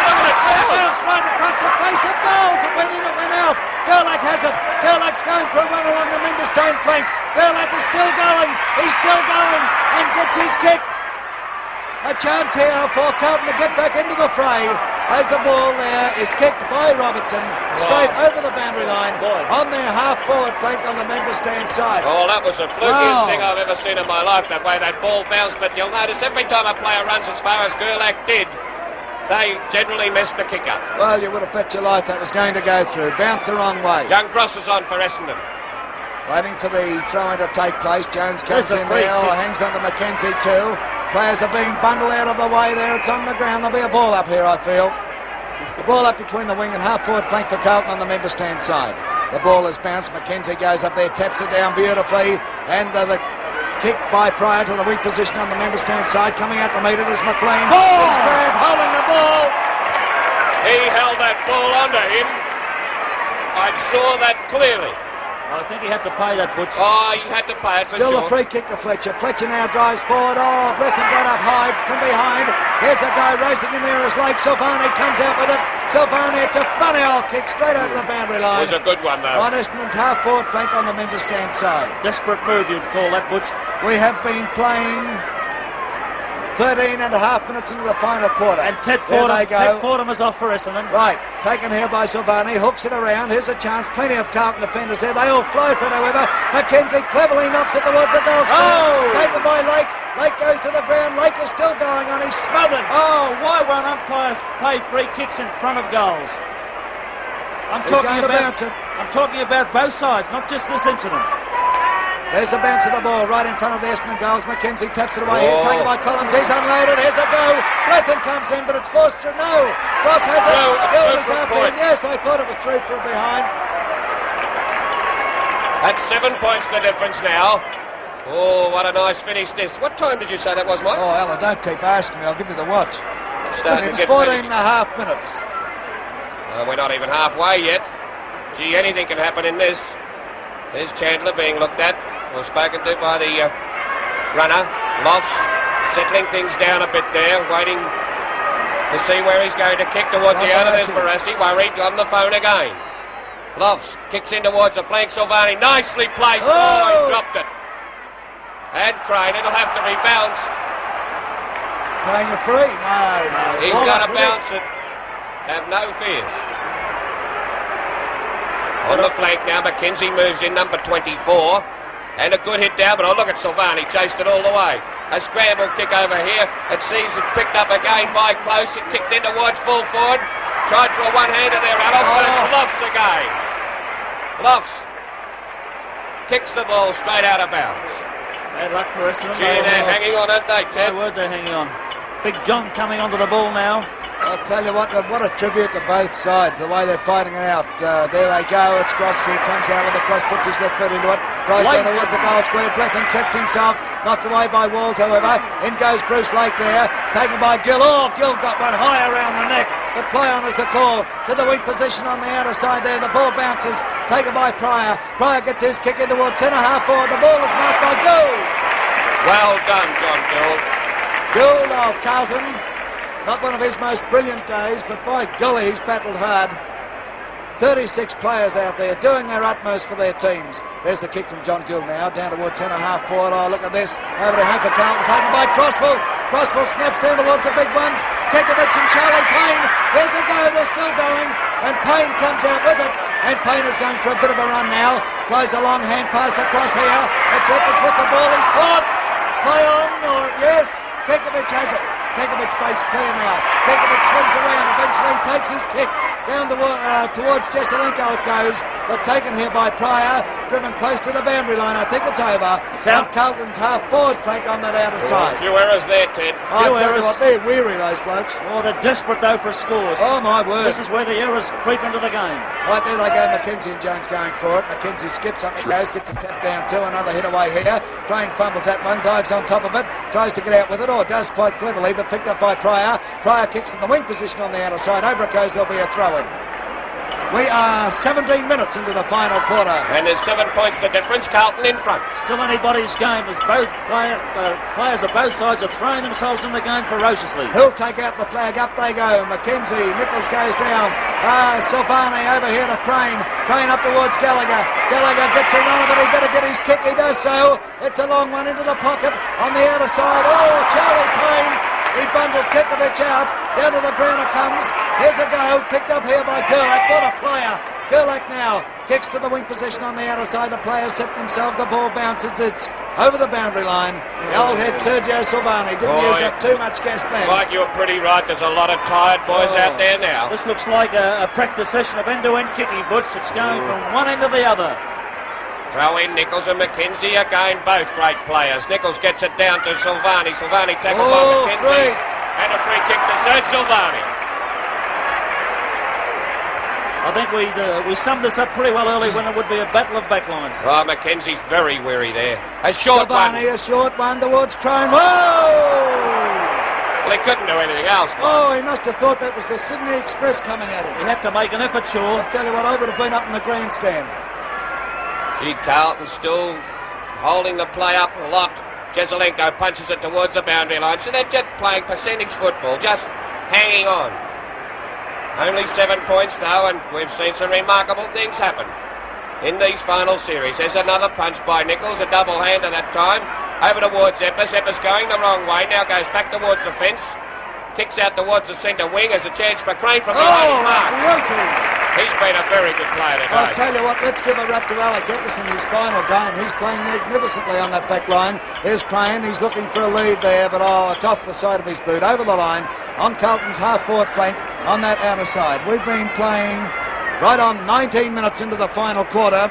Look at it. Bounced right across the face of Bowles. It went in, it went out. Gerlach has it. Gerlach's going for a run along the Memberstone flank. Gerlach is still going. He's still going and gets his kick. A chance here for Carlton to get back into the fray as the ball there is kicked by Robertson straight over the boundary line on their half-forward flank on the member stand side. Oh, that was the flukiest thing I've ever seen in my life, that way that ball bounced. But you'll notice every time a player runs as far as Gerlach did, they generally miss the kick up. Well, you would have bet your life that was going to go through. Bounce the wrong way. Young Gross is on for Essendon. Waiting for the throw-in to take place. Jones comes in there. Oh, hangs on to Mackenzie too. Players are being bundled out of the way there. It's on the ground. There'll be a ball up here, I feel. The ball up between the wing and half-forward flank for Carlton on the member stand side. The ball is bounced. Mackenzie goes up there, taps it down beautifully. And the kick by Pryor to the weak position on the member stand side. Coming out to meet it is McLean. He's grabbed, holding the ball. He held that ball under him. I saw that clearly. I think he had to pay that, Butch. Oh, he had to pay it for Still sure. a free kick to Fletcher. Fletcher now drives forward. Oh, Breathitt got up high from behind. Here's a guy racing in there as Lake. Silvani comes out with it. Silvani, it's a funny old kick straight over the boundary line. It was a good one, though. On Essendon's half-forward flank on the member stand side. Desperate move, you'd call that, Butch. We have been playing 13 and a half minutes into the final quarter. And Ted Fordham is off for Essendon. Right, taken here by Silvani, hooks it around. Here's a chance. Plenty of Carlton defenders there. They all flow for it, however. Mackenzie cleverly knocks it towards the goal square. Oh! Taken by Lake. Lake goes to the ground. Lake is still going on. He's smothered. Oh, why won't umpires pay free kicks in front of goals? He's going to bounce it. I'm talking about both sides, not just this incident. There's the bounce of the ball right in front of the Essendon goals. Mackenzie taps it away here, taken by Collins. He's unloaded. Here's a go. Breathitt comes in, but it's forced through. No. Ross has it. Gill is after him. Yes, I thought it was through from behind. That's 7 points the difference now. Oh, what a nice finish this. What time did you say that was, Mike? Oh, Alan, don't keep asking me. I'll give you the watch. It's 14 and a half minutes. We're not even halfway yet. Gee, anything can happen in this. There's Chandler being looked at, or spoken to by the runner, Lofts, settling things down a bit there, waiting to see where he's going to kick towards the outer. There's Barassi, worried, on the phone again. Lofts kicks in towards the flank, Silvani, nicely placed. Oh, he dropped it. And Crane, it'll have to be bounced. Playing a free? No. He's got to bounce it. Have no fears. On the flank now, Mackenzie moves in, number 24. And a good hit down, but oh, look at Silvani, chased it all the way. A scramble kick over here. It sees it picked up again by Close. It kicked in towards full forward. Tried for a one-hander there, Alice, but it's Lofts again. Lofts kicks the ball straight out of bounds. Bad luck for Essendon. Gee, they're hanging on, aren't they, Ted? My word, they're hanging on. Big John coming onto the ball now. I'll tell you what a tribute to both sides, the way they're fighting it out. There they go, it's Grosky, comes out with the cross, puts his left foot into it, drives down towards the goal square, Blethyn sets himself, knocked away by Walls, however, in goes Bruce Lake there, taken by Gill. Oh, Gill got one high around the neck, but play on as a call, to the weak position on the outer side there, the ball bounces, taken by Pryor, Pryor gets his kick in towards centre half forward, the ball is marked by Gill. Well done, John Gill. Gill of Carlton. Not one of his most brilliant days, but by golly, he's battled hard. 36 players out there doing their utmost for their teams. There's the kick from John Gill now, down towards centre half forward. Oh, look at this. Over to home for Carlton, taken by Crossville. Crossville snaps down towards the big ones. Kekovich and Charlie Payne. There's a go, they're still going. And Payne comes out with it. And Payne is going for a bit of a run now. Tries a long hand pass across here. It's Eppers with the ball. He's caught. Play on, or yes, Kekovich has it. Kekovich breaks clear now. Kekovich swings around, eventually takes his kick down towards Jesselenko it goes, but taken here by Pryor, driven close to the boundary line. I think it's over. It's out. Carlton's half forward flank on that outer side. A few errors there, Ted. I tell you what, they're weary, those blokes. Oh, they're desperate though for scores. Oh my word. This is where the errors creep into the game. Right there they go, Mackenzie and Jones going for it. Mackenzie skips up, it goes, gets a tap down too, another hit away here. Crane fumbles that one, dives on top of it, tries to get out with it, or does quite cleverly, but picked up by Pryor. Pryor kicks in the wing position on the outer side. Over it goes, there'll be a throw-in. We are 17 minutes into the final quarter. And there's 7 points the difference. Carlton in front. Still anybody's game as both players of both sides are throwing themselves in the game ferociously. He'll take out the flag. Up they go. Mackenzie. Nichols goes down. Silvani over here to Crane. Crane up towards Gallagher. Gallagher gets a run of it. He better get his kick. He does so. It's a long one into the pocket on the outer side. Oh, Charlie Payne. He bundled Kekovich out. Down to the ground it comes. Here's a go. Picked up here by Gerlach. What a player. Gerlach now kicks to the wing position on the outer side. The players set themselves. The ball bounces. It's over the boundary line. The old head Sergio Silvani didn't use up too much gas then. Mike, you were pretty right. There's a lot of tired boys out there now. This looks like a practice session of end-to-end kicking, Butch. It's going from one end to the other. Throw in Nichols and Mackenzie again, both great players. Nichols gets it down to Silvani. Silvani tackled by Mackenzie. Free. And a free kick to Serge Silvani. I think we summed this up pretty well early when it would be a battle of backlines. Oh, Mackenzie's very weary there. A short Silvani, one. a short one towards Crane. Whoa! Well, he couldn't do anything else. Oh, he must have thought that was the Sydney Express coming at him. He had to make an effort, sure. I'll tell you what, I would have been up in the grandstand. Gee, Carlton still holding the play up, locked. Jesselenko punches it towards the boundary line. So they're just playing percentage football, just hanging on. Only 7 points, though, and we've seen some remarkable things happen in these final series. There's another punch by Nichols, a double-hander that time. Over towards Eppers. Eppers going the wrong way. Now goes back towards the fence. Kicks out towards the centre wing as a chance for Crane from behind his mark. Beauty. He's been a very good player today. I'll tell you what, let's give a rap to Alec Eppers in his final game. He's playing magnificently on that back line. There's Crane, he's looking for a lead there, but it's off the side of his boot, over the line, on Carlton's half-forward flank, on that outer side. We've been playing right on 19 minutes into the final quarter.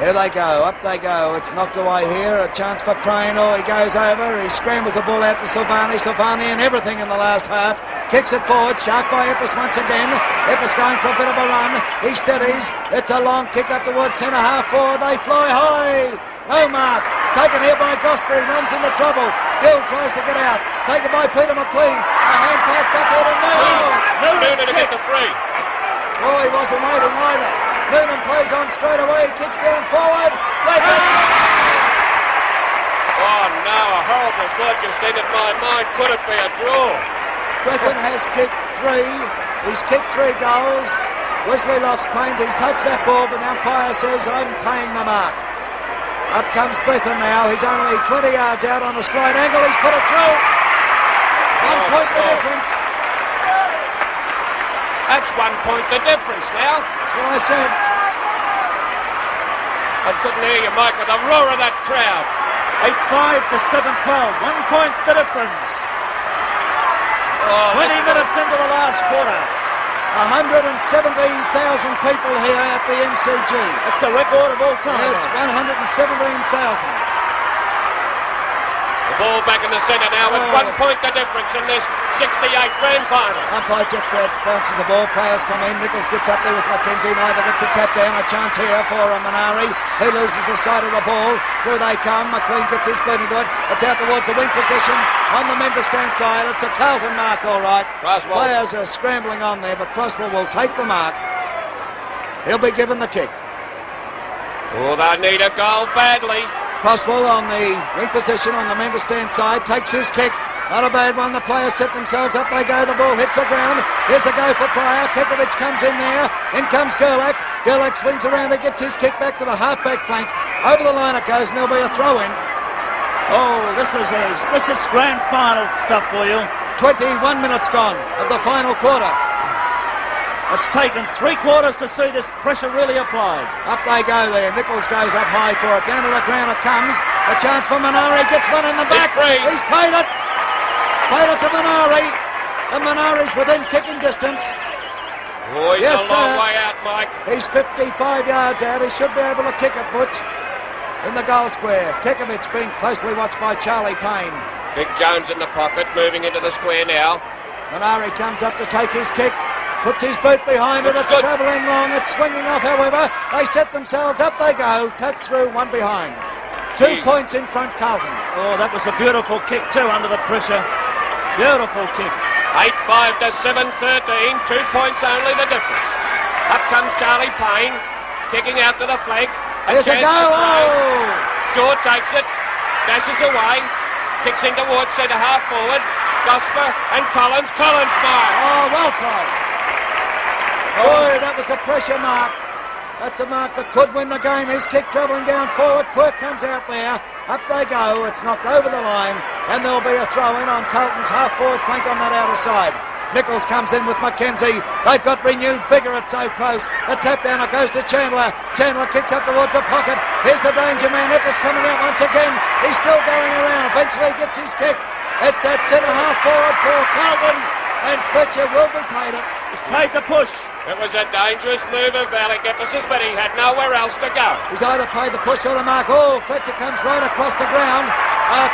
Here they go, up they go. It's knocked away here. A chance for Crane. Oh, he goes over. He scrambles the ball out to Silvani. Silvani and everything in the last half. Kicks it forward. Shark by Eppers once again. Eppers going for a bit of a run. He steadies. It's a long kick up towards centre half forward. They fly high. No mark. Taken here by Gosbury. Runs into trouble. Gill tries to get out. Taken by Peter McLean. A hand pass back here to Noonan. Noonan to get the free. Oh, he wasn't waiting either. Noonan plays on straight away, kicks down forward. Blethyn. Oh no, a horrible thought just entered my mind. Could it be a draw? Blethyn has kicked 3. He's kicked 3 goals. Wesley Loft's claimed he touched that ball, but the umpire says, I'm paying the mark. Up comes Blethyn now. He's only 20 yards out on a slight angle. He's put it through. 1 point the difference. That's 1 point the difference now. That's what I said. I couldn't hear you, Mike, with the roar of that crowd. 8-5 to 7-12. 1 point the difference. Oh, 20 minutes into the last quarter. 117,000 people here at the MCG. That's a record of all time. Yes, 117,000. The ball back in the centre now with 1 point the difference in this 68 grand final. Umpire Jeff Crouch bounces the ball. Players come in. Nichols gets up there with Mackenzie. Neither gets a tap down. A chance here for Minari. He loses the side of the ball. Through they come. McLean gets his boot into it. It's out towards the wing position on the member stand side. It's a Carlton mark, all right. Crosswell. Players are scrambling on there, but Crosswell will take the mark. He'll be given the kick. Oh, they need a goal badly. Crosswell on the wing position on the member stand side, takes his kick. Not a bad one. The players set themselves up. They go. The ball hits the ground. Here's a go for Pryor. Kekovic comes in there. In comes Gerlach. Gerlach swings around and gets his kick back to the half-back flank. Over the line it goes, and there'll be a throw-in. Oh, this is grand final stuff for you. 21 minutes gone of the final quarter. It's taken 3 quarters to see this pressure really applied. Up they go there. Nichols goes up high for it. Down to the ground it comes. A chance for Minari. Gets one in the back. He's played it. Played it to Minari. And Minari's within kicking distance. Oh, he's a long way out, Mike. He's 55 yards out. He should be able to kick it, Butch, in the goal square. Kekovic being closely watched by Charlie Payne. Big Jones in the pocket, moving into the square now. Minari comes up to take his kick. Puts his boot behind it. It's travelling long. It's swinging off, however. They set themselves up. They go. Touch through, one behind. 2 points in front, Carlton. Oh, that was a beautiful kick too under the pressure. Beautiful kick. 8-5 to 7-13. 2 points only the difference. Up comes Charlie Payne, kicking out to the flank. Here's a go. Oh! Shaw takes it, dashes away, kicks in towards centre half forward. Gosper and Collins. Collins mark. Oh, well played. Boy, that was a pressure mark. That's a mark that could win the game. His kick travelling down forward. Quirk comes out there. Up they go. It's knocked over the line. And there'll be a throw-in on Carlton's half-forward flank on that outer side. Nichols comes in with Mackenzie. They've got renewed vigour. It's so close. The tap down. It goes to Chandler. Chandler kicks up towards the pocket. Here's the danger man. Eppers coming out once again. He's still going around. Eventually gets his kick. It's at centre half-forward for Carlton. And Fletcher will be paid it. He's paid the push. It was a dangerous move of Alec Epperson, but he had nowhere else to go. He's either paid the push or the mark. Oh, Fletcher comes right across the ground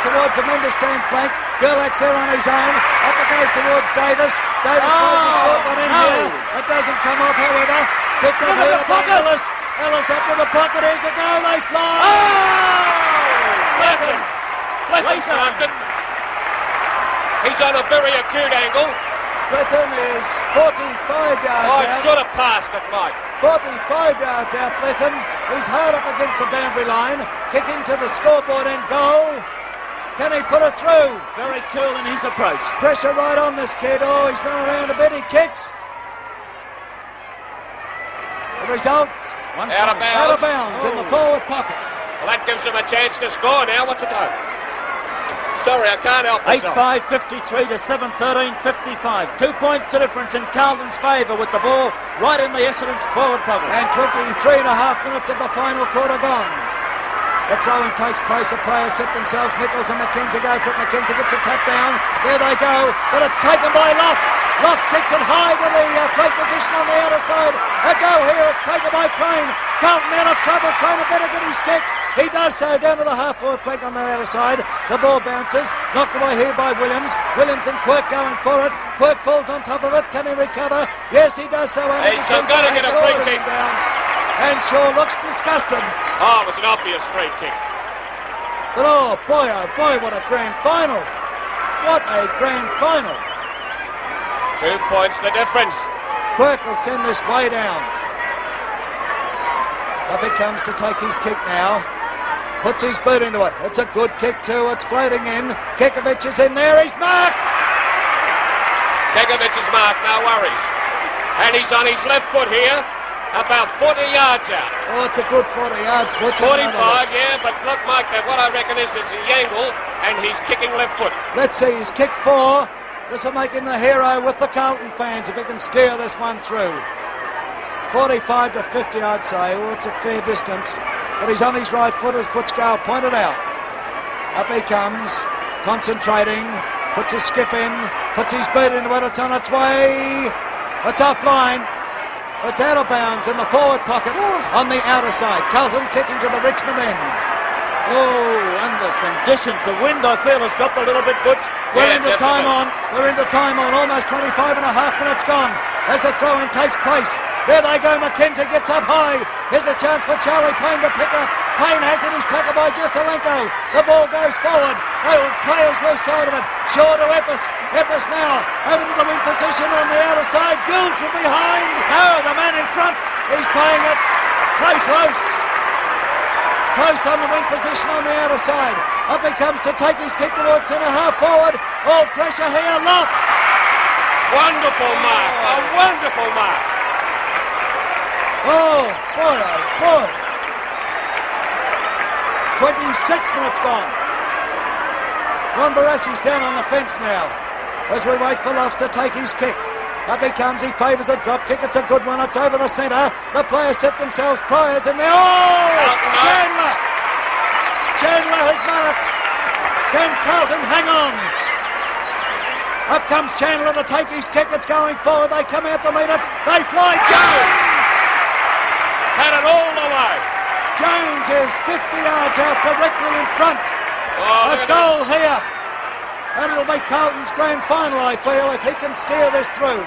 towards the member stand flank. Gerlach's there on his own. Up it goes towards Davis. Davis tries a short one in here. It doesn't come off, however. Picked up here by Ellis. Ellis up to the pocket. Here's a goal. They fly. Leffen's marked it. He's on a very acute angle. Blethyn is 45 yards out. I should have passed it, Mike. 45 yards out, Blethyn. He's hard up against the boundary line. Kicking to the scoreboard in goal. Can he put it through? Very cool in his approach. Pressure right on this kid. Oh, he's run around a bit. He kicks. The result? Out of bounds. Out of bounds in the forward pocket. Well, that gives them a chance to score now. What's the time? Sorry, I can't help myself. 8-5, 53 to 7-13, 55. 2 points the difference in Carlton's favour with the ball right in the Essendon's forward pocket. And 23 and a half minutes of the final quarter gone. The throw-in takes place. The players set themselves. Nichols and Mackenzie go for it. Mackenzie gets a tap down. There they go. But it's taken by Lofts. Lofts kicks it high to the plate position on the outer side. A go here. It's taken by Crane. Carlton out of trouble. Crane better get his kick. He does so down to the half-forward flank on the outer side. The ball bounces. Knocked away here by Williams. Williams and Quirk going for it. Quirk falls on top of it. Can he recover? Yes, he does so. He's got to get a free kick. Down. And Shaw looks disgusted. Oh, it was an obvious free kick. But oh boy, what a grand final. What a grand final. 2 points the difference. Quirk will send this way down. Up he comes to take his kick now. Puts his boot into it. It's a good kick too. It's floating in. Kekovic is in there. He's marked. Kekovic is marked, no worries. And he's on his left foot here. About 40 yards out. Oh, it's a good 40 yards. 45, yeah, but look, Mike, what I reckon is the angle, and he's kicking left foot. Let's see, he's kicked 4. This will make him the hero with the Carlton fans if he can steer this one through. 45 to 50, I'd say. Oh, it's a fair distance. But he's on his right foot, as Butch Gale pointed out. Up he comes, concentrating, puts a skip in, puts his boot into it, it's on its way. It's offline. It's out of bounds in the forward pocket on the outer side. Carlton kicking to the Richmond end. Oh, under conditions. The wind, I feel, has dropped a little bit, Butch. We're into time on. We're into time on. Almost 25 and a half minutes gone as the throw-in takes place. There they go. McKenzie gets up high. Here's a chance for Charlie Payne to pick up. Payne has it. He's tackled by Jesselenko. The ball goes forward. The players lose sight of it. Short to Epps. Epps now over to the wing position on the outer side. Gould from behind. No, the man in front. He's playing it. Close on the wing position on the outer side. Up he comes to take his kick towards centre half forward. All pressure here. Lofts. Wonderful mark. A wonderful mark. Oh boy. 26 minutes gone. Ron Barassi's down on the fence now as we wait for Lofts to take his kick. Up he comes, he favours the drop kick. It's a good one, it's over the centre. The players set themselves players in there. Oh! Chandler has marked. Can Carlton hang on? Up comes Chandler to take his kick. It's going forward. They come out to meet it. They fly. Jones! Had it all the way. Jones is 50 yards out directly in front. Oh, A goal here. And it'll be Carlton's grand final, I feel, if he can steer this through.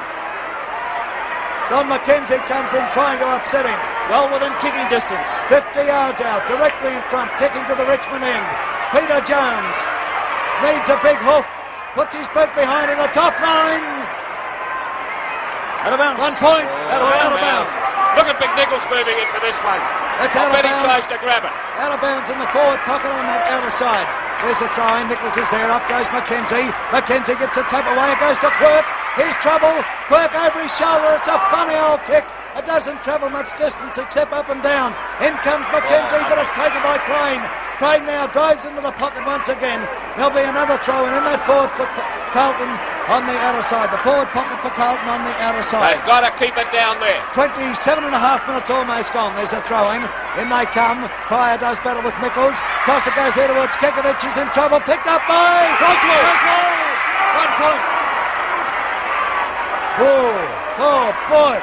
Don McKenzie comes in trying to upset him. Well within kicking distance. 50 yards out, directly in front, kicking to the Richmond end. Peter Jones needs a big hoof. Puts his boot behind it. It's offline. Out of bounds. 1 point. Out of bounds. Look at Big Nichols moving in for this one. It's I out of bet he bounds. tries to grab it. Out of bounds in the forward pocket on that outer side. There's a throw in. Nichols is there. Up goes McKenzie. McKenzie gets a tap away. It goes to Quirk. Here's trouble. Quirk over his shoulder. It's a funny old kick. It doesn't travel much distance except up and down. In comes McKenzie, but it's taken by Crane. Crane now drives into the pocket once again. There'll be another throw in that forward for Carlton on the outer side. The forward pocket for Carlton on the outer side. They've got to keep it down there. 27 and a half minutes almost gone. There's a throw in. In they come. Pryor does battle with Nichols. Crosser goes here towards Kekovic. He's in trouble. Picked up by Croswell. 1 point. Oh boy.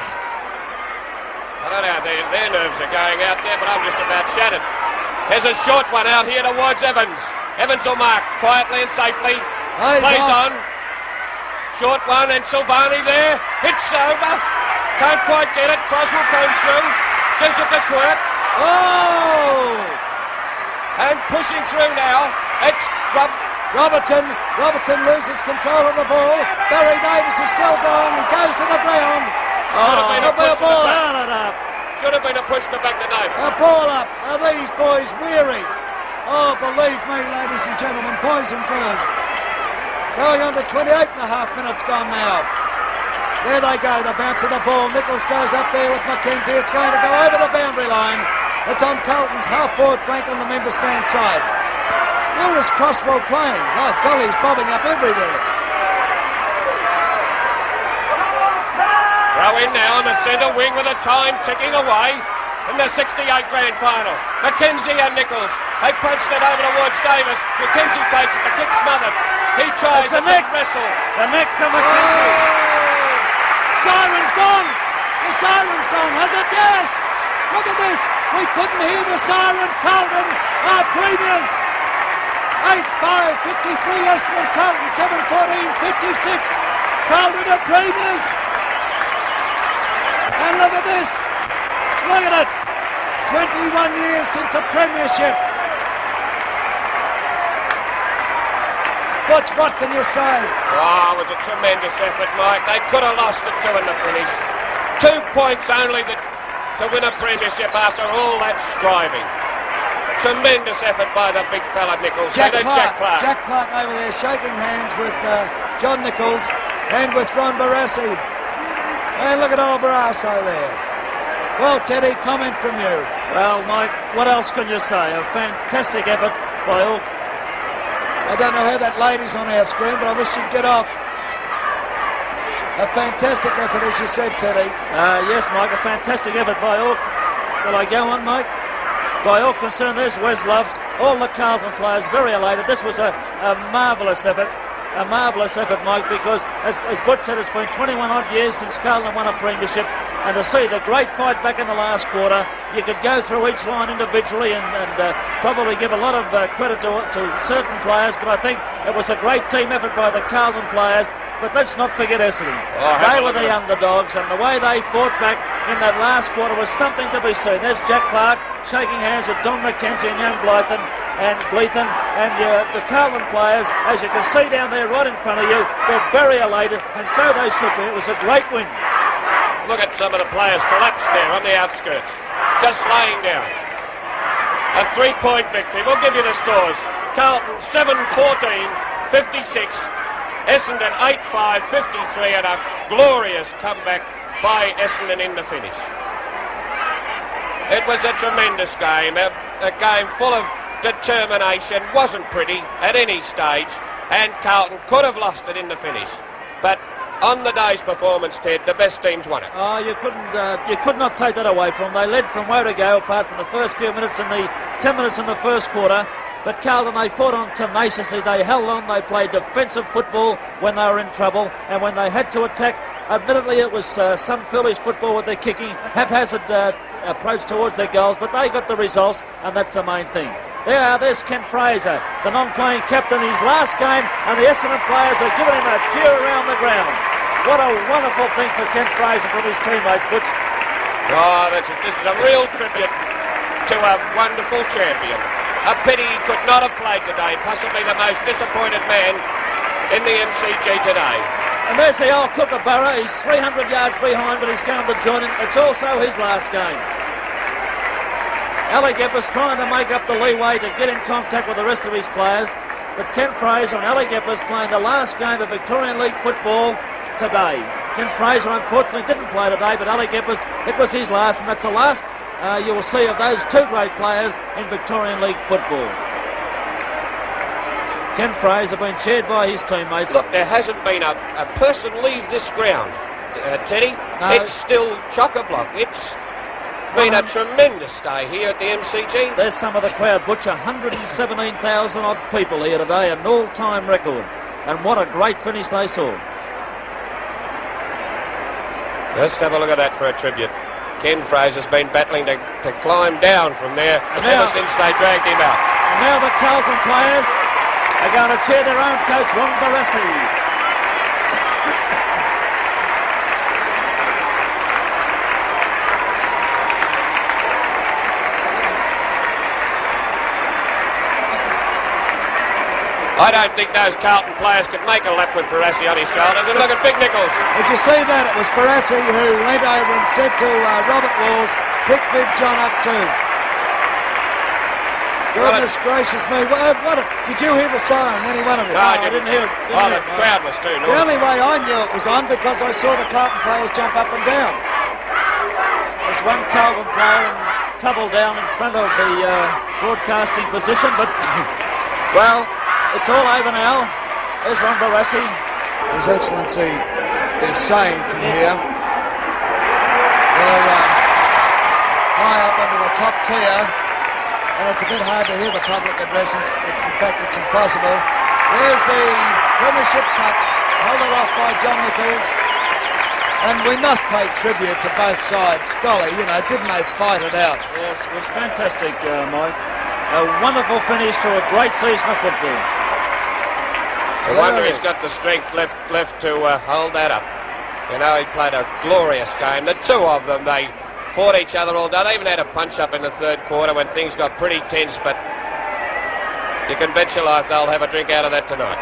I don't know how their nerves are going out there, but I'm just about shattered. There's a short one out here towards Evans. Evans will mark quietly and safely. Plays on. Short one and Silvani there. Hits over. Can't quite get it. Croswell comes through. Gives it to Quirk. Oh! And pushing through now. It's Robertson loses control of the ball. Barry Davis is still going. He goes to the ground. Should have been a ball up. Should have been a push to back to Davis. A ball up. Are these boys weary? Oh, believe me, ladies and gentlemen, boys and girls. Going on to 28 and a half minutes gone now. There they go, the bounce of the ball. Nichols goes up there with McKenzie. It's going to go over the boundary line. It's on Carlton's half-forward flank on the member stand side. Where is Croswell playing? Oh, golly, he's bobbing up everywhere. Throw in now on the centre wing with the time ticking away in the 68 grand final. McKenzie and Nichols. They punched it over towards Davis. McKenzie takes it. The kick smothered. He tries to wrestle. The neck to McKenzie. Siren's gone. The siren's gone. Has it? Yes. Look at this. We couldn't hear the siren. Carlton are premiers. 8-5, 53 Essendon. Carlton 7-14, 56. Carlton are premiers. And look at this. Look at it. 21 years since a premiership. Butch, what can you say? Oh, it was a tremendous effort, Mike. They could have lost it too in the finish. 2 points only to win a premiership after all that striving. Tremendous effort by the big fella Nichols. Jack Clark over there shaking hands with John Nichols and with Ron Barassi. And look at old Barrasso there. Well, Teddy, comment from you. Well, Mike, what else can you say? A fantastic effort by all. I don't know how that lady's on our screen, but I wish she'd get off. A fantastic effort, as you said, Teddy. Yes, Mike, a fantastic effort by all. Will I go on, Mike? By all concerned, there's Wes Loves, all the Carlton players very elated. This was a marvellous effort. a marvellous effort, Mike, because as Butch said, it's been 21 odd years since Carlton won a premiership, and to see the great fight back in the last quarter, you could go through each line individually and probably give a lot of credit to certain players, but I think it was a great team effort by the Carlton players. But let's not forget Essendon. They were the underdogs, and the way they fought back in that last quarter was something to be seen. There's Jack Clark shaking hands with Don McKenzie and young Gleithan, and the Carlton players, as you can see down there right in front of you, they're very elated, and so they should be. It was a great win. Look at some of the players collapsed there on the outskirts, just laying down. A 3-point victory. We'll give you the scores. Carlton 7-14, 56. Essendon 8-5, 53, and a glorious comeback by Essendon in the finish. It was a tremendous game, a game full of determination, wasn't pretty at any stage, and Carlton could have lost it in the finish. But on the day's performance, Ted, the best teams won it. Oh, you could not take that away from them. They led from way to go, apart from the first few minutes and the 10 minutes in the first quarter. But Carlton, they fought on tenaciously, they held on, they played defensive football when they were in trouble, and when they had to attack, admittedly it was some foolish football with their kicking, haphazard approach towards their goals, but they got the results, and that's the main thing. There's Kent Fraser, the non-playing captain, his last game, and the Essendon players are giving him a cheer around the ground. What a wonderful thing for Kent Fraser from his teammates, Butch. Oh, this is a real tribute to a wonderful champion. A pity he could not have played today, possibly the most disappointed man in the MCG today. And there's the old Kookaburra. He's 300 yards behind, but he's going to join him. It's also his last game. Ali Gepper's trying to make up the leeway to get in contact with the rest of his players, but Kent Fraser and Ali Gepper's playing the last game of Victorian League football today. Kent Fraser unfortunately didn't play today, but Ali Gepper's, it was his last, and that's the last you will see of those two great players in Victorian League football. Kent Fraser been cheered by his teammates. Look, there hasn't been a person leave this ground, Teddy. No. It's still chock-a-block. It's been a tremendous day here at the MCG. There's some of the crowd, Butch. 117,000 odd people here today, an all-time record. And what a great finish they saw. Let's have a look at that for a tribute. Ken Fraser's been battling to climb down from there ever since they dragged him out. And now the Carlton players are going to cheer their own coach, Ron Barassi. I don't think those Carlton players could make a lap with Barassi on his shoulders. And look at Big Nichols. Did you see that? It was Barassi who leant over and said to Robert Walls, pick Big John up too. Goodness gracious me. Did you hear the siren, any one of you? No, I didn't hear it. The crowd was too noisy. The only way I knew it was on because I saw the Carlton players jump up and down. There's one Carlton player in trouble down in front of the broadcasting position, but, well, it's all over now. There's Ron Barassi. His Excellency is saying from here, well, high up under the top tier, and it's a bit hard to hear the public address. In fact, it's impossible. There's the Premiership Cup, held it off by John Nichols. And we must pay tribute to both sides. Golly, didn't they fight it out? Yes, it was fantastic, Mike. A wonderful finish to a great season of football. I wonder he's got the strength left to hold that up. He played a glorious game. The two of them, they fought each other all day. They even had a punch-up in the third quarter when things got pretty tense, but you can bet your life they'll have a drink out of that tonight.